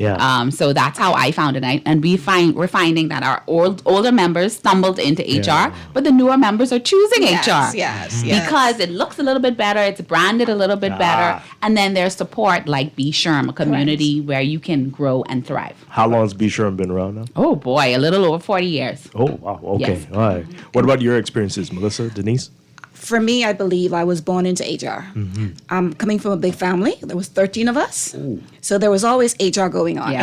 So that's how I found it. And we're finding that our older members stumbled into HR, but the newer members are choosing HR. Yes. Because it looks a little bit better, it's branded a little bit better, and then there's support like Be Sherm, a community where you can grow and thrive. How long has Be Sherm been around now? Oh boy, a little over 40 years. Oh, wow. Okay. Yes. All right. What about your experiences, Melissa, Denise? For me, I believe I was born into HR. I'm coming from a big family. There was 13 of us. So there was always HR going on.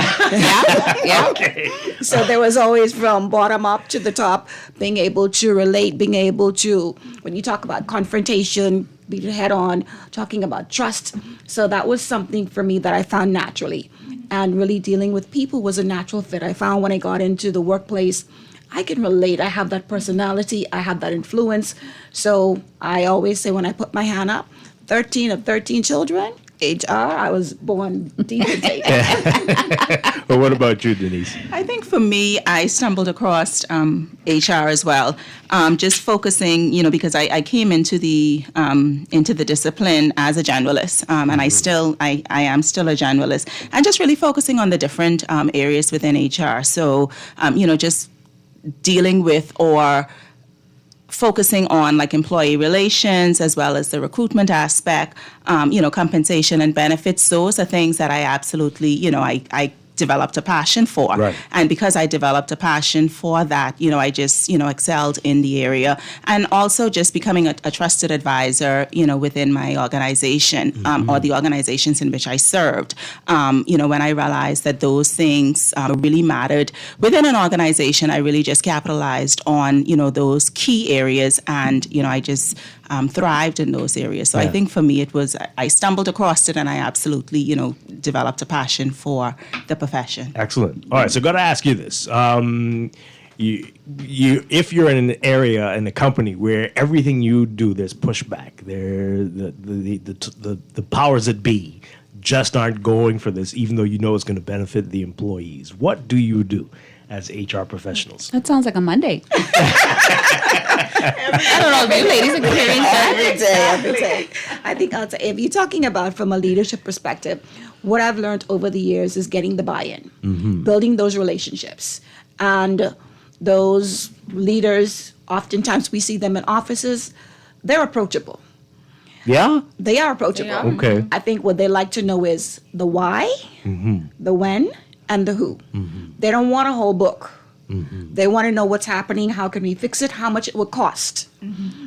Okay. So there was always from bottom up to the top, being able to relate, being able to, when you talk about confrontation, be head on, talking about trust. So that was something for me that I found naturally. And really dealing with people was a natural fit. I found when I got into the workplace, I can relate. I have that personality. I have that influence. So I always say when I put my hand up, 13 of 13 children, HR, I was born deep into But what about you, Denise? I think for me, I stumbled across HR as well. Just focusing, because I came into the discipline as a generalist, and I am still a generalist, and just really focusing on the different areas within HR. So, just dealing with or focusing on like employee relations as well as the recruitment aspect, compensation and benefits. Those are things that I absolutely, I developed a passion for. Right. And because I developed a passion for that, I just, excelled in the area. And also just becoming a trusted advisor, within my organization or the organizations in which I served. When I realized that those things really mattered within an organization, I really just capitalized on, those key areas and, I just thrived in those areas. So I think for me, I stumbled across it and I absolutely, developed a passion for the profession. Excellent. All right, so got to ask you this. If you're in an area in a company where everything you do, there's pushback, the powers that be just aren't going for this, even though you know it's going to benefit the employees, what do you do as HR professionals? That sounds like a Monday. I don't know if you ladies experience that. Every day. I think I'll say, if you're talking about from a leadership perspective, what I've learned over the years is getting the buy-in, building those relationships. And those leaders, oftentimes we see them in offices, they're approachable. Yeah? They are approachable. Okay. I think what they like to know is the why, the when, and the who. They don't want a whole book. They want to know what's happening, how can we fix it, how much it will cost.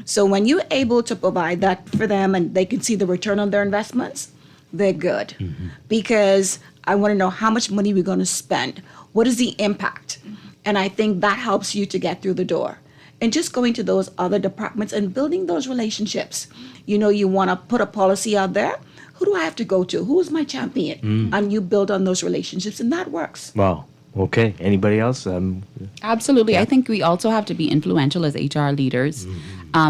So when you're able to provide that for them and they can see the return on their investments, they're good. Because I want to know how much money we're going to spend. What is the impact? And I think that helps you to get through the door. And just going to those other departments and building those relationships. You want to put a policy out there. Who do I have to go to? Who is my champion? And you build on those relationships, and that works. Wow. Okay. Anybody else? Absolutely. Yeah. I think we also have to be influential as HR leaders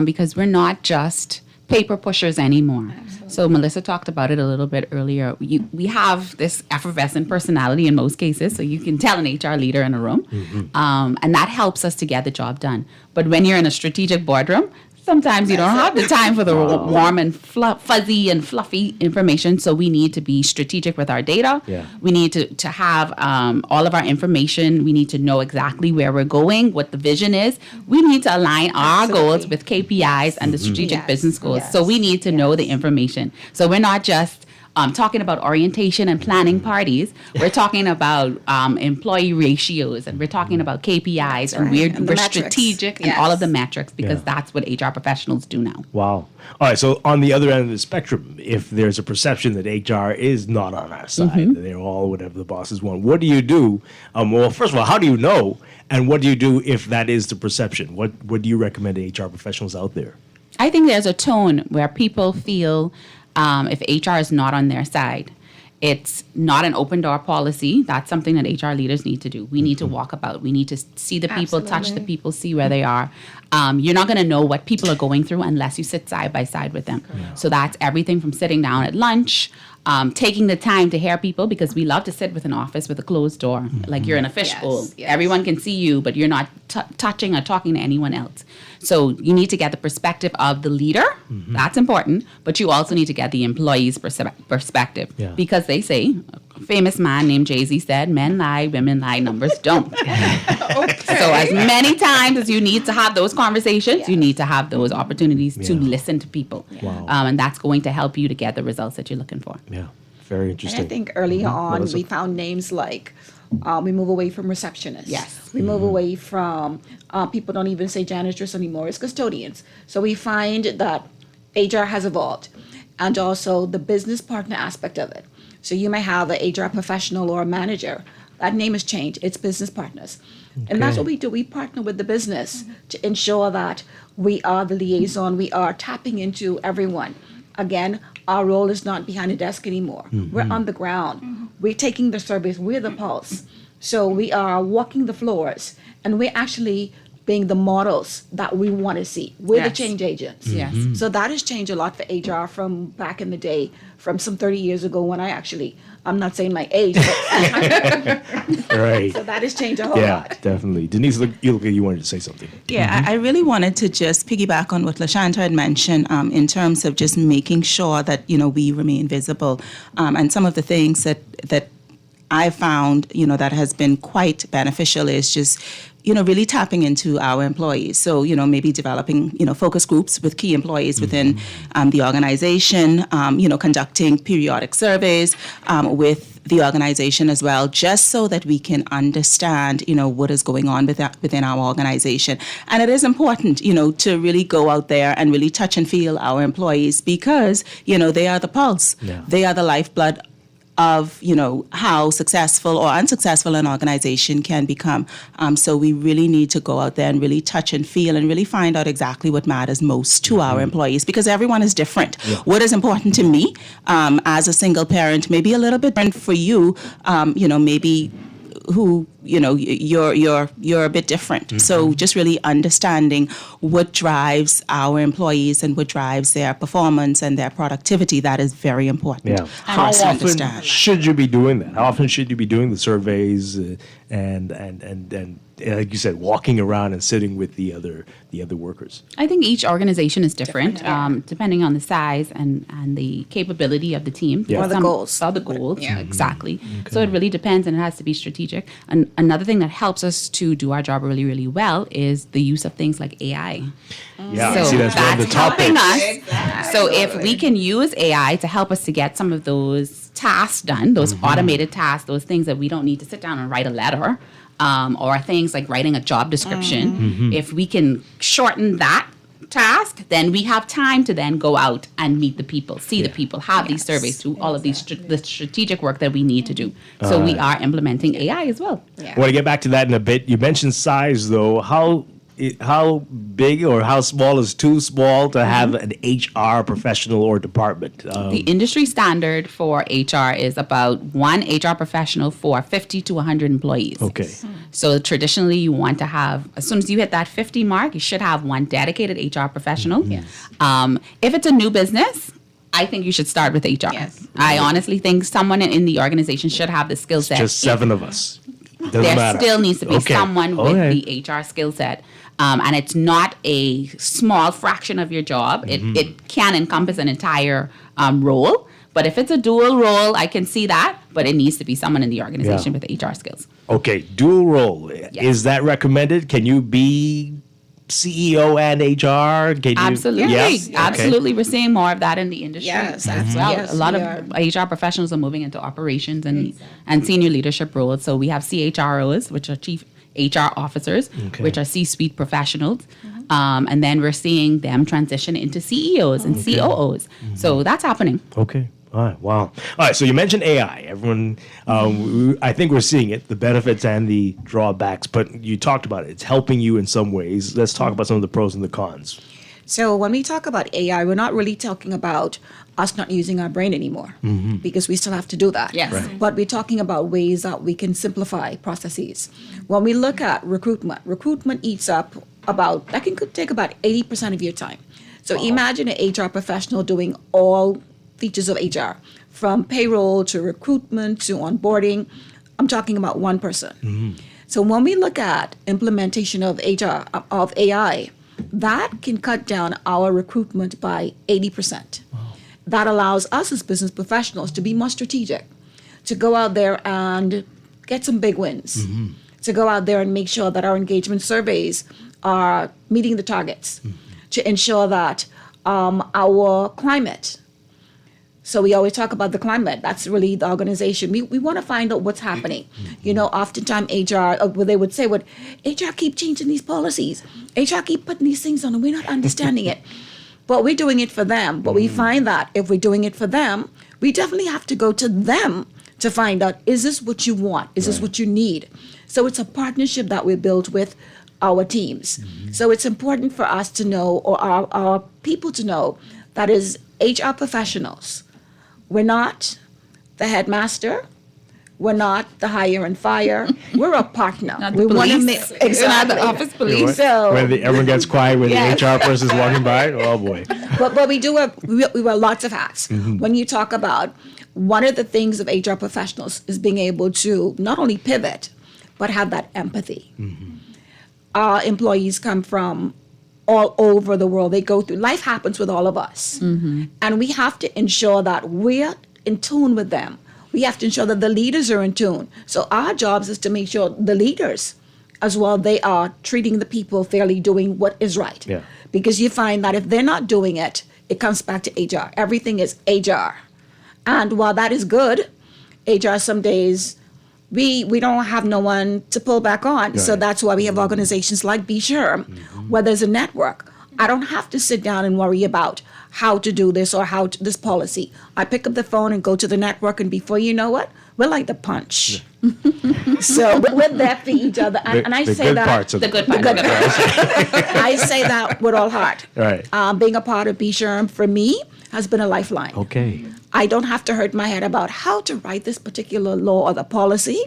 because we're not just paper pushers anymore. So Melissa talked about it a little bit earlier. We have this effervescent personality in most cases, so you can tell an HR leader in a room, and that helps us to get the job done. But when you're in a strategic boardroom, sometimes you don't have the time for the warm and fuzzy and fluffy information. So we need to be strategic with our data. Yeah. We need to have all of our information. We need to know exactly where we're going, what the vision is. We need to align our goals with KPIs and the strategic business goals. So we need to know the information. So we're not just talking about orientation and planning parties. We're talking about employee ratios, and we're talking about KPIs, and we're strategic in all of the metrics because that's what HR professionals do now. Wow. All right, so on the other end of the spectrum, if there's a perception that HR is not on our side, they're all whatever the bosses want, what do you do? Well, first of all, how do you know? And what do you do if that is the perception? What do you recommend to HR professionals out there? I think there's a tone where people feel if HR is not on their side, it's not an open door policy. That's something that HR leaders need to do. We need to walk about. We need to see the people, touch the people, see where they are. You're not going to know what people are going through unless you sit side by side with them. So that's everything from sitting down at lunch, taking the time to hear people, because we love to sit with an office with a closed door, like you're in a fishbowl. Everyone can see you, but you're not touching or talking to anyone else. So you need to get the perspective of the leader. That's important. But you also need to get the employee's perspective. Because they say, a famous man named Jay-Z said, men lie, women lie, numbers don't. So as many times as you need to have those conversations, you need to have those opportunities to listen to people. And that's going to help you to get the results that you're looking for. Yeah, very interesting. And I think early on, we found names like, we move away from receptionists. Yes. We move away from, people don't even say janitress anymore, it's custodians. So we find that HR has evolved, and also the business partner aspect of it. So you may have an HR professional or a manager. That name has changed. It's business partners. And that's what we do. We partner with the business to ensure that we are the liaison. We are tapping into everyone. Again, our role is not behind a desk anymore. We're on the ground. We're taking the surveys. We're the pulse. So we are walking the floors, and we're actually being the models that we want to see. We're the Yes. change agents. Yes. So that has changed a lot for HR from back in the day, from some 30 years ago when I'm not saying my age, but Right. so that has changed a whole Yeah, lot. definitely. Denise, you wanted to say something. Yeah, I really wanted to just piggyback on what LaShanta had mentioned in terms of just making sure that, we remain visible. And some of the things that I found, that has been quite beneficial is just, really tapping into our employees. So, maybe developing, focus groups with key employees within the organization, conducting periodic surveys with the organization as well, just so that we can understand, what is going on within our organization. And it is important, to really go out there and really touch and feel our employees because, they are the pulse. Yeah. They are the lifeblood of, how successful or unsuccessful an organization can become. So we really need to go out there and really touch and feel and really find out exactly what matters most to our employees because everyone is different. Yeah. What is important to me as a single parent may be a little bit different for you, maybe who you're a bit different. So just really understanding what drives our employees and what drives their performance and their productivity, that is very important. Yeah. for How us to often understand. should you be doing that? How often should you be doing the surveys and like you said, walking around and sitting with the other workers? I think each organization is different, depending on the size and the capability of the team. Yeah. Or the goals. Or the goals, Yeah. exactly. So it really depends, and it has to be strategic. And another thing that helps us to do our job really, really well is the use of things like AI. Yeah, So see, that's one of the helping topics. us. So if we can use AI to help us to get some of those tasks done, those automated tasks, those things that we don't need to sit down and write a letter, or things like writing a job description, if we can shorten that task, then we have time to then go out and meet the people, see the people, have these surveys, do all of these the strategic work that we need to do. So we are implementing AI as well. I want to get back to that in a bit. You mentioned size, though. How big or how small is too small to have an HR professional or department? The industry standard for HR is about one HR professional for 50 to 100 employees. Okay. So traditionally, you want to have, as soon as you hit that 50 mark, you should have one dedicated HR professional. If it's a new business, I think you should start with HR. I honestly think someone in the organization should have the skill set. Just 7 of us. Doesn't There matter. still needs to be Okay. someone All with right. the HR skill set. And it's not a small fraction of your job. It can encompass an entire role. But if it's a dual role, I can see that. But it needs to be someone in the organization with HR skills. Okay, dual role. Is that recommended? Can you be CEO and HR? Can you, Absolutely. Yes? Okay. Absolutely. We're seeing more of that in the industry Yes, as well. yes, a lot we of HR professionals are moving into operations and senior leadership roles. So we have CHROs, which are chief HR officers, which are C-suite professionals. And then we're seeing them transition into CEOs and COOs. So that's happening. Okay. All right. Wow. All right. So you mentioned AI. Everyone, I think we're seeing it, the benefits and the drawbacks, but you talked about it. It's helping you in some ways. Let's talk about some of the pros and the cons. So when we talk about AI, we're not really talking about us not using our brain anymore because we still have to do that. Yes. Right. But we're talking about ways that we can simplify processes. When we look at recruitment eats up that could take about 80% of your time. So imagine an HR professional doing all features of HR, from payroll to recruitment to onboarding. I'm talking about one person. So when we look at implementation of AI, that can cut down our recruitment by 80%. That allows us as business professionals to be more strategic, to go out there and get some big wins, to go out there and make sure that our engagement surveys are meeting the targets, to ensure that our climate. So we always talk about the climate. That's really the organization. We want to find out what's happening. Oftentimes HR, they would say, "What HR keep changing these policies. HR keep putting these things on, and we're not understanding it." But we're doing it for them. But we find that if we're doing it for them, we definitely have to go to them to find out, is this what you want? Is this what you need? So it's a partnership that we build with our teams. So it's important for us to know, or our people to know, that is HR professionals. We're not the headmaster. We're not the hire and fire. We're a partner. Not We the want to police. make exactly. Not the office police. So when everyone gets quiet when Yes. the HR person's walking by. Oh boy. but we do we wear lots of hats. Mhm. When you talk about one of the things of HR professionals is being able to not only pivot, but have that empathy. Our employees come from all over the world. They go through, life happens with all of us. And we have to ensure that we're in tune with them. We have to ensure that the leaders are in tune. So our jobs is to make sure the leaders as well, they are treating the people fairly, doing what is right. Yeah. Because you find that if they're not doing it, it comes back to HR. Everything is HR. And while that is good, HR some days, we don't have no one to pull back on. So Right. that's why we have organizations like Be Sure, where there's a network. I don't have to sit down and worry about how to do this or this policy. I pick up the phone and go to the network, and before you know it, we're like the punch. So we're there for each other. And I The say good that. parts of the it. good parts. I say that with all heart. Right. Being a part of Be Sure for me has been a lifeline. Okay. I don't have to hurt my head about how to write this particular law or the policy.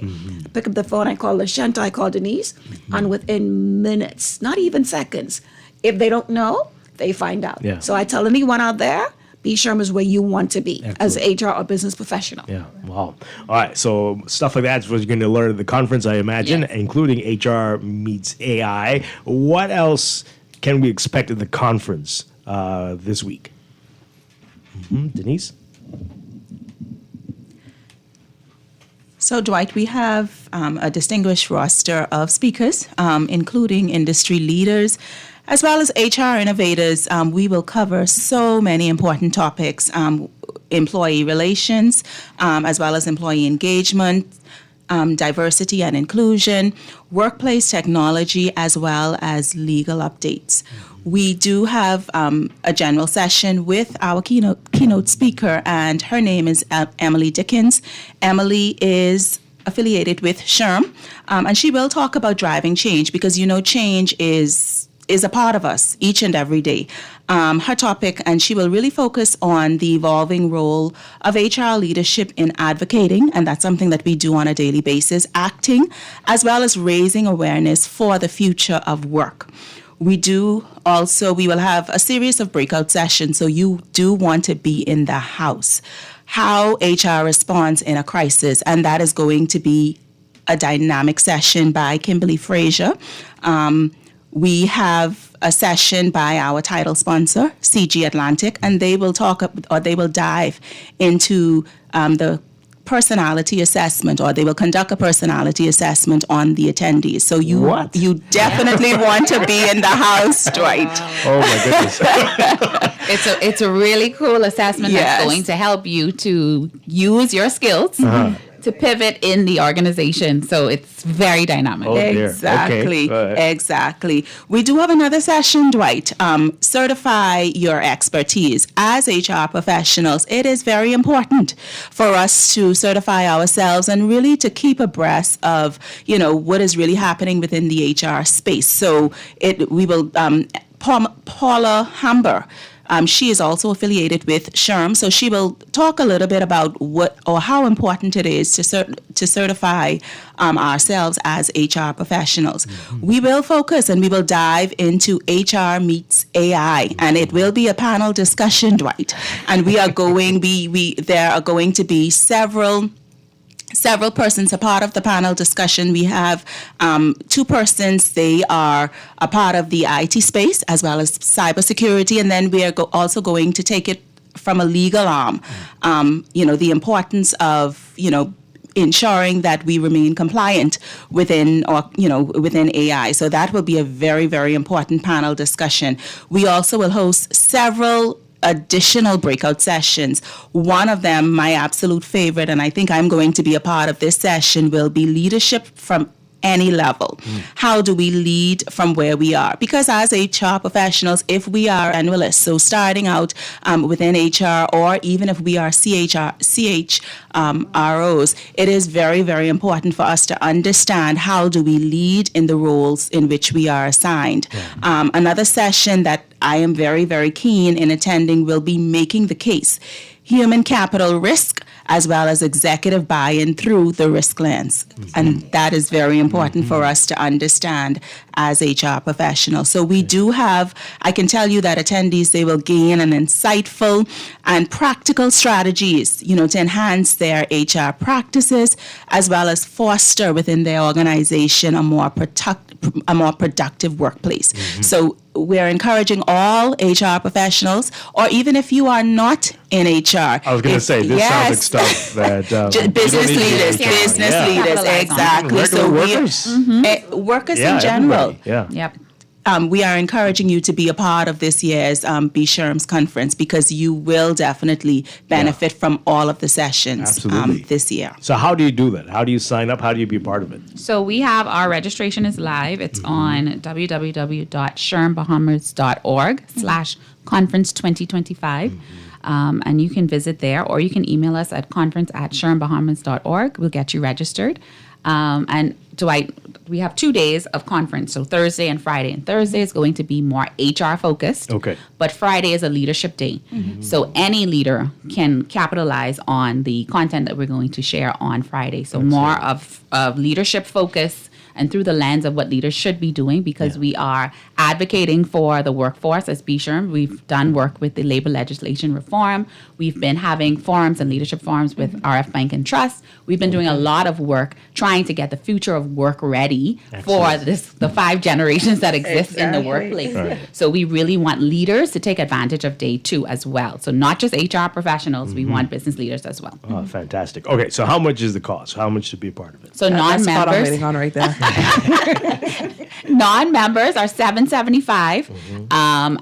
Pick up the phone, I call Lashenta, I call Denise, and within minutes, not even seconds, if they don't know, they find out. Yeah. So I tell anyone out there, Be Sure is where you want to be as an HR or business professional. Yeah. Wow. All right. So stuff like that is what you're going to learn at the conference, I imagine, including HR meets AI. What else can we expect at the conference this week? Denise? So, Dwight, we have a distinguished roster of speakers, including industry leaders, as well as HR innovators. We will cover so many important topics, employee relations, as well as employee engagement, diversity and inclusion, workplace technology, as well as legal updates. We do have a general session with our keynote speaker, and her name is Emily Dickens. Emily is affiliated with SHRM, and she will talk about driving change because, change is a part of us each and every day. Her topic, and she will really focus on the evolving role of HR leadership in advocating, and that's something that we do on a daily basis, acting, as well as raising awareness for the future of work. We will have a series of breakout sessions, so you do want to be in the house. How HR responds in a crisis, and that is going to be a dynamic session by Kimberly Frazier. We have a session by our title sponsor, CG Atlantic, and they will dive into the personality assessment, or they will conduct a personality assessment on the attendees. So you definitely want to be in the house, Dwight. Oh my goodness. It's a really cool assessment that's going to help you to use your skills to pivot in the organization. So it's very dynamic. Exactly. Exactly. We do have another session, Dwight. Certify your expertise. As HR professionals, it is very important for us to certify ourselves and really to keep abreast of, what is really happening within the HR space. So we will, Paula Hamber, she is also affiliated with SHRM, so she will talk a little bit about how important it is to certify ourselves as HR professionals. We will focus and we will dive into HR meets AI, and it will be a panel discussion, Dwight. And there are going to be several persons a part of the panel discussion. We have 2 persons. They are a part of the IT space as well as cybersecurity, and then we are also going to take it from a legal arm. The importance of ensuring that we remain compliant within AI. So that will be a very, very important panel discussion. We also will host several additional breakout sessions. One of them, my absolute favorite, and I think I'm going to be a part of this session, will be leadership from any level. How do we lead from where we are? Because as HR professionals, if we are analysts, so starting out within HR, or even if we are CHROs, it is very, very important for us to understand how do we lead in the roles in which we are assigned. Another session that I am very, very keen in attending will be making the case. Human capital risk as well as executive buy-in through the risk lens. And that is very important for us to understand as HR professionals. So we do have, I can tell you that attendees, they will gain an insightful and practical strategies, to enhance their HR practices, as well as foster within their organization a more productive workplace. So we're encouraging all HR professionals, or even if you are not in HR. I was going to say, this sounds like stuff that... business leaders, exactly. Regular workers. Workers Yeah, in general. everybody, yeah. Yep. We are encouraging you to be a part of this year's BSHRM's conference, because you will definitely benefit from all of the sessions this year. So how do you do that? How do you sign up? How do you be a part of it? So we have our registration is live. It's on www.shermbahamas.org/conference 2025. And you can visit there, or you can email us at conference@shermbahamas.org. We'll get you registered. And Dwight, we have 2 days of conference, so Thursday and Friday. And Thursday is going to be more HR focused. Okay. But Friday is a leadership day. So any leader can capitalize on the content that we're going to share on Friday. So more of leadership focus, and through the lens of what leaders should be doing, because we are advocating for the workforce as BSHRM. We've done work with the labor legislation reform. We've been having forums and leadership forums with RF Bank and Trust. We've been doing a lot of work trying to get the future of work ready for the 5 generations that exist in the workplace. Right. So we really want leaders to take advantage of day 2 as well. So not just HR professionals, we want business leaders as well. Oh, fantastic. Okay, so how much is the cost? How much to be a part of it? So That's what I'm non-members, waiting on right there. non-members are $775,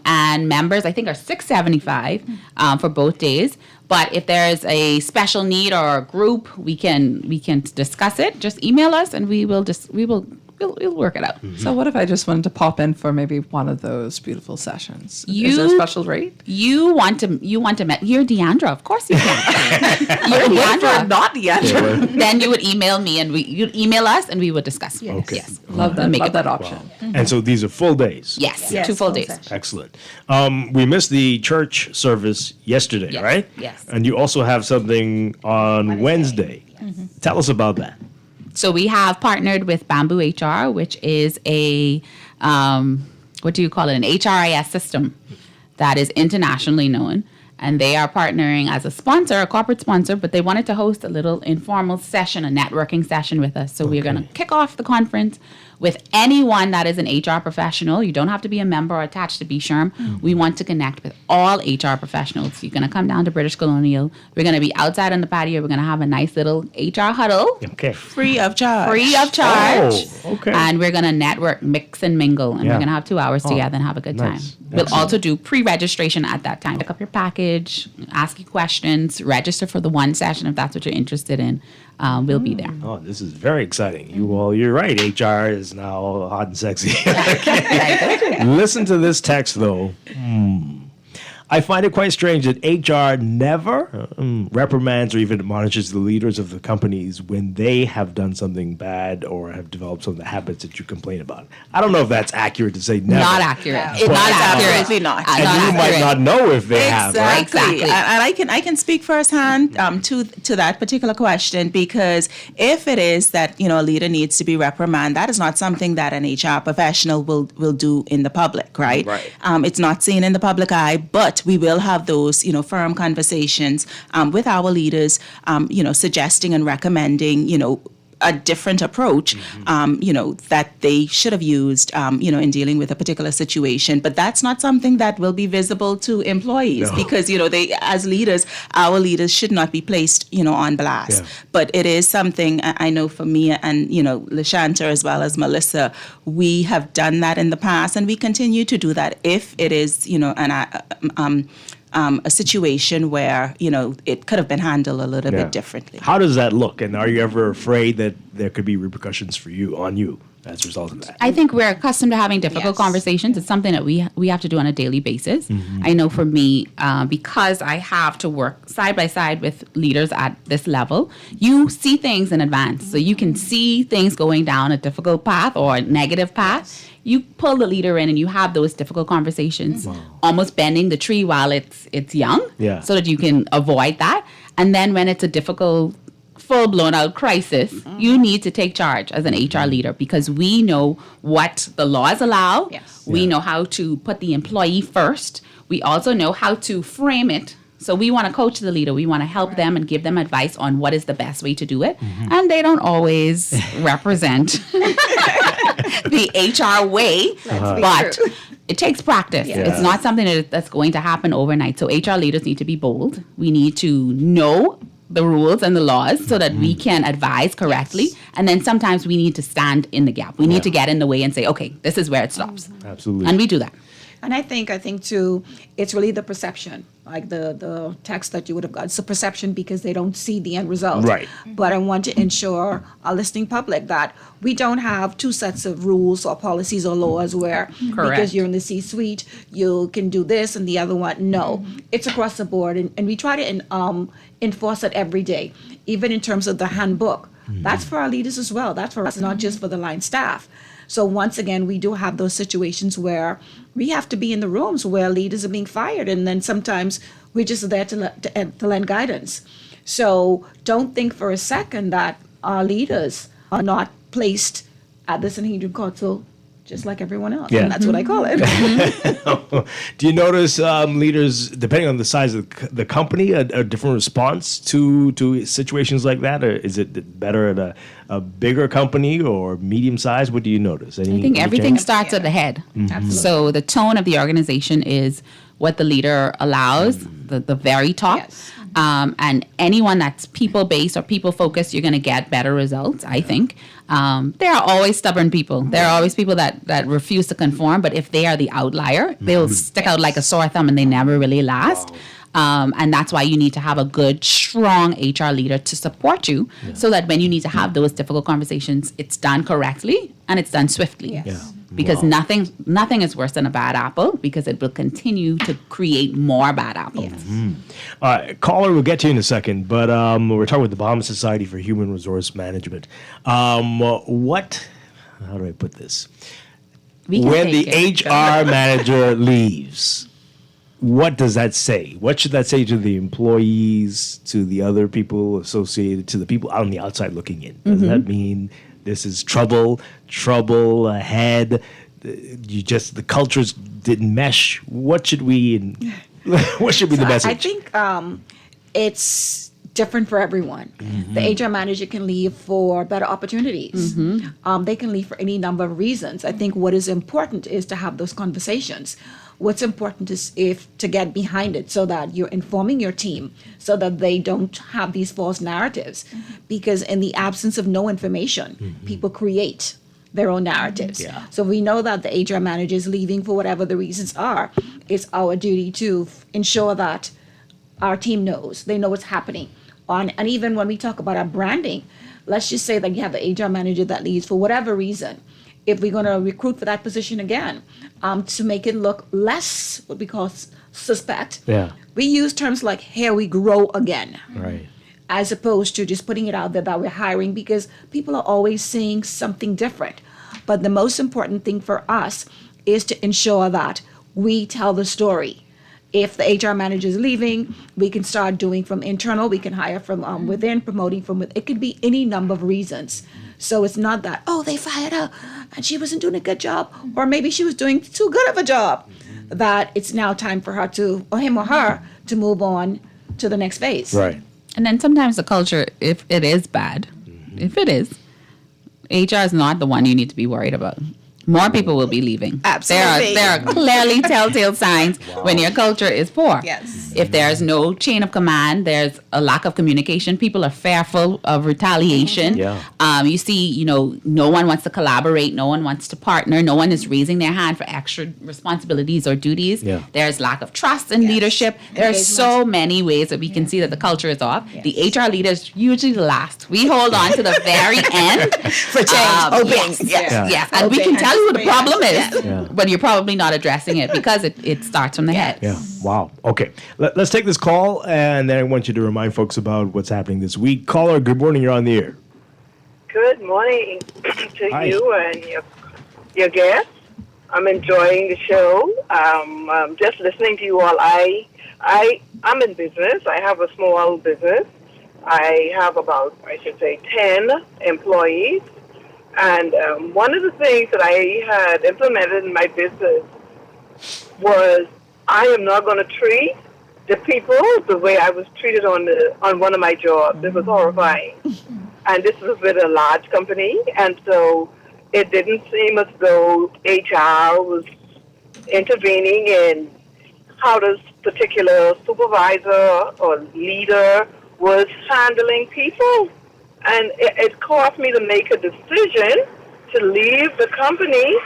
and members I think are $675 for both days. But if there's a special need or a group, we can discuss it. Just email us, and we'll work it out. So what if I just wanted to pop in for maybe one of those beautiful sessions? Is there a special rate? You're Deandra, of course you can. You're Deandra, not Deandra. Then you would email me, and you'd email us, and we would discuss. Okay. Yes. Love that. Love that option. And so these are full days? Yes, 2 full days. Excellent. We missed the church service yesterday, right? Yes. And you also have something on Wednesday. Tell us about that. So we have partnered with Bamboo HR, which is a, what do you call it, an HRIS system that is internationally known. And they are partnering as a sponsor, a corporate sponsor, but they wanted to host a little informal session, a networking session with us. So we're going to kick off the conference with anyone that is an HR professional. You don't have to be a member or attached to BSHRM. We want to connect with all HR professionals. You're going to come down to British Colonial. We're going to be outside on the patio. We're going to have a nice little HR huddle. Okay. Free of charge. Oh, okay. And we're going to network, mix and mingle. And Yeah. we're going to have 2 hours together and have a good nice. time. We'll Excellent. also do pre-registration at that time. Pick up your package, ask you questions, register for the one session if that's what you're interested in. We'll be there. Oh, this is very exciting. You're right. HR is now hot and sexy. Listen to this text, though. I find it quite strange that HR never reprimands or even admonishes the leaders of the companies when they have done something bad or have developed some of the habits that you complain about. I don't know if that's accurate to say never. Not accurate. It's Not accurate. absolutely not. And Not you might accurate. not know if they have, right? Exactly. And I can speak firsthand to that particular question, because if it is that a leader needs to be reprimanded, that is not something that an HR professional will do in the public, right? Right. It's not seen in the public eye, but we will have those firm conversations with our leaders, suggesting and recommending a different approach, that they should have used, in dealing with a particular situation. But that's not something that will be visible to employees because, they, as leaders, our leaders should not be placed, on blast. Yeah. But it is something I know for me and, Lashanta as well as Melissa, we have done that in the past and we continue to do that if it is, a situation where, it could have been handled a little bit differently. How does that look? And are you ever afraid that there could be repercussions on you? as a result of that? I think we're accustomed to having difficult conversations. It's something that we have to do on a daily basis. I know for me, because I have to work side by side with leaders at this level, you see things in advance. So you can see things going down a difficult path or a negative path. You pull the leader in and you have those difficult conversations, almost bending the tree while it's young, so that you can avoid that. And then when it's a difficult, full-blown out crisis, you need to take charge as an HR leader, because we know what the laws allow. We know how to put the employee first. We also know how to frame it. So we want to coach the leader. We want to help them and give them advice on what is the best way to do it. And they don't always represent the HR way, but it takes practice. It's not something that's going to happen overnight. So HR leaders need to be bold. We need to know the rules and the laws so that we can advise correctly. And then sometimes we need to stand in the gap. We need to get in the way and say, okay, this is where it stops. Absolutely. And we do that. And I think too, it's really the perception, like the text that you would have got. It's the perception because they don't see the end result. Right. But I want to ensure our listening public that we don't have two sets of rules or policies or laws where because you're in the C-suite, you can do this and the other one. No, it's across the board. And we try to enforce it every day, even in terms of the handbook. That's for our leaders as well. That's for us, not just for the line staff. So once again, we do have those situations where we have to be in the rooms where leaders are being fired, and then sometimes we're just there to lend guidance. So don't think for a second that our leaders are not placed at the Sanhedrin Council just like everyone else. Yeah. And that's what I call it. Do you notice leaders, depending on the size of the company, a different response to situations like that? Or is it better at a bigger company or medium size? What do you notice? I think everything starts at the head. So the tone of the organization is what the leader allows, the very top. And anyone that's people-based or people-focused, you're going to get better results, I think. There are always stubborn people. There are always people that refuse to conform, but if they are the outlier, they'll stick out like a sore thumb and they never really last. And that's why you need to have a good, strong HR leader to support you so that when you need to have those difficult conversations, it's done correctly and it's done swiftly. Because nothing is worse than a bad apple, because it will continue to create more bad apples. All right, caller, we'll get to you in a second, but we're talking with the Bahamas Society for Human Resource Management. How do I put this? When the HR manager leaves, what does that say? What should that say to the employees, to the other people associated, to the people on the outside looking in? Does that mean this is trouble ahead? The cultures didn't mesh. What should be the message? I think it's different for everyone. The HR manager can leave for better opportunities. They can leave for any number of reasons. I think what is important is to have those conversations. What's important is to get behind it so that you're informing your team so that they don't have these false narratives. Because in the absence of no information, people create their own narratives. So we know that the HR manager is leaving for whatever the reasons are. It's our duty to ensure that our team knows. They know what's happening. And even when we talk about our branding, let's just say that you have the HR manager that leaves for whatever reason. If we're going to recruit for that position again, to make it look less what we call suspect, we use terms like "here we grow again," as opposed to just putting it out there that we're hiring, because people are always saying something different. But the most important thing for us is to ensure that we tell the story. If the HR manager is leaving, we can start doing from internal. We can hire from within, promoting from within. It could be any number of reasons. So it's not that, they fired her and she wasn't doing a good job, or maybe she was doing too good of a job, that it's now time for her or him or her to move on to the next phase. Right. And then sometimes the culture, if it is bad, if it is, HR is not the one you need to be worried about. More people will be leaving. Absolutely. There are clearly telltale signs when your culture is poor. Yes. If there's no chain of command, there's a lack of communication. People are fearful of retaliation. You see, no one wants to collaborate. No one wants to partner. No one is raising their hand for extra responsibilities or duties. There's lack of trust in leadership. There are so many ways that we can see that the culture is off. The HR leader is usually the last. We hold on to the very end for change. Yes. And we can tell you what the problem is, but you're probably not addressing it because it starts from the head. Yeah. Wow. Okay. Let's take this call, and then I want you to remind folks about what's happening this week. Caller, good morning. You're on the air. Good morning to Hi. you and your guests. I'm enjoying the show. Just listening to you all. I'm in business. I have a small business. I have about, 10 employees. And one of the things that I had implemented in my business was I am not going to treat the people the way I was treated on one of my jobs. It was horrifying. And this was with a large company, and so it didn't seem as though HR was intervening in how this particular supervisor or leader was handling people. And it caused me to make a decision to leave the company,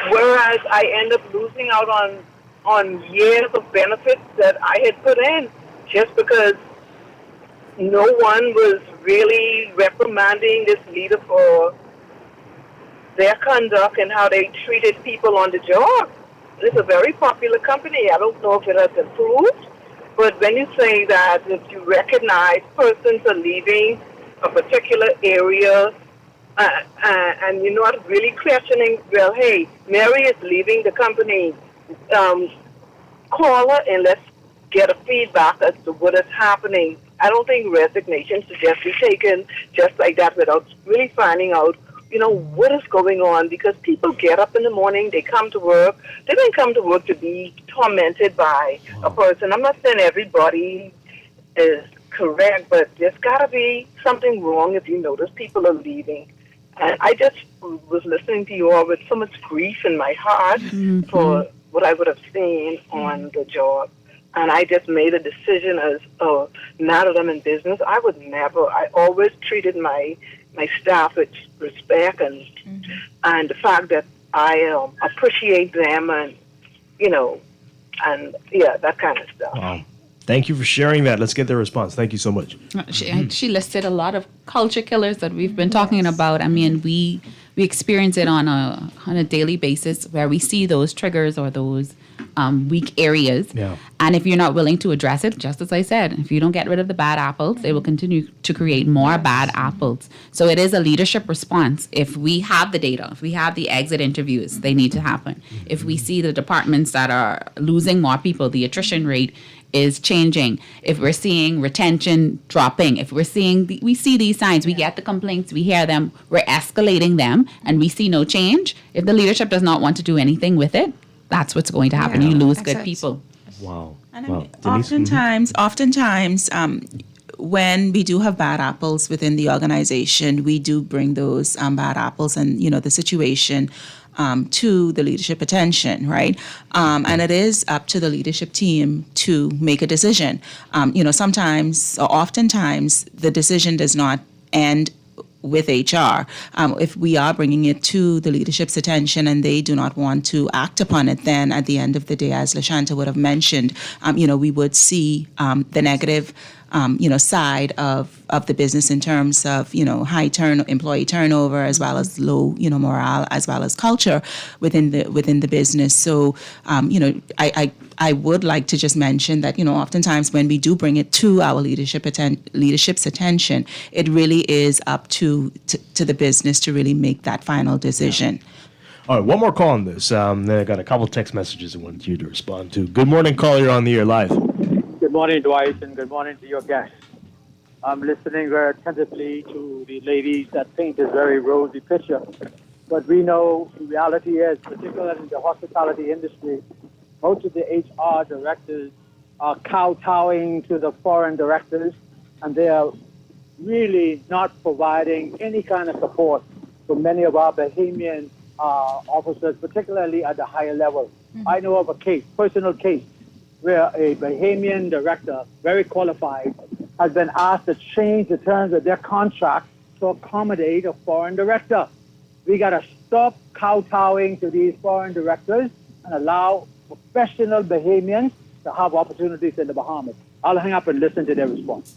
whereas I end up losing out on years of benefits that I had put in just because no one was really reprimanding this leader for their conduct and how they treated people on the job. It's a very popular company. I don't know if it has improved, but when you say that if you recognize persons are leaving a particular area and you're not really questioning, well, hey, Mary is leaving the company, call her and let's get a feedback as to what is happening. I don't think resignation should just be taken just like that without really finding out, what is going on, because people get up in the morning, they come to work. They didn't come to work to be tormented by a person. I'm not saying everybody is correct, but there's got to be something wrong if you notice people are leaving. And I just was listening to you all with so much grief in my heart for what I would have seen on the job. And I just made a decision as, now that I'm in business, I always treated my staff with respect and the fact that I appreciate them and, that kind of stuff. Wow. Thank you for sharing that. Let's get their response. Thank you so much. She listed a lot of culture killers that we've been talking about. I mean, we experience it on a daily basis where we see those triggers or those weak areas. Yeah. And if you're not willing to address it, just as I said, if you don't get rid of the bad apples, they will continue to create more bad apples. So it is a leadership response. If we have the data, if we have the exit interviews, they need to happen. If we see the departments that are losing more people, the attrition rate is changing. If we're seeing retention dropping, if we're seeing, we see these signs, we get the complaints, we hear them, we're escalating them, and we see no change. If the leadership does not want to do anything with it, that's what's going to happen. You lose good people. Wow. Oftentimes, when we do have bad apples within the organization, we do bring those bad apples and the situation to the leadership attention, right? And it is up to the leadership team to make a decision. Sometimes or oftentimes the decision does not end with HR. If we are bringing it to the leadership's attention and they do not want to act upon it, then at the end of the day, as LaShanta would have mentioned, we would see the negative side of the business in terms of, high employee turnover, as well as low, morale, as well as culture within the business. So, I would like to just mention that, oftentimes when we do bring it to our leadership's attention, it really is up to the business to really make that final decision. Yeah. All right, one more call on this. Then I got a couple text messages I wanted you to respond to. Good morning, caller. You're on the air live. Good morning, Dwight, and good morning to your guests. I'm listening very attentively to the ladies that paint this very rosy picture. But we know the reality is, particularly in the hospitality industry, most of the HR directors are kowtowing to the foreign directors, and they are really not providing any kind of support for many of our Bahamian officers, particularly at the higher level. I know of a personal case, where a Bahamian director, very qualified, has been asked to change the terms of their contract to accommodate a foreign director. We got to stop kowtowing to these foreign directors and allow professional Bahamians to have opportunities in the Bahamas. I'll hang up and listen to their response.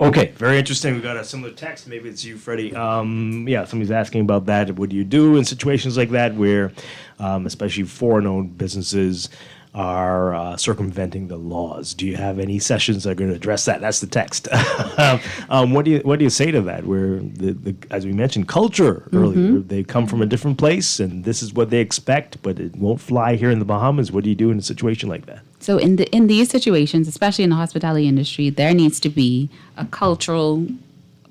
Okay, very interesting. We got a similar text. Maybe it's you, Freddie. Yeah, somebody's asking about that. What do you do in situations like that where, especially foreign-owned businesses are circumventing the laws? Do you have any sessions that are going to address that? That's the text. What do you say to that? Where the as we mentioned, culture earlier, they come from a different place, and this is what they expect, but it won't fly here in the Bahamas. What do you do in a situation like that? So in these situations, especially in the hospitality industry, there needs to be a cultural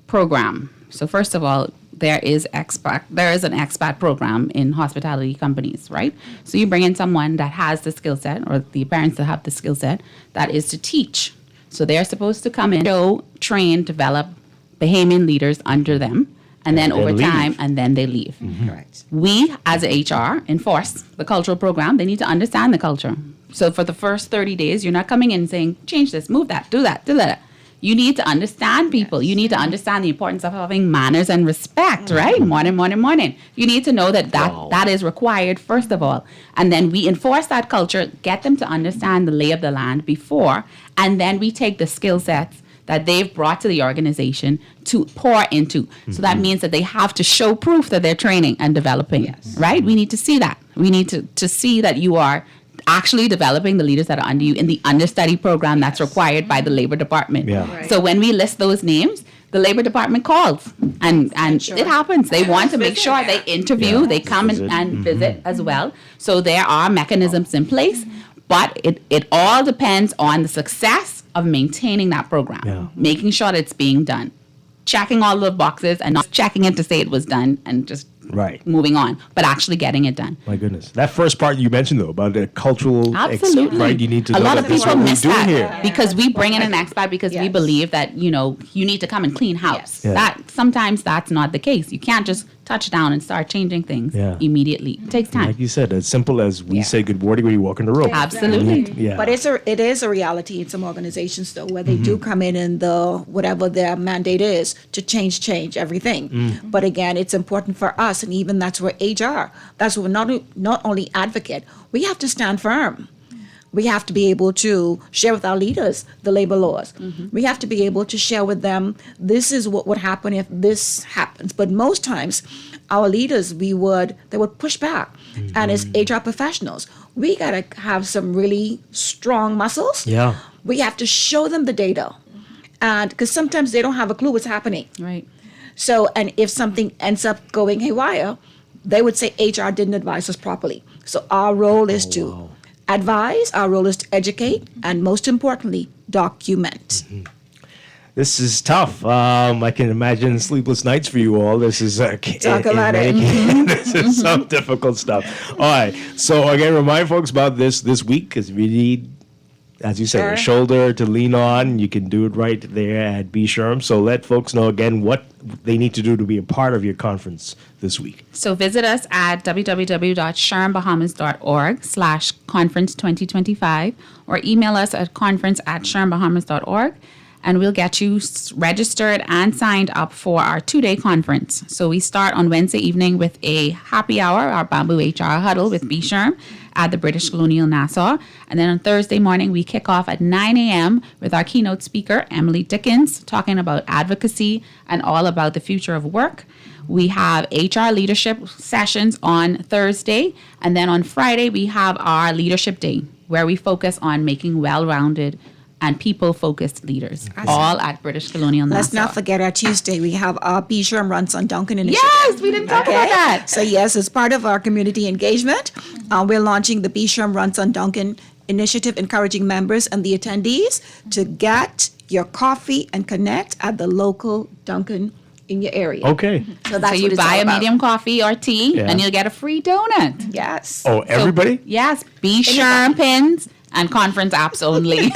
program. So first of all, there is an expat program in hospitality companies, right? So you bring in someone that has the skill set, or the parents that have the skill set, that is to teach. So they're supposed to come in, train, develop Bahamian leaders under them, and then over time, and then they leave. Correct. We, as HR, enforce the cultural program. They need to understand the culture. So for the first 30 days, you're not coming in saying, change this, move that, do that, do that. You need to understand people. You need to understand the importance of having manners and respect, right? Morning. You need to know that is required, first of all. And then we enforce that culture, get them to understand the lay of the land before, and then we take the skill sets that they've brought to the organization to pour into. So that means that they have to show proof that they're training and developing, right? We need to see that. We need to see that you are actually developing the leaders that are under you in the understudy program that's required by the Labor Department. So when we list those names, the Labor Department calls, and it happens. They want to make sure they interview, they come and visit as well. So there are mechanisms in place, but it all depends on the success of maintaining that program, making sure that it's being done, checking all the boxes and not checking it to say it was done and just moving on, but actually getting it done. My goodness. That first part you mentioned, though, about the cultural right? You need to a know lot that of this is people what we're miss doing that here. because we bring in an expat because we believe that, you need to come and clean house. That sometimes that's not the case. You can't just touch down and start changing things immediately. It takes time. Like you said, as simple as we say good morning when you walk in the room. Absolutely. But it is a reality in some organizations, though, where they do come in and whatever their mandate is to change everything. But again, it's important for us, and even that's where HR, that's where we're not only advocate, we have to stand firm. We have to be able to share with our leaders the labor laws. We have to be able to share with them, this is what would happen if this happens. But most times, our leaders, they would push back. And as HR professionals, we got to have some really strong muscles. We have to show them the data. And because sometimes they don't have a clue what's happening. Right. So, and if something ends up going haywire, they would say HR didn't advise us properly. So our role is to advise, our role is to educate, and most importantly, document. This is tough. I can imagine sleepless nights for you all. This is Talk about it. This is some difficult stuff. All right. So again, remind folks about this week, because we need, as you said, a shoulder to lean on. You can do it right there at B. Sherm. So let folks know again what they need to do to be a part of your conference this week. So visit us at www.shermbahamas.org/conference2025 or email us at conference@shermbahamas.org. And we'll get you registered and signed up for our 2-day conference. So we start on Wednesday evening with a happy hour, our Bamboo HR huddle with B. Sherm at the British Colonial Nassau. And then on Thursday morning, we kick off at 9 a.m. with our keynote speaker, Emily Dickens, talking about advocacy and all about the future of work. We have HR leadership sessions on Thursday. And then on Friday, we have our leadership day, where we focus on making well-rounded and people-focused leaders, all at British Colonial Nassau. Let's not forget our Tuesday. We have our B. Sherm Runs on Duncan initiative. Yes, we didn't talk about that. So yes, as part of our community engagement, we're launching the B. Sherm Runs on Duncan initiative, encouraging members and the attendees to get your coffee and connect at the local Duncan in your area. Okay. So that's you what it's buy all a about. medium coffee or tea, and you'll get a free donut. Yes. Oh, everybody? Yes, B. Sherm pins and conference apps only.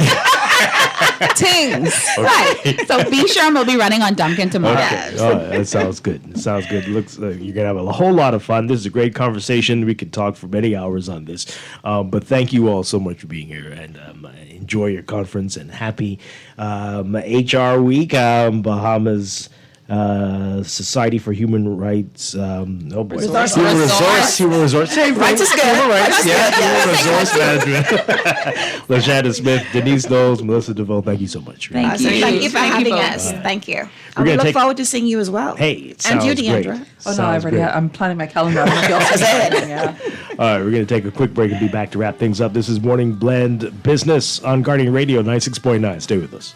Tings. Right. So B. Sherm will be running on Duncan tomorrow. Okay. Oh, that sounds good. It sounds good. Looks like you're gonna have a whole lot of fun. This is a great conversation. We could talk for many hours on this. But thank you all so much for being here, and enjoy your conference and happy HR Week. Bahamas Society for Human Rights. Human Resource. Human Resource. Same Rights is good. Human Rights. Rights Yeah. is good. Human Resource Management. LaShanda Smith, Denise Knowles, Melissa DeVoe. Thank you so much. Thank you. Thank you for having us. Thank you. And we look forward to seeing you as well. Hey, it and you, sounds Deandra. great. Oh no, I'm planning my calendar. I don't know if y'all said it. Yeah. All right, we're going to take a quick break and be back to wrap things up. This is Morning Blend Business on Guardian Radio 96.9. Stay with us.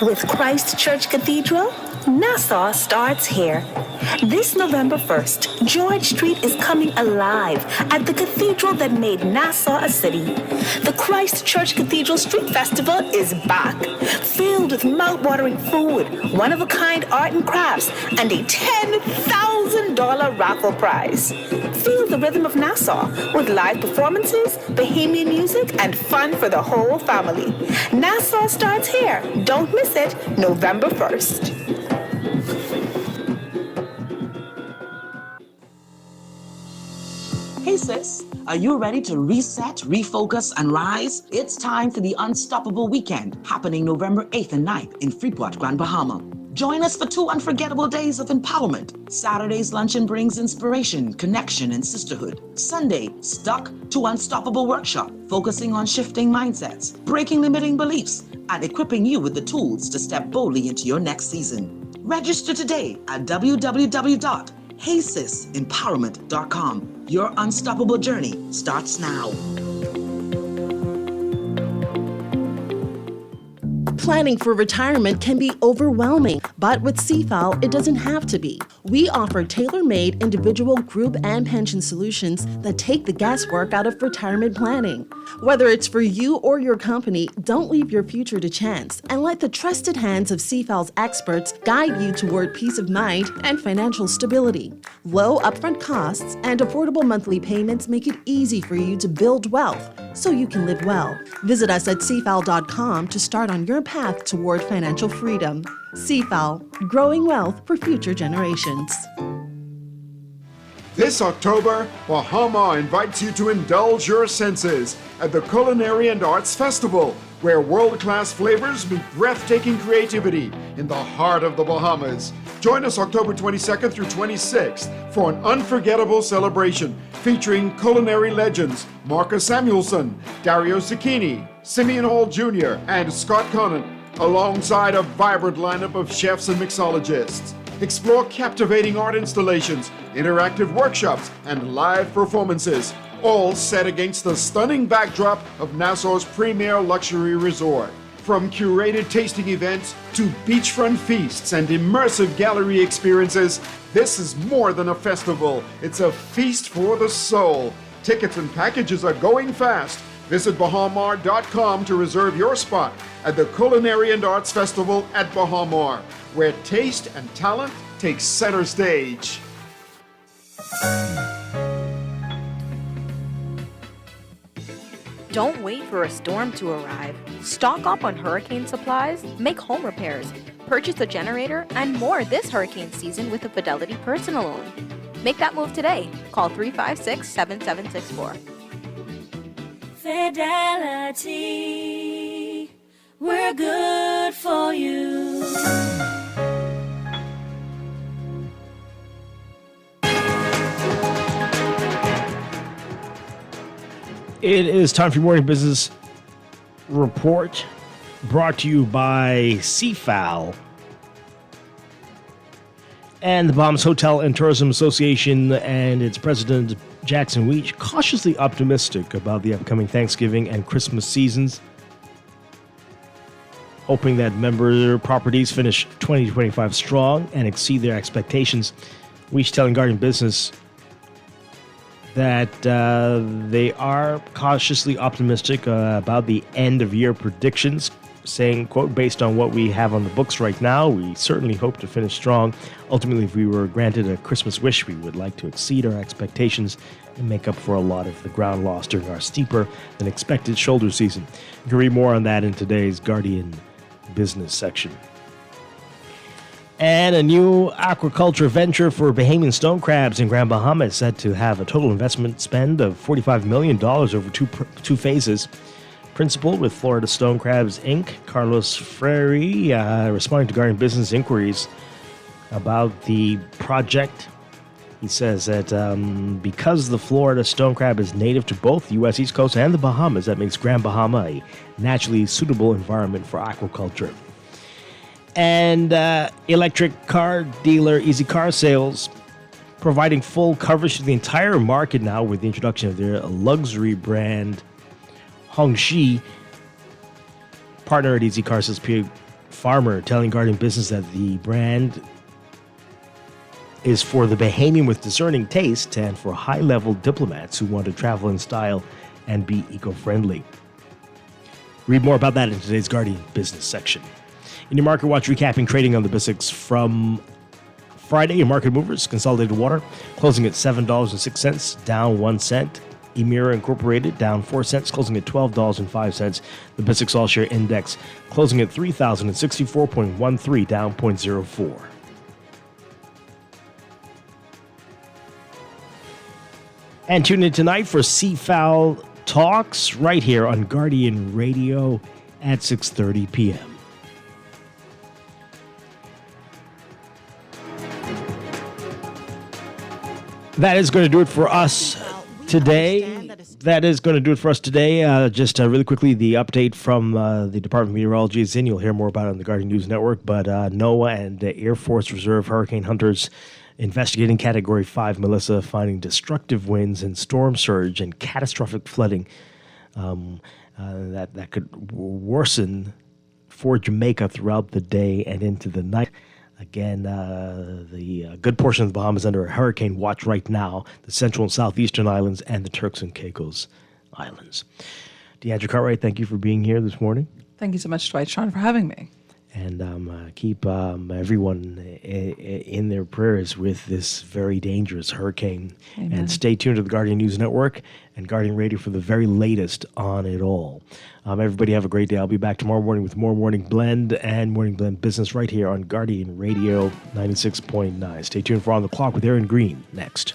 With Christ Church Cathedral, Nassau starts here. This November 1st, George Street is coming alive at the cathedral that made Nassau a city. The Christ Church Cathedral Street Festival is back, filled with mouth-watering food, one-of-a-kind art and crafts, and a $10,000 raffle prize. Feel the rhythm of Nassau with live performances, bohemian music, and fun for the whole family. Nassau starts here. Don't miss it, November 1st. Hey sis, are you ready to reset, refocus, and rise? It's time for the Unstoppable Weekend, happening November 8th and 9th in Freeport, Grand Bahama. Join us for 2 unforgettable days of empowerment. Saturday's luncheon brings inspiration, connection, and sisterhood. Sunday, Stuck to Unstoppable workshop, focusing on shifting mindsets, breaking limiting beliefs, and equipping you with the tools to step boldly into your next season. Register today at www.heysisempowerment.com. Your unstoppable journey starts now. Planning for retirement can be overwhelming, but with CFAL, it doesn't have to be. We offer tailor-made individual, group, and pension solutions that take the guesswork out of retirement planning. Whether it's for you or your company, don't leave your future to chance and let the trusted hands of CFAL's experts guide you toward peace of mind and financial stability. Low upfront costs and affordable monthly payments make it easy for you to build wealth so you can live well. Visit us at cfal.com to start on your path toward financial freedom. CFAL, growing wealth for future generations. This October, Bahama invites you to indulge your senses at the Culinary and Arts Festival, where world-class flavors meet breathtaking creativity in the heart of the Bahamas. Join us October 22nd through 26th for an unforgettable celebration featuring culinary legends Marcus Samuelson, Dario Zucchini, Simeon Hall Jr., and Scott Conant, alongside a vibrant lineup of chefs and mixologists. Explore captivating art installations, interactive workshops, and live performances, all set against the stunning backdrop of Nassau's premier luxury resort. From curated tasting events to beachfront feasts and immersive gallery experiences, this is more than a festival. It's a feast for the soul. Tickets and packages are going fast. Visit bahamar.com to reserve your spot at the Culinary and Arts Festival at Bahamar, where taste and talent take center stage. Don't wait for a storm to arrive. Stock up on hurricane supplies, make home repairs, purchase a generator, and more this hurricane season with a Fidelity personal loan. Make that move today. Call 356-7764. Fidelity, we're good for you. It is time for your morning business report, brought to you by CFAL and the Bahamas Hotel and Tourism Association and its president, Jackson Weech, cautiously optimistic about the upcoming Thanksgiving and Christmas seasons, hoping that member properties finish 2025 strong and exceed their expectations. Weech telling Guardian Business that they are cautiously optimistic about the end-of-year predictions saying, quote, based on what we have on the books right now, we certainly hope to finish strong. Ultimately, if we were granted a Christmas wish, we would like to exceed our expectations and make up for a lot of the ground lost during our steeper than expected shoulder season. You can read more on that in today's Guardian business section. And a new aquaculture venture for Bahamian stone crabs in Grand Bahama is said to have a total investment spend of $45 million over two phases. Principal with Florida Stone Crabs, Inc., Carlos Freire, responding to Guardian Business inquiries about the project. He says that because the Florida stone crab is native to both the U.S. East Coast and the Bahamas, that makes Grand Bahama a naturally suitable environment for aquaculture. And electric car dealer Easy Car Sales providing full coverage to the entire market now with the introduction of their luxury brand Hongxi. Partner at Easy Car Sales, P. Farmer, telling Guardian Business that the brand is for the Bahamian with discerning taste and for high-level diplomats who want to travel in style and be eco-friendly. Read more about that in today's Guardian Business section. In your Market Watch, recapping trading on the BISX from Friday in Market Movers, Consolidated Water closing at $7.06, down 1 cent. Emira Incorporated down 4 cents, closing at $12.05. The BISX All Share Index closing at 3,064.13, down 0.04. And tune in tonight for Seafowl Talks right here on Guardian Radio at 6:30 p.m. That is going to do it for us today. Just really quickly, the update from the Department of Meteorology is in. You'll hear more about it on the Guardian News Network. But NOAA and Air Force Reserve hurricane hunters investigating Category 5 Melissa, finding destructive winds and storm surge and catastrophic flooding that could worsen for Jamaica throughout the day and into the night. Again, the good portion of the Bahamas under a hurricane watch right now, the central and southeastern islands and the Turks and Caicos Islands. DeAndre Cartwright, thank you for being here this morning. Thank you so much, Dwight, Sean, for having me. And keep everyone in their prayers with this very dangerous hurricane. Amen. And stay tuned to the Guardian News Network and Guardian Radio for the very latest on it all. Everybody have a great day. I'll be back tomorrow morning with more Morning Blend and Morning Blend Business right here on Guardian Radio 96.9. Stay tuned for On the Clock with Aaron Green next.